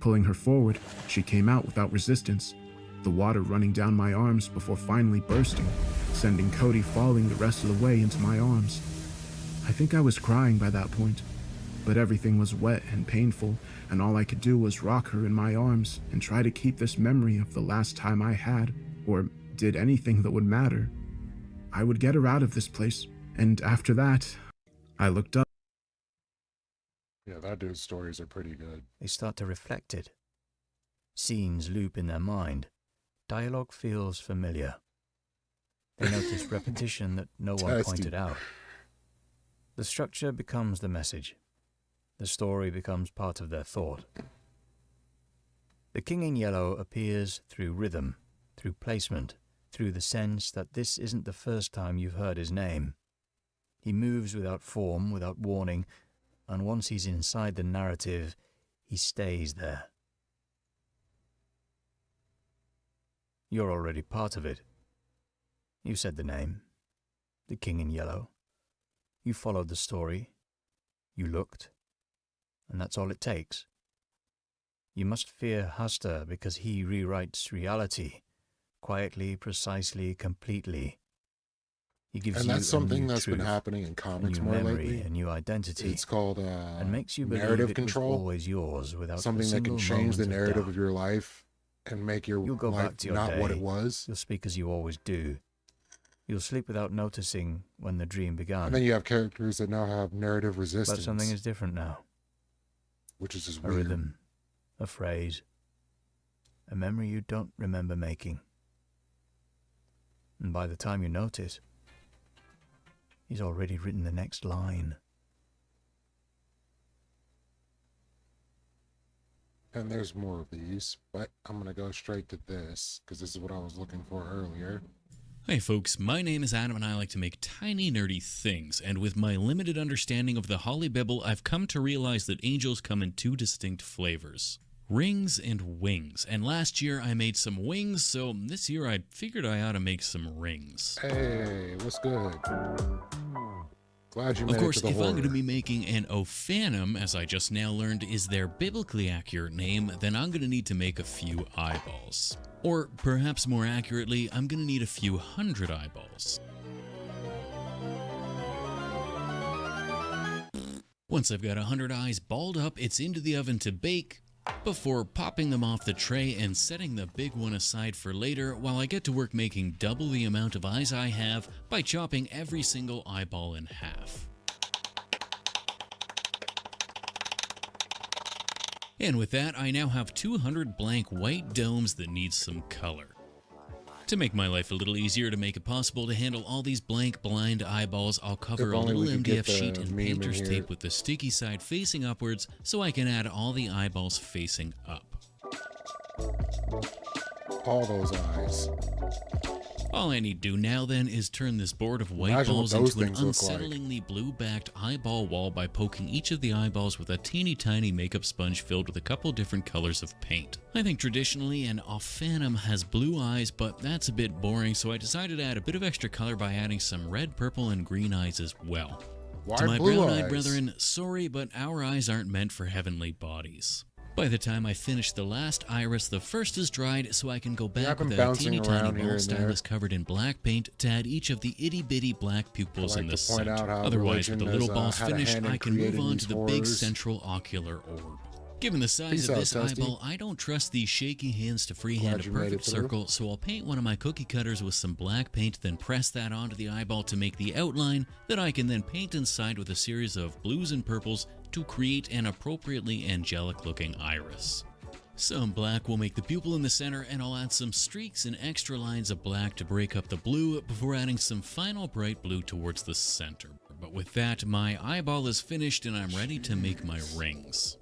Pulling her forward, she came out without resistance, the water running down my arms before finally bursting, sending Cody falling the rest of the way into my arms. I think I was crying by that point, but everything was wet and painful, and all I could do was rock her in my arms and try to keep this memory of the last time I had, or did anything that would matter. I would get her out of this place, and after that, I looked up. Yeah, that dude's stories are pretty good. They start to reflect it. Scenes loop in their mind. Dialogue feels familiar. They notice repetition that no one pointed out. The structure becomes the message. The story becomes part of their thought. The King in Yellow appears through rhythm, through placement, through the sense that this isn't the first time you've heard his name. He moves without form, without warning, and once he's inside the narrative, he stays there. You're already part of it. You said the name, the King in Yellow. You followed the story. You looked. And that's all it takes. You must fear Hasta because he rewrites reality, quietly, precisely, completely. He gives and you that's something that's truth, been happening in comics a new more memory, lately. A new identity. It's called and makes you narrative believe control. It was always yours without something that can change the narrative of your life and make your You'll go life back to your not day. what it was. You'll speak as you always do. You'll sleep without noticing when the dream began. And then you have characters that now have narrative resistance. But something is different now. Which is just a weird. Rhythm, a phrase, a memory you don't remember making. And by the time you notice, he's already written the next line. And there's more of these, but I'm going to go straight to this, because this is what I was looking for earlier. Hi folks, my name is Adam and I like to make tiny nerdy things, and with my limited understanding of the Holly Bible, I've come to realize that angels come in two distinct flavors. Rings and wings. And last year I made some wings, so this year I figured I ought to make some rings. Hey, what's good? Glad you made Of course, it to the if horror. I'm going to be making an ophanum, as I just now learned is their biblically accurate name, then I'm going to need to make a few eyeballs. Or perhaps more accurately, I'm going to need a few hundred eyeballs. Once I've got 100 eyes balled up, it's into the oven to bake, before popping them off the tray and setting the big one aside for later while I get to work making double the amount of eyes I have by chopping every single eyeball in half. And with that, I now have 200 blank white domes that need some color. To make my life a little easier to make it possible to handle all these blank blind eyeballs, I'll cover a little MDF sheet and painter's tape with the sticky side facing upwards so I can add all the eyeballs facing up. All those eyes. All I need to do now then is turn this board of white Imagine balls what those into an things look like. unsettlingly blue-backed eyeball wall by poking each of the eyeballs with a teeny tiny makeup sponge filled with a couple different colors of paint. I think traditionally an ophanum has blue eyes, but that's a bit boring, so I decided to add a bit of extra color by adding some red, purple, and green eyes as well. Why To my blue brown-eyed eyes? brethren, sorry, but our eyes aren't meant for heavenly bodies. By the time I finish the last iris, the first is dried, so I can go back been with a bouncing teeny tiny around here ball and there. stylus covered in black paint to add each of the itty bitty black pupils in the to point center. out how Otherwise, with the religion little has, balls had a finished, hand in I can move creating on these to the big horrors. central ocular orb. Given the size Peace of out, this Testy. eyeball, I don't trust these shaky hands to freehand Glad a you made it perfect through. circle, so I'll paint one of my cookie cutters with some black paint, then press that onto the eyeball to make the outline that I can then paint inside with a series of blues and purples to create an appropriately angelic looking iris. Some black will make the pupil in the center, and I'll add some streaks and extra lines of black to break up the blue before adding some final bright blue towards the center. But with that, my eyeball is finished and I'm ready to make my rings.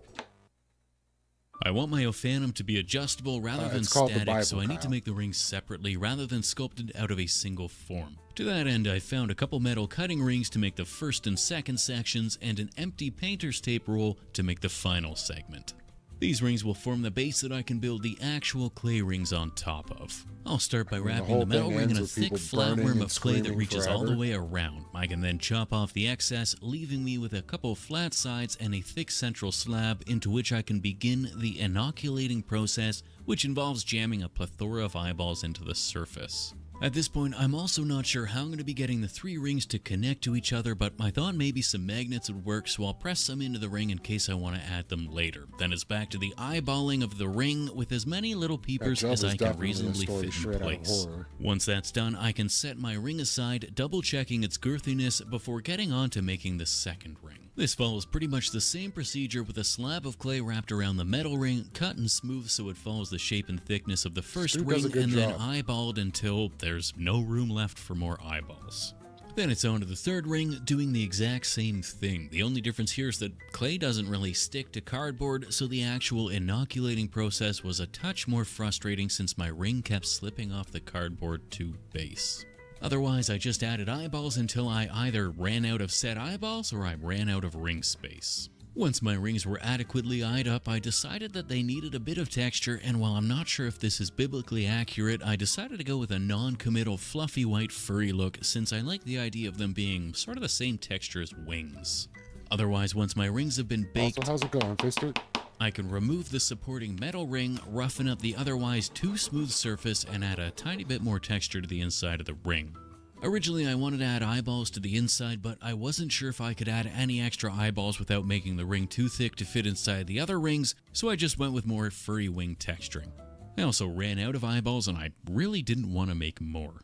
I want my Ophanum to be adjustable rather than it's called the static, Bible, so I need to Kyle. make the rings separately rather than sculpted out of a single form. To that end, I found a couple metal cutting rings to make the first and second sections and an empty painter's tape roll to make the final segment. These rings will form the base that I can build the actual clay rings on top of. I'll start by wrapping the metal ring in a thick flatworm of clay that reaches all the way around. I can then chop off the excess, leaving me with a couple flat sides and a thick central slab into which I can begin the inoculating process, which involves jamming a plethora of eyeballs into the surface. At this point, I'm also not sure how I'm going to be getting the 3 rings to connect to each other, but I thought maybe some magnets would work, so I'll press some into the ring in case I want to add them later. Then it's back to the eyeballing of the ring with as many little peepers as I can reasonably fit in place. Once that's done, I can set my ring aside, double checking its girthiness before getting on to making the second ring. This follows pretty much the same procedure with a slab of clay wrapped around the metal ring, cut and smooth so it follows the shape and thickness of the first ring, and then eyeballed until there's no room left for more eyeballs. Then it's on to the third ring, doing the exact same thing. The only difference here is that clay doesn't really stick to cardboard, so the actual inoculating process was a touch more frustrating since my ring kept slipping off the cardboard to base. Otherwise, I just added eyeballs until I either ran out of set eyeballs or I ran out of ring space. Once my rings were adequately eyed up, I decided that they needed a bit of texture, and while I'm not sure if this is biblically accurate, I decided to go with a non-committal fluffy white furry look since I like the idea of them being sort of the same texture as wings. Otherwise, once my rings have been baked, how's it going, Fister? I can remove the supporting metal ring, roughen up the otherwise too smooth surface, and add a tiny bit more texture to the inside of the ring. Originally, I wanted to add eyeballs to the inside, but I wasn't sure if I could add any extra eyeballs without making the ring too thick to fit inside the other rings, so I just went with more furry wing texturing. I also ran out of eyeballs, and I really didn't want to make more.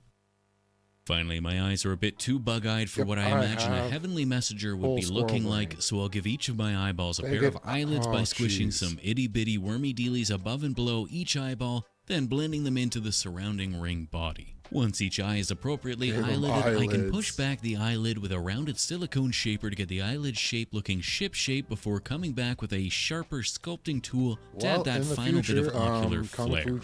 Finally, my eyes are a bit too bug-eyed for what I imagine a heavenly messenger would be looking like, so I'll give each of my eyeballs a pair of eyelids by squishing some itty-bitty wormy dealies above and below each eyeball, then blending them into the surrounding ring body. Once each eye is appropriately eyelided, I can push back the eyelid with a rounded silicone shaper to get the eyelid shape looking ship-shape before coming back with a sharper sculpting tool to add that final bit of ocular flare.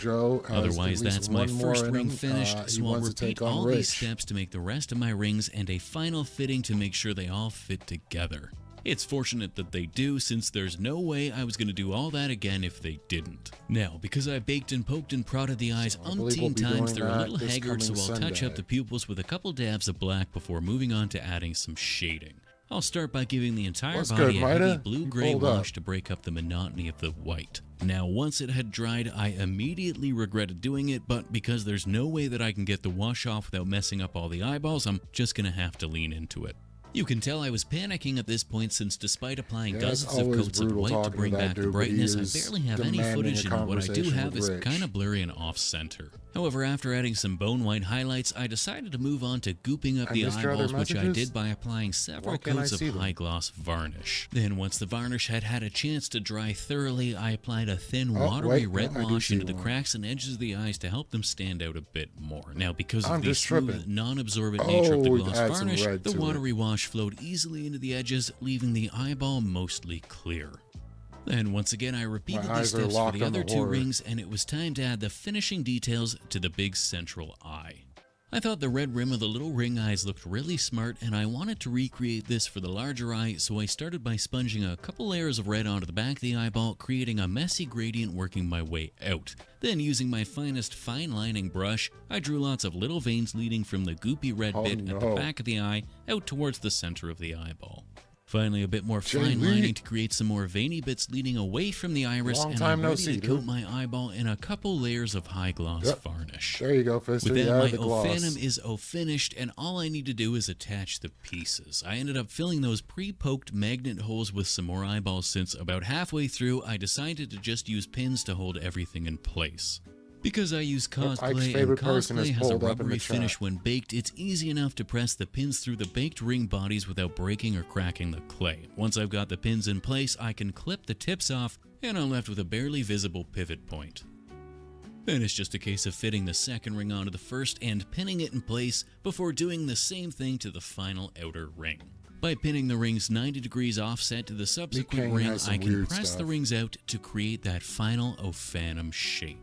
Otherwise, that's my first ring finished, so I'll repeat all these steps to make the rest of my rings and a final fitting to make sure they all fit together. It's fortunate that they do, since there's no way I was going to do all that again if they didn't. Now, because I baked and poked and prodded the eyes umpteen times, they're a little haggard, so I'll touch up the pupils with a couple dabs of black before moving on to adding some shading. I'll start by giving the entire body a heavy blue-gray wash to break up the monotony of the white. Now, once it had dried, I immediately regretted doing it, but because there's no way that I can get the wash off without messing up all the eyeballs, I'm just going to have to lean into it. You can tell I was panicking at this point, since despite applying dozens of coats of white to bring back the brightness, I barely have any footage, and what I do have is kind of blurry and off-center. However, after adding some bone white highlights, I decided to move on to gooping up the eyeballs, which I did by applying several coats of high-gloss varnish. Then, once the varnish had had a chance to dry thoroughly, I applied a thin, watery red wash into the cracks and edges of the eyes to help them stand out a bit more. Now, because of the smooth, non-absorbent nature of the gloss varnish, the watery wash flowed easily into the edges, leaving the eyeball mostly clear. Then once again I repeated these steps for the other two rings, and it was time to add the finishing details to the big central eye. I thought the red rim of the little ring eyes looked really smart, and I wanted to recreate this for the larger eye, so I started by sponging a couple layers of red onto the back of the eyeball, creating a messy gradient working my way out. Then, using my finest fine lining brush, I drew lots of little veins leading from the goopy red bit at the back of the eye out towards the center of the eyeball. Finally, a bit more fine lining to create some more veiny bits leading away from the iris, and I'm ready to coat my eyeball in a couple layers of high gloss varnish. There you go, Fister. With that, my Ophanum is finished, and all I need to do is attach the pieces. I ended up filling those pre-poked magnet holes with some more eyeballs, since about halfway through I decided to just use pins to hold everything in place. Because I use cosplay, and cosplay has a rubbery finish when baked, it's easy enough to press the pins through the baked ring bodies without breaking or cracking the clay. Once I've got the pins in place, I can clip the tips off, and I'm left with a barely visible pivot point. Then it's just a case of fitting the second ring onto the first and pinning it in place before doing the same thing to the final outer ring. By pinning the rings 90 degrees offset to the subsequent King ring, has some I can weird press the stuff. rings out to create that final Ophanum shape.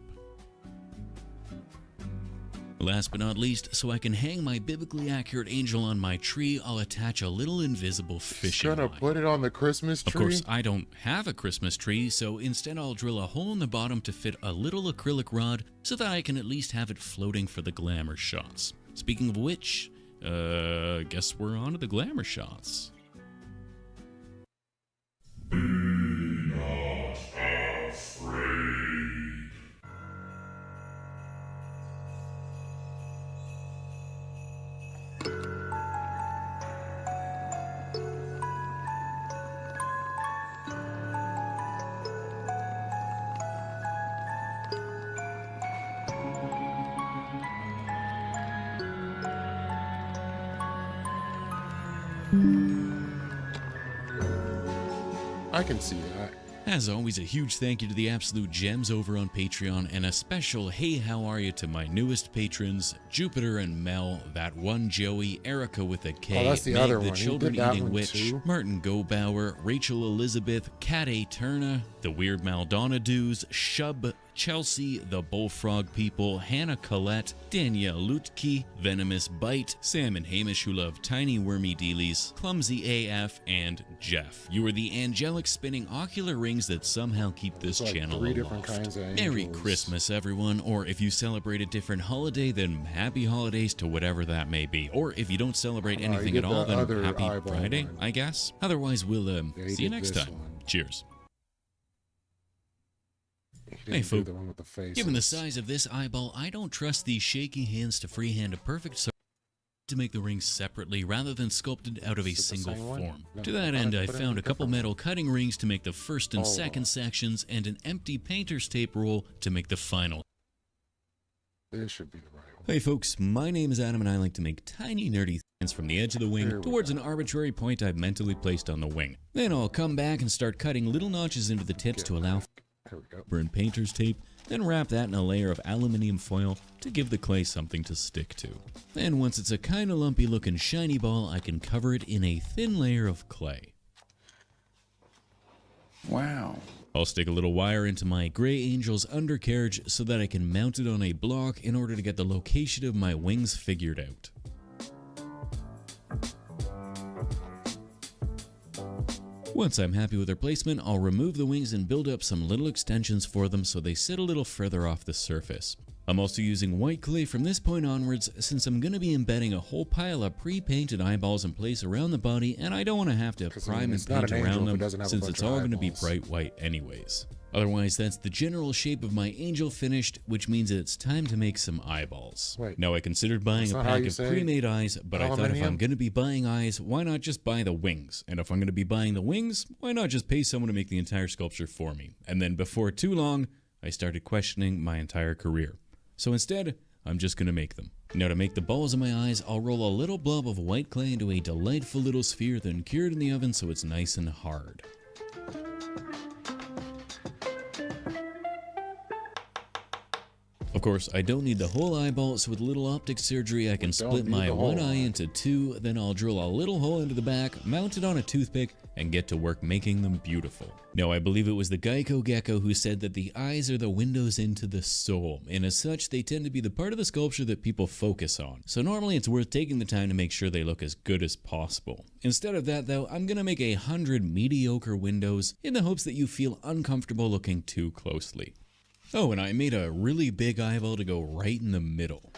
Last but not least, so I can hang my biblically accurate angel on my tree, I'll attach a little invisible fishing Gonna line. put it on the Christmas tree? Of course, I don't have a Christmas tree, so instead I'll drill a hole in the bottom to fit a little acrylic rod so that I can at least have it floating for the glamour shots. Speaking of which, guess we're on to the glamour shots. I can see that. As always, a huge thank you to the absolute gems over on Patreon, and a special hey how are you to my newest patrons, Jupiter and Mel, That One Joey, Erica with a K, Oh, that's the Meg other the one. He Children did that Eating one Witch, too. Martin Gobauer, Rachel Elizabeth, Cat A. Turner, The Weird Maldonna Dudes, Shub, Chelsea, The Bullfrog People, Hannah Collette, Danielle Lutke, Venomous Bite, Sam and Hamish who love tiny wormy dealies, Clumsy AF, and Jeff. You are the angelic spinning ocular rings that somehow keep this It's like channel 3 aloft. different kinds of Merry angels. Christmas, everyone, or if you celebrate a different holiday, then happy holidays to whatever that may be. Or if you don't celebrate you anything get at all, the then other happy eyeball Friday, one. I guess. Otherwise, we'll he see you did next this time. one. Cheers. He Hey, didn't do folks. the one with the face. Given the size of this eyeball, I don't trust these shaky hands to freehand a perfect circle to make the rings separately rather than sculpted out of a Is it the single same one? form. No, To that I end, I put it in found a a couple different metal cutting rings to make the first and Oh. second sections and an empty painter's tape roll to make the final. This should be the right one. Hey folks, my name is Adam and I like to make tiny nerdy things from the edge of the wing Here we towards an arbitrary point I've mentally placed on the wing. Then I'll come back and start cutting little notches into the tips to allow There we go. for and painter's tape, then wrap that in a layer of aluminium foil to give the clay something to stick to. Then once it's a kinda lumpy looking shiny ball, I can cover it in a thin layer of clay. Wow. I'll stick a little wire into my gray angel's undercarriage so that I can mount it on a block in order to get the location of my wings figured out. Once I'm happy with their placement, I'll remove the wings and build up some little extensions for them so they sit a little further off the surface. I'm also using white clay from this point onwards since I'm going to be embedding a whole pile of pre-painted eyeballs in place around the body, and I don't want to have to 'Cause, prime and it's not paint an angel around if it them doesn't have a since bunch it's of all going to be eyeballs. bright white anyways. Otherwise, that's the general shape of my angel finished, which means it's time to make some eyeballs. Wait. Now, I considered buying That's a not how pack you of say pre-made eyes, but I thought if I'm aluminium? going to be buying eyes, why not just buy the wings? And if I'm going to be buying the wings, why not just pay someone to make the entire sculpture for me? And then before too long, I started questioning my entire career. So instead, I'm just going to make them. Now to make the balls of my eyes, I'll roll a little blob of white clay into a delightful little sphere, then cure it in the oven so it's nice and hard. Of course, I don't need the whole eyeball, so with a little optic surgery I can split need my the whole one eye eye. into two, then I'll drill a little hole into the back, mount it on a toothpick, and get to work making them beautiful. Now, I believe it was the Geico Gecko who said that the eyes are the windows into the soul, and as such, they tend to be the part of the sculpture that people focus on. So normally it's worth taking the time to make sure they look as good as possible. Instead of that though, I'm gonna make 100 mediocre windows in the hopes that you feel uncomfortable looking too closely. Oh, and I made a really big eyeball to go right in the middle.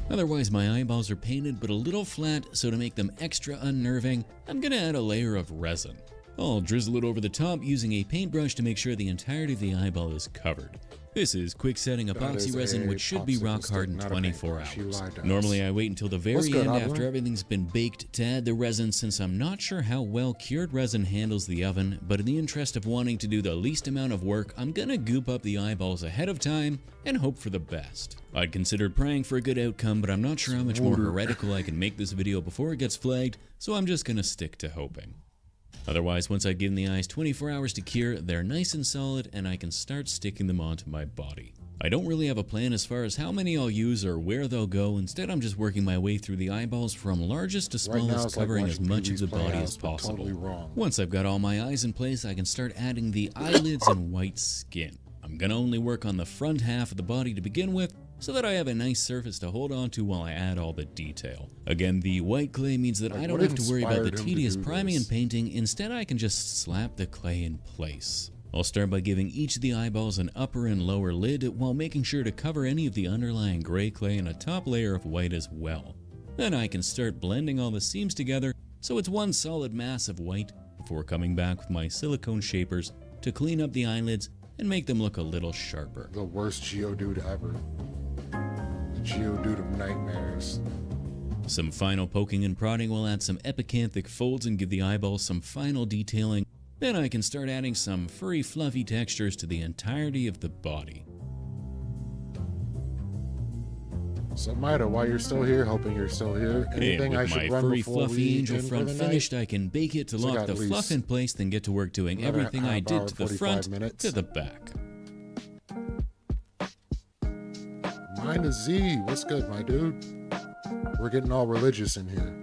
Otherwise, my eyeballs are painted but a little flat, so to make them extra unnerving, I'm gonna add a layer of resin. I'll drizzle it over the top using a paintbrush to make sure the entirety of the eyeball is covered. This is quick setting That epoxy is resin, a which should be popsicle rock hard stick, in not a 24 paintbrush. You hours. lied to us. Normally, I wait until the very What's good, end Adler? after everything's been baked to add the resin, since I'm not sure how well cured resin handles the oven, but in the interest of wanting to do the least amount of work, I'm gonna goop up the eyeballs ahead of time and hope for the best. I'd considered praying for a good outcome, but I'm not sure how much more heretical I can make this video before it gets flagged, so I'm just gonna stick to hoping. Otherwise, once I've given the eyes 24 hours to cure, they're nice and solid and I can start sticking them onto my body. I don't really have a plan as far as how many I'll use or where they'll go. Instead, I'm just working my way through the eyeballs from largest to smallest, covering as much of the body as possible. Once I've got all my eyes in place, I can start adding the eyelids and white skin. I'm gonna only work on the front half of the body to begin with, so that I have a nice surface to hold on to while I add all the detail. Again, the white clay means that I don't have to worry about the tedious priming and painting. Instead, I can just slap the clay in place. I'll start by giving each of the eyeballs an upper and lower lid while making sure to cover any of the underlying gray clay in a top layer of white as well. Then I can start blending all the seams together so it's one solid mass of white before coming back with my silicone shapers to clean up the eyelids and make them look a little sharper. The worst Geodude ever. The Geodude of nightmares. Some final poking and prodding will add some epicanthic folds and give the eyeballs some final detailing. Then I can start adding some furry, fluffy textures to the entirety of the body. So Maida, while you're still here, hoping you're still here, anything and I with should my run furry, before fluffy we angel end for front the finished, night? I can bake it to So I lock got the at least fluff in place, then get to work doing another everything I half did hour, to the 45 front minutes. to the back. Mine is Z. What's good, my dude? We're getting all religious in here.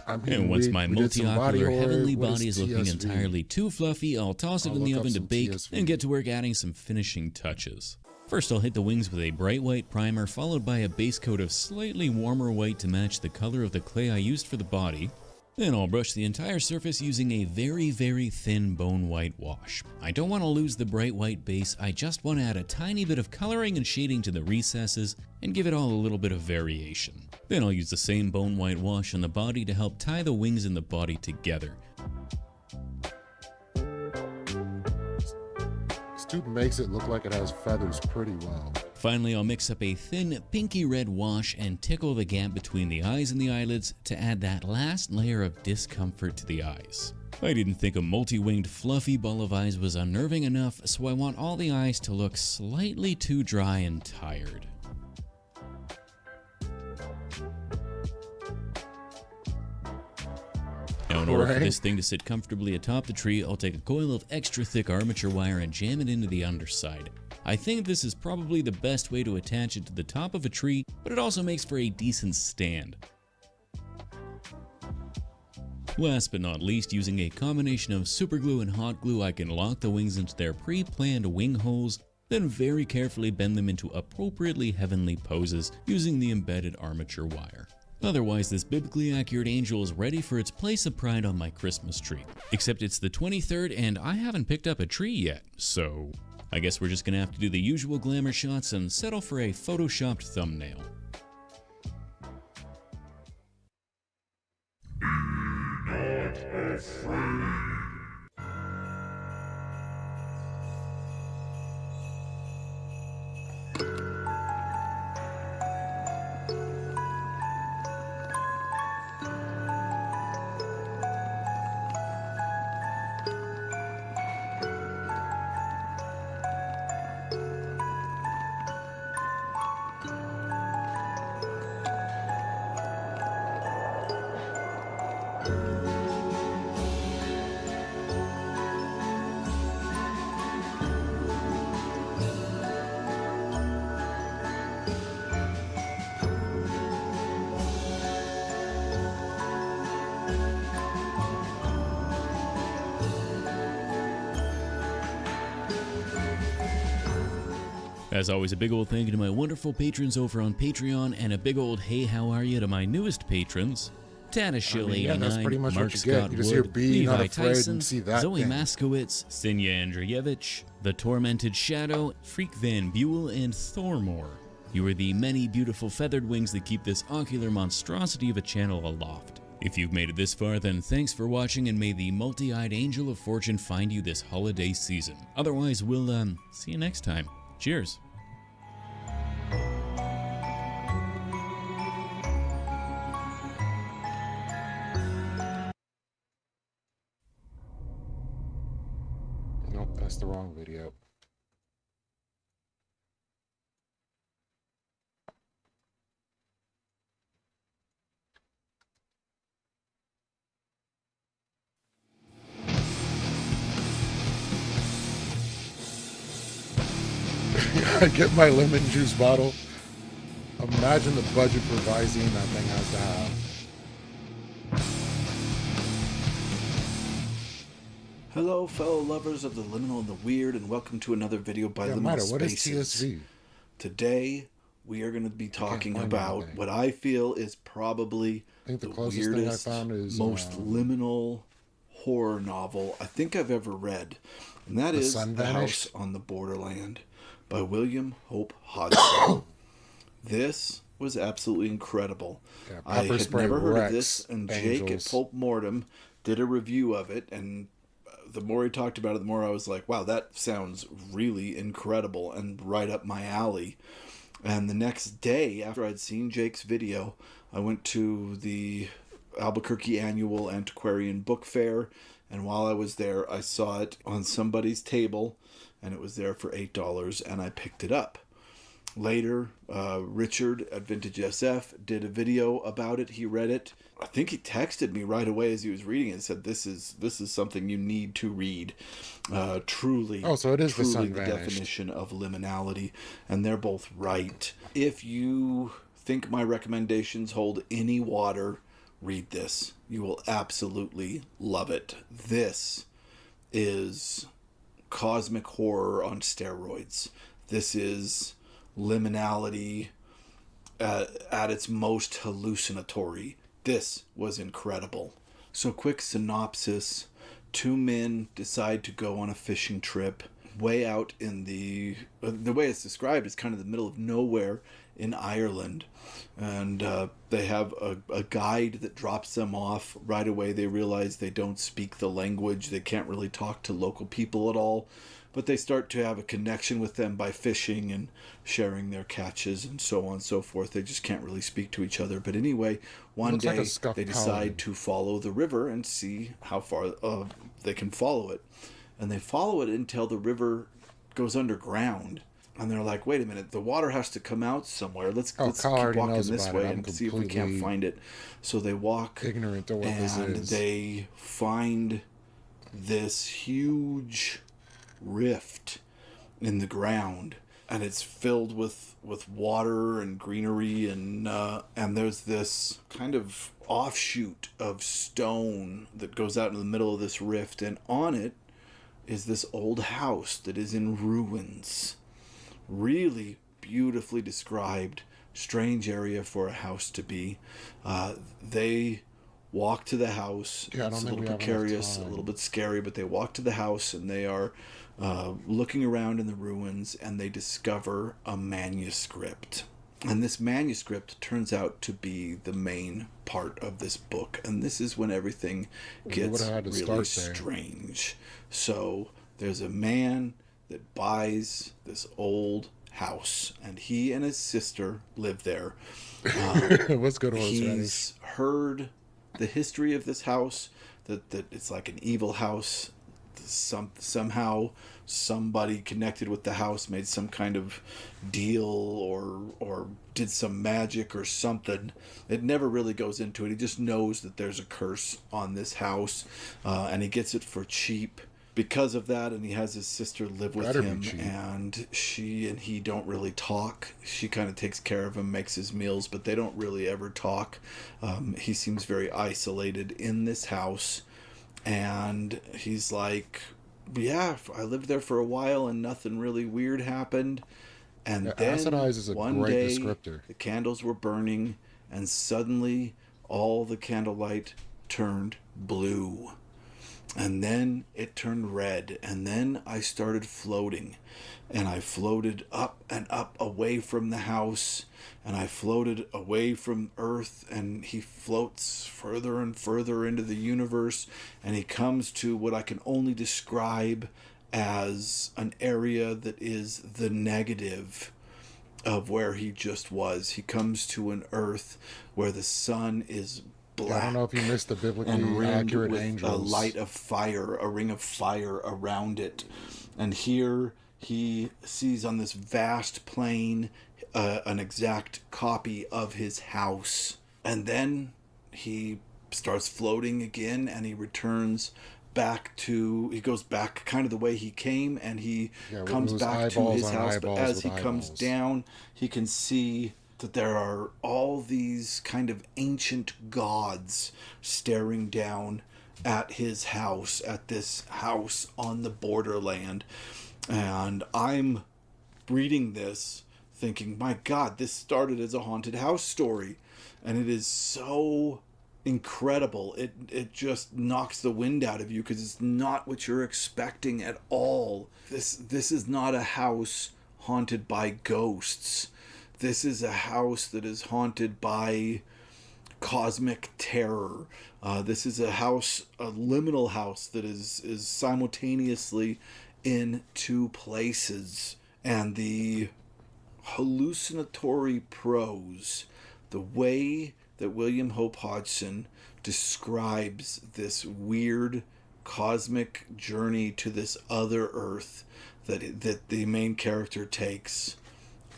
And once my multi-ocular heavenly What body is looking TSV? entirely too fluffy, I'll toss it I'll in the look up oven to some bake TSV. and get to work adding some finishing touches. First, I'll hit the wings with a bright white primer, followed by a base coat of slightly warmer white to match the color of the clay I used for the body. Then I'll brush the entire surface using a very, very thin bone white wash. I don't want to lose the bright white base, I just want to add a tiny bit of coloring and shading to the recesses and give it all a little bit of variation. Then I'll use the same bone white wash on the body to help tie the wings and the body together. This dude makes it look like it has feathers pretty well. Finally, I'll mix up a thin pinky red wash and tickle the gap between the eyes and the eyelids to add that last layer of discomfort to the eyes. I didn't think a multi-winged fluffy ball of eyes was unnerving enough, so I want all the eyes to look slightly too dry and tired. Now, in order for this thing to sit comfortably atop the tree, I'll take a coil of extra thick armature wire and jam it into the underside. I think this is probably the best way to attach it to the top of a tree, but it also makes for a decent stand. Last but not least, using a combination of super glue and hot glue, I can lock the wings into their pre-planned wing holes, then very carefully bend them into appropriately heavenly poses using the embedded armature wire. Otherwise, this biblically accurate angel is ready for its place of pride on my Christmas tree. Except it's the 23rd and I haven't picked up a tree yet, so I guess we're just gonna have to do the usual glamour shots and settle for a photoshopped thumbnail. As always, a big old thank you to my wonderful patrons over on Patreon, and a big old hey how are you to my newest patrons. Tanashill89, that's pretty much Mark what you get. Scott You just hear Wood, be not Levi afraid Tyson, and see that Zoe thing. Maskowitz, Sinya Andreyevich, The Tormented Shadow, Freak Van Buell, and Thormore. You are the many beautiful feathered wings that keep this ocular monstrosity of a channel aloft. If you've made it this far, then thanks for watching, and may the multi-eyed angel of fortune find you this holiday season. Otherwise, we'll see you next time. Cheers. Nope, that's the wrong video. I get my lemon juice bottle. Imagine the budget for Visine that thing has to have. Hello, fellow lovers of the liminal and the weird, and welcome to another video by Liminal Spaces. What is TSV? Today, we are going to be talking about what I feel is probably the weirdest, most liminal horror novel I think I've ever read, and that is The House on the Borderland by William Hope Hodgson. This was absolutely incredible. Yeah, I had never heard of this, and Jake at Pulp Mortem did a review of it, and the more he talked about it, the more I was like, wow, that sounds really incredible and right up my alley. And the next day, after I'd seen Jake's video, I went to the Albuquerque Annual Antiquarian Book Fair, and while I was there, I saw it on somebody's table, and it was there for $8, and I picked it up. Later, Richard at Vintage SF did a video about it. He read it. I think he texted me right away as he was reading it and said, "This is something you need to read." Truly, so it is truly the definition of liminality, and they're both right. If you think my recommendations hold any water, read this. You will absolutely love it. This is cosmic horror on steroids. This is liminality at its most hallucinatory. This was incredible. So, quick synopsis. Two men decide to go on a fishing trip way out in the way it's described is kind of the middle of nowhere in Ireland, and they have a guide that drops them off. Right away they realize they don't speak the language, they can't really talk to local people at all, but they start to have a connection with them by fishing and sharing their catches and so on and so forth. They just can't really speak to each other. But anyway, one day they decide to follow the river and see how far they can follow it. And they follow it until the river goes underground. And they're like, wait a minute, the water has to come out somewhere. Let's keep walking this way and see if we can't find it. So they walk, ignorant to what this is. They find this huge rift in the ground, and it's filled with water and greenery, and there's this kind of offshoot of stone that goes out in the middle of this rift, and on it is this old house that is in ruins. Really beautifully described, strange area for a house to be. They walk to the house. It's a little precarious, a little bit scary, but they walk to the house and they are looking around in the ruins, and they discover a manuscript. And this manuscript turns out to be the main part of this book. And this is when everything gets really strange. So there's a man that buys this old house, and he and his sister live there. What's good? He's heard the history of this house, that it's like an evil house. Somehow somebody connected with the house made some kind of deal or did some magic or something. It never really goes into it. He just knows that there's a curse on this house, and he gets it for cheap because of that, and he has his sister live with him, and she and he don't really talk. She kind of takes care of him, makes his meals, but they don't really ever talk. He seems very isolated in this house, and he's like, yeah, I lived there for a while and nothing really weird happened. And then one day the candles were burning, and suddenly all the candlelight turned blue. And then it turned red, and then I started floating, and I floated up and up away from the house, and I floated away from Earth, and he floats further and further into the universe, and he comes to what I can only describe as an area that is the negative of where he just was. He comes to an Earth where the sun is black. I don't know if you missed the biblically accurate with angels. A light of fire, a ring of fire around it. And here he sees on this vast plain an exact copy of his house. And then he starts floating again, and he returns back kind of the way he came, and he comes with back to eyeballs his on house. But eyeballs as with he comes eyeballs. down, he can see that there are all these kind of ancient gods staring down at his house, at this house on the borderland. And I'm reading this thinking, my God, this started as a haunted house story. And it is so incredible. It just knocks the wind out of you because it's not what you're expecting at all. This is not a house haunted by ghosts. This is a house that is haunted by cosmic terror. This is a liminal house that is simultaneously in two places. And the hallucinatory prose, the way that William Hope Hodgson describes this weird cosmic journey to this other Earth that the main character takes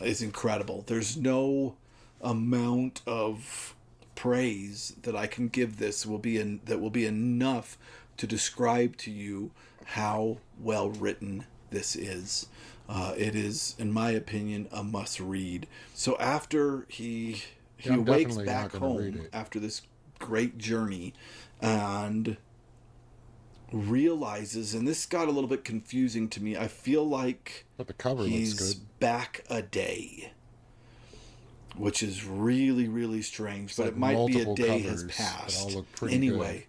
is incredible. There's no amount of praise that I can give this that will be enough to describe to you how well written this is. It is, in my opinion, a must read. So after he awakes back home after this great journey and realizes, and this got a little bit confusing to me, I feel like the cover he's looks good. back a day, which is really, really strange. But like it might be a day covers has that passed. all look pretty Anyway,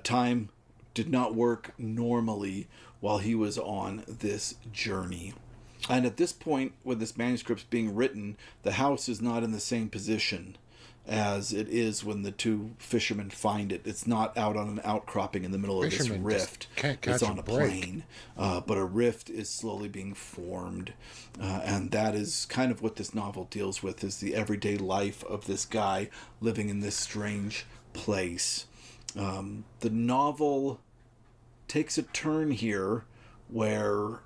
time did not work normally while he was on this journey. And at this point, when this manuscript's being written, the house is not in the same position as it is when the two fishermen find it. It's not out on an outcropping in the middle of this rift. Can't catch it's on a a break. plain. But a rift is slowly being formed. And that is kind of what this novel deals with, is the everyday life of this guy living in this strange place. The novel takes a turn here where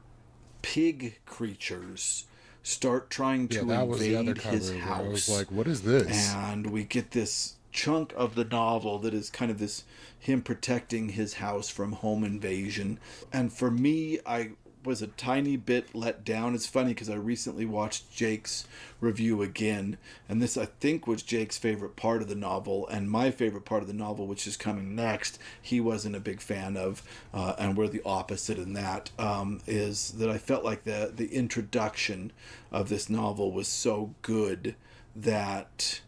pig creatures start trying to invade his house. I was like, what is this? And we get this chunk of the novel that is kind of this him protecting his house from home invasion. And for me, I was a tiny bit let down. It's funny because I recently watched Jake's review again, and this I think was Jake's favorite part of the novel, and my favorite part of the novel, which is coming next, he wasn't a big fan of, and we're the opposite in that, is that I felt like the introduction of this novel was so good that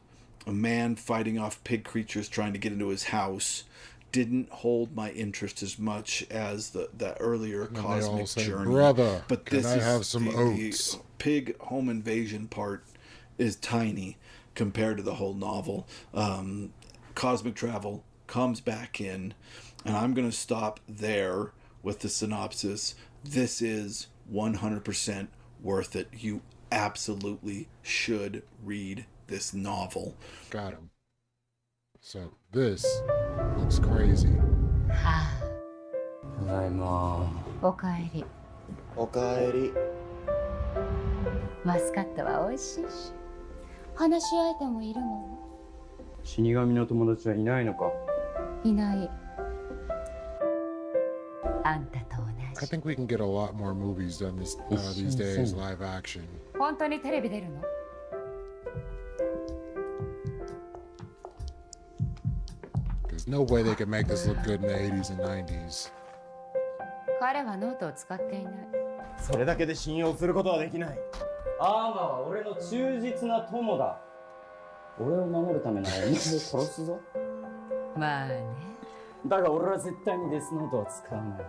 a man fighting off pig creatures trying to get into his house didn't hold my interest as much as the earlier cosmic journey. Brother, but can this I is have some the oats? Pig home invasion part is tiny compared to the whole novel. Cosmic travel comes back in, and I'm going to stop there with the synopsis. This is 100% worth it. You absolutely should read this novel. Got him. So this looks crazy. ただいま。おかえり。おかえり。マスカットは美味しいし、話し相手もいるも死神の友達はいないのか。ん。いない。あんたと同 I think we can get a lot more movies done these days, live action. じ。本当にテレビ出るの？ There's no way they could make this look good in the 80s and 90s. 彼はノートを使っていない。それだけで信用することはできない。アーマは俺の忠実な友だ。俺を守るためならお前を殺すぞ。まあね。だが俺は絶対にデスノートは使わない。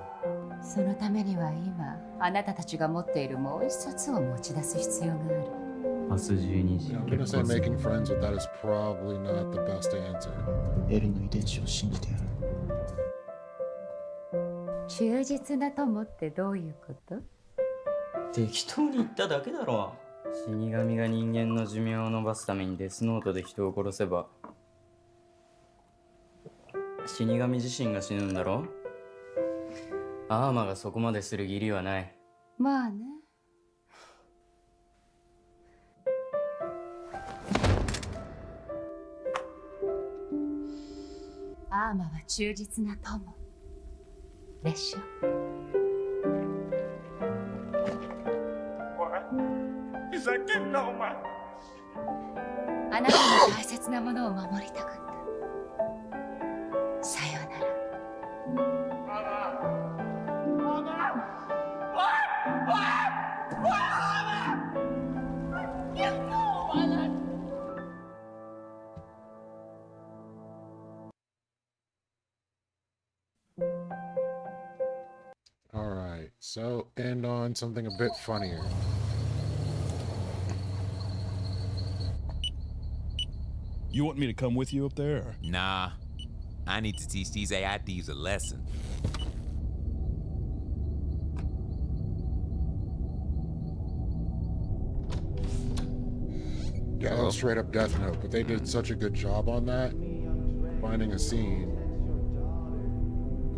そのためには今、あなたたちが持っているもう一冊を持ち出す必要がある。明日12時。 I'm gonna say making friends with that is probably not the best answer. エリの遺伝子を信じてやる。忠実な友ってどういうこと？適当に言っただけだろ。死神が人間の寿命を延ばすためにデスノートで人を殺せば死神自身が死ぬんだろ。アーマがそこまでする義理はない。まあね。アーマは忠実な友。でしょ。ふざけんなお前。あなたの大切なものを守りたかった。さようなら。All right, so end on something a bit funnier. You want me to come with you up there? Or? Nah, I need to teach these AI thieves a lesson. Yeah, that's straight up Death Note, but they did such a good job on that. Finding a scene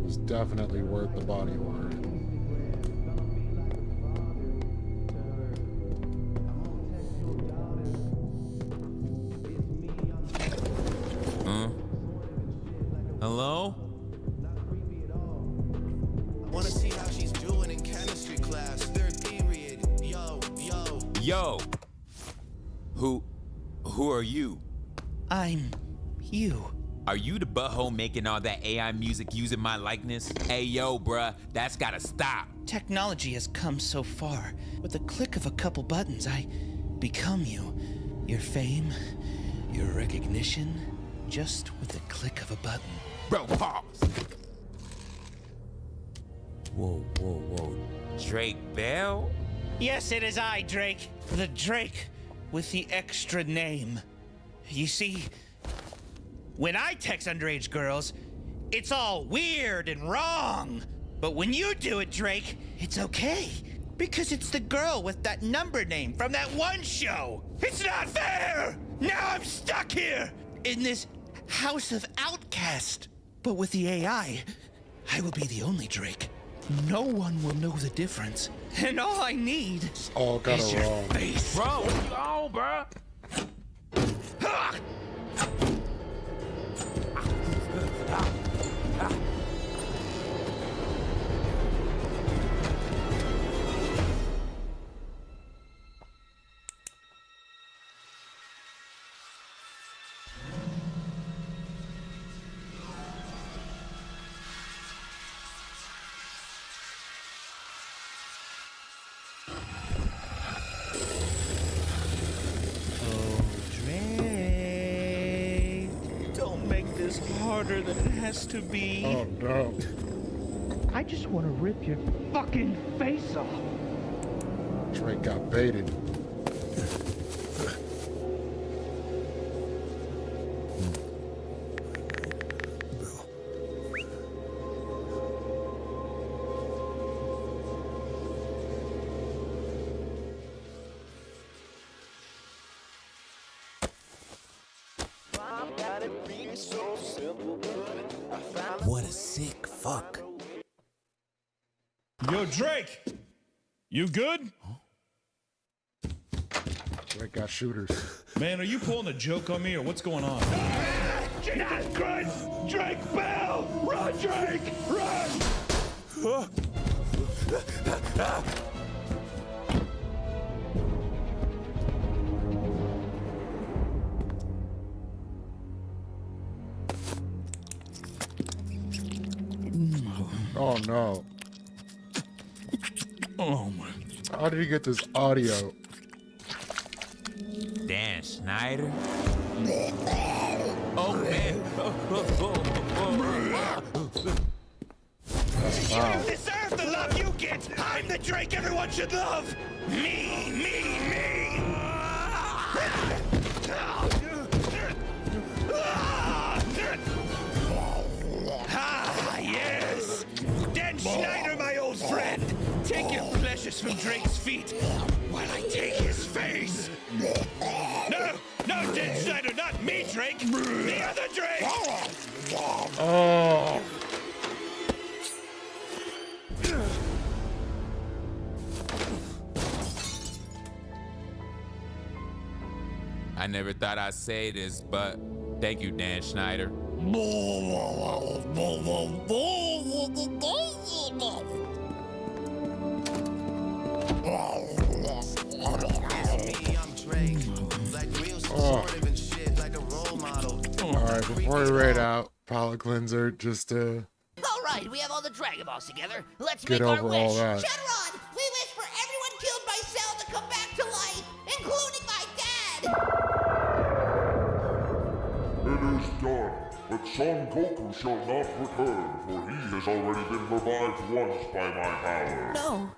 was definitely worth the body of work. Hello? Wanna see how she's doing in chemistry class, third period. Yo! Who are you? I'm you. Are you the butthole making all that AI music using my likeness? Hey yo, bruh, that's gotta stop. Technology has come so far. With the click of a couple buttons, I become you. Your fame, your recognition, just with the click of a button. Bro, pause! Whoa. Drake Bell? Yes, it is I, Drake. The Drake with the extra name. You see, when I text underage girls, it's all weird and wrong. But when you do it, Drake, it's okay. Because it's the girl with that number name from that one show. It's not fair! Now I'm stuck here in this house of outcast. But with the AI, I will be the only Drake. No one will know the difference. And all I need all got is it your wrong. face. Bro, what you on, bruh? Harder than it has to be. Oh no. I just want to rip your fucking face off. Drake got baited. What a sick fuck. Yo, Drake! You good? Drake got shooters. Man, are you pulling a joke on me or what's going on? Not good! Drake Bell! Run, Drake! Run! Oh no. Oh my. How did he get this audio? Dan Schneider? Oh man. That's You foul. don't deserve the love you get! I'm the Drake everyone should love! Me! Ah, yes! Dan Schneider, my old friend! Take your pleasures from Drake's feet while I take his face! No, Dan Schneider, not me, Drake! The other Drake! Oh. I never thought I'd say this, but thank you, Dan Schneider. before we raid out, palate cleanser, just to All right, we have all the Dragon Balls together. Let's get make our over wish. all that. Shenron, we wish for everyone killed by Cell to come back to life, including my dad. It is done, but Son Goku shall not return, for he has already been revived once by my power. No,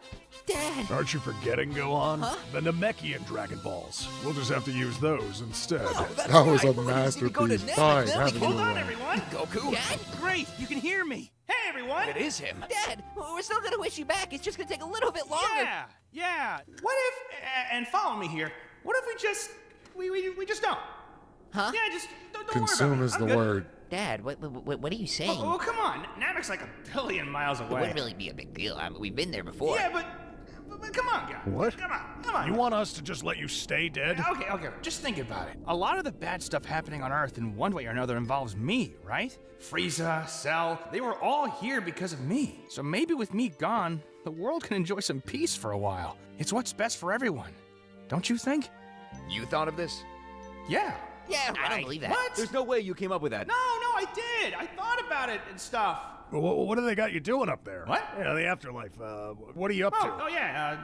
Dad. Aren't you forgetting, Gohan? Huh? The Namekian Dragon Balls. We'll just have to use those instead. That was a masterpiece. Fine, have it your Hold on, way. everyone. Goku. Dad? Great, you can hear me. Hey, everyone. It is him. Dad, we're still gonna wish you back. It's just gonna take a little bit longer. Yeah. What if, and follow me here, what if we just, we just don't? Huh? Yeah, just don't Consume worry is about it. the I'm good. word. Dad, what are you saying? Oh, come on. Navek's like a billion miles It away. wouldn't really be a big deal. I mean, we've been there before. Yeah, but come on, guys. What? Come on. You want us to just let you stay dead? Okay. Just think about it. A lot of the bad stuff happening on Earth in one way or another involves me, right? Frieza, Cell, they were all here because of me. So maybe with me gone, the world can enjoy some peace for a while. It's what's best for everyone. Don't you think? You thought of this? Yeah. Yeah, I don't believe that. What? There's no way you came up with that. No, I did. I thought about it and stuff. What do they got you doing up there? What? Yeah, the afterlife. What are you up to? Oh yeah,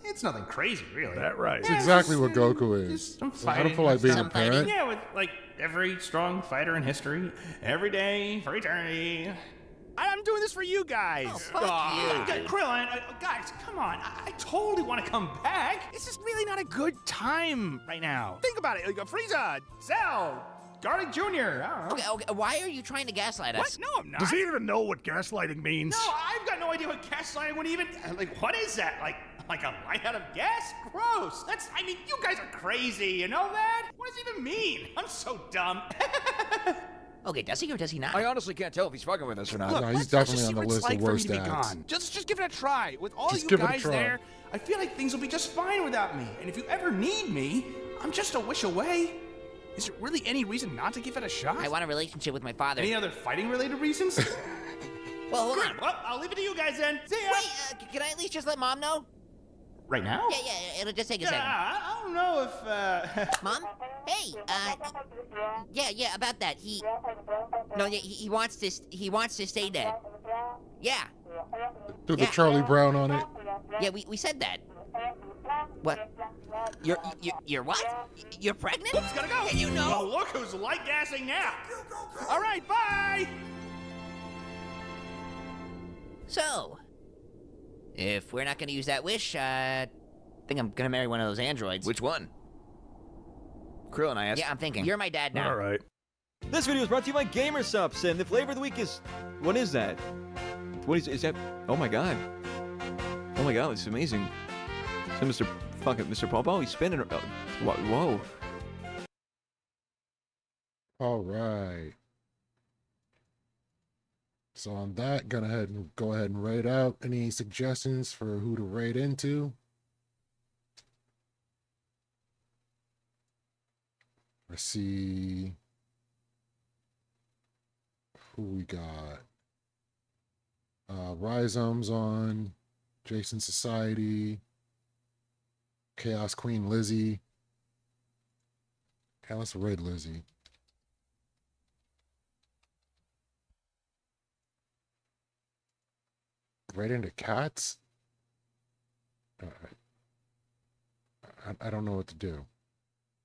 it's nothing crazy, really. That right. It's exactly what Goku is. Some I don't feel like being a parent. Yeah, with like every strong fighter in history, every day for eternity. I'm doing this for you guys. Oh, fuck you. Krillin, guys, come on. I totally want to come back. It's just really not a good time right now. Think about it. Like, Frieza, Cell, Garlic Jr. I don't know. Okay, why are you trying to gaslight us? What? No, I'm not. Does he even know what gaslighting means? No, I've got no idea what gaslighting would even. Like, what is that? Like a light out of gas? Gross. I mean, you guys are crazy. You know that? What does it even mean? I'm so dumb. Okay, does he or does he not? I honestly can't tell if he's fucking with us or not. Look, No, he's let's definitely just on see the what it's list of like for me worst to be dads. gone. Just give it a try. With all Just you give it a guys try. there, I feel like things will be just fine without me. And if you ever need me, I'm just a wish away. Is there really any reason not to give it a shot? I want a relationship with my father. Any other fighting-related reasons? Well, hold on. Well, I'll leave it to you guys then. See ya. Wait, can I at least just let Mom know? Right now? Yeah, it'll just take a Yeah, second. I don't know if, Mom? Hey, yeah, about that. He wants to stay dead. Yeah. Do the Charlie Brown on it. Yeah, we said that. What? You're what? You're pregnant? Oops, gotta go. Yeah, you know. Well, look who's light gassing now. All right, bye. So, if we're not gonna use that wish, I think I'm gonna marry one of those androids. Which one? Krillin, I asked. Yeah, I'm thinking. You're my dad now. All right. This video is brought to you by Gamersubs, and the flavor of the week is... What is that? What is that? Oh my god. Oh my god, it's amazing. So Mr. Popo, he's spinning... whoa. All right. So on that, go ahead and raid out. Any suggestions for who to raid into? Let's see who we got. Rhizomes on, Jason Society, Chaos Queen Lizzie. Okay, let's raid Lizzie. Right into cats? I don't know what to do.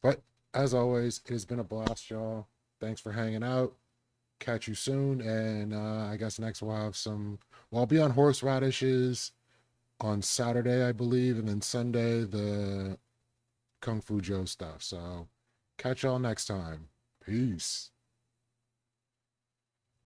But as always, it has been a blast, y'all. Thanks for hanging out. Catch you soon. And I guess next we'll have some... Well, I'll be on horseradishes on Saturday, I believe. And then Sunday, the Kung Fu Joe stuff. So catch y'all next time. Peace.